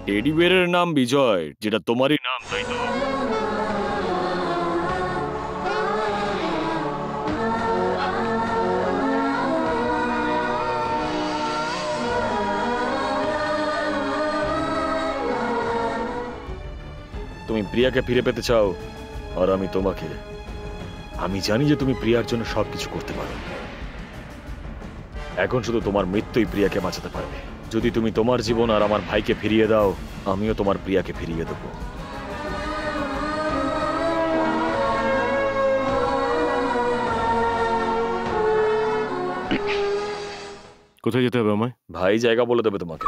টেডি বিয়ারের নাম বিজয়, যেটা তোমারই নাম, তাই তো? তুমি প্রিয়াকে ফিরে পেতে চাও, আর আমি তোমাকে। আমি জানি যে তুমি প্রিয়ার জন্য সবকিছু করতে পারো। এখন শুধু তোমার মৃত্যুই প্রিয়াকে বাঁচাতে পারবে। যদি তুমি তোমার জীবন আর আমার ভাইকে ফিরিয়ে দাও, আমিও তোমার প্রিয়াকে ফিরিয়ে দেবো। কোথায় যেতে হবে আমায়? ভাই জায়গা বলে দেবে তোমাকে।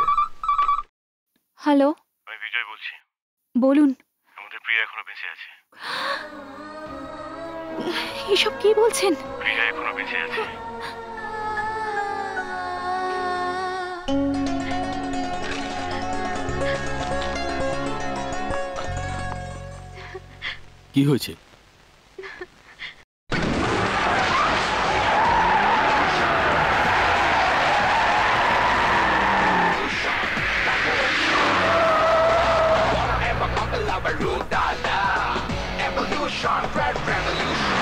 হ্যালো, আমি বিজয় বলছি। বলুন। আমাদের প্রিয়া এখনো বেঁচে আছে। এসব কি বলছেন? প্রিয়া এখনো বেঁচে আছে। কি হয়েছে? Evolution, red revolution,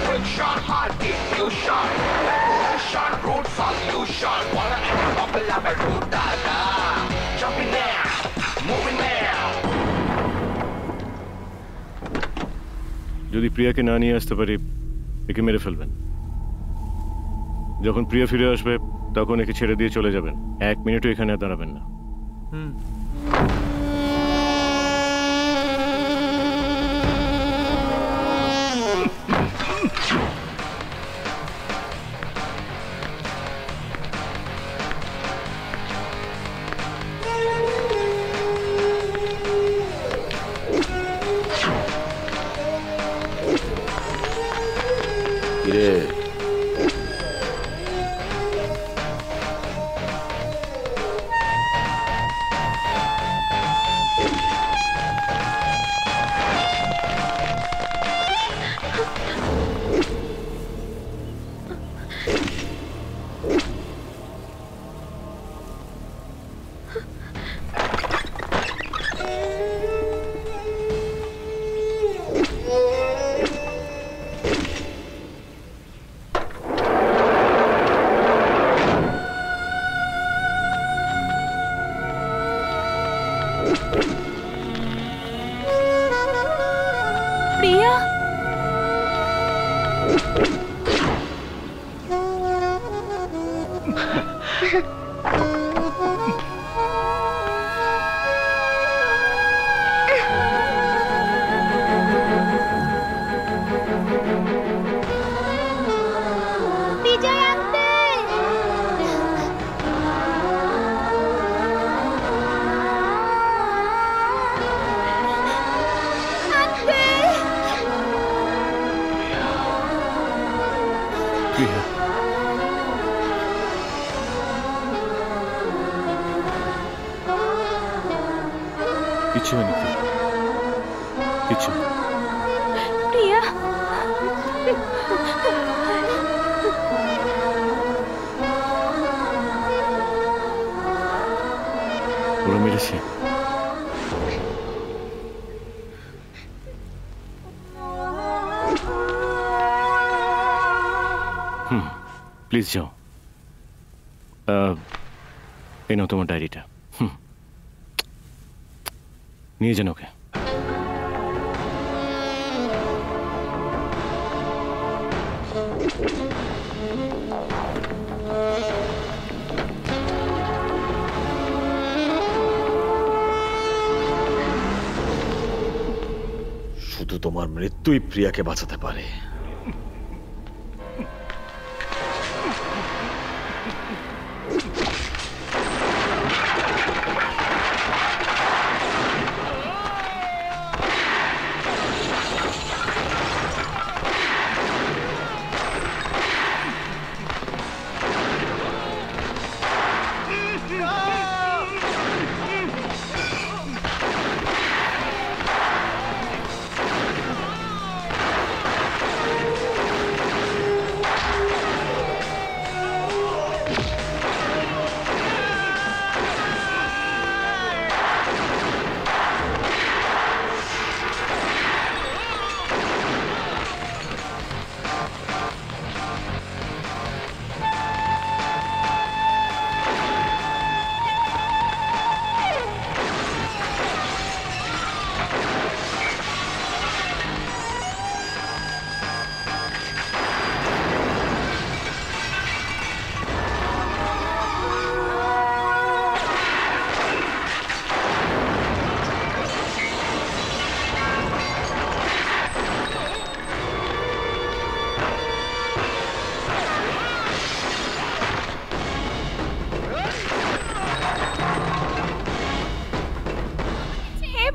friction, hard diffusion, revolution, root solution, wanna buckle up and root da-da. Jumping now, moving now. যদি প্রিয়াকে না নিয়ে আসতে পারি একে মেরে ফেলবেন। যখন প্রিয়া ফিরে আসবে তখন একে ছেড়ে দিয়ে চলে যাবেন। 1 মিনিটও এখানে আর দাঁড়াবেন না। প্রিয়া, বিজয় আঙ্কেল, প্রিয়া, কিছু হয়নি প্রিয়া, কিছু না। প্রিয়া, ওরা মেরেছে। প্লিজ যাও। এই নাও তোমার ডায়েরিটা। নিয়ে যান ওকে। শুধু তোমার মৃত্যুই প্রিয়াকে বাঁচাতে পারে।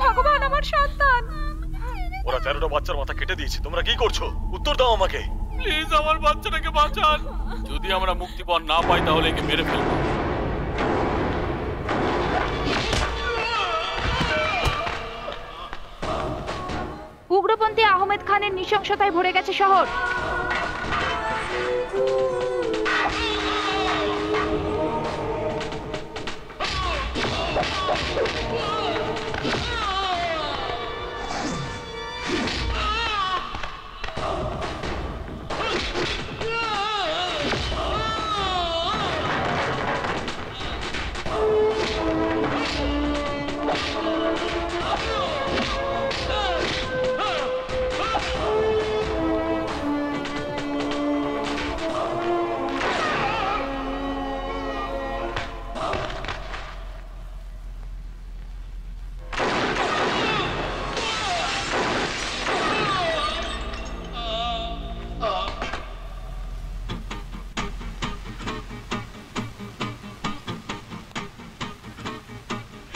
ভগবান, আমার সন্তান। ওরা 13টা বাচ্চার মাথা কেটে দিয়েছে। তোমরা কি করছো? উত্তর দাও আমাকে। প্লিজ আমার বাচ্চাটাকে বাঁচান। যদি আমরা মুক্তিপণ না পাই তাহলে একে মেরে ফেলবো। উগ্রপন্থী আহমেদ খানের নৃশংসতায় ভরে গেছে শহর।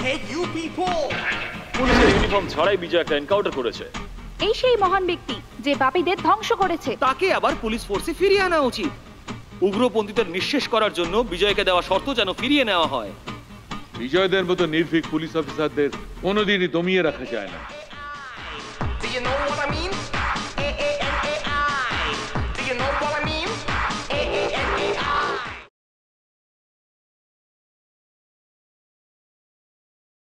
hate you people. পুলিশের ইউনিফর্ম ছাড়াই বিজয় একটা এনকাউন্টার করেছে। এই সেই মহান ব্যক্তি যে পাপীদের ধ্বংস করেছে। তাকে আবার পুলিশ ফোর্সে ফিরিয়ে আনা উচিত। উগ্রপন্থীদের নিঃশেষ করার জন্য বিজয়কে দেওয়া শর্ত যেন ফিরিয়ে নেওয়া হয়। বিজয়দের মতো নির্ভীক পুলিশ অফিসারদের কোনোদিনই দমিয়ে রাখা যায় না। Do you know what I mean?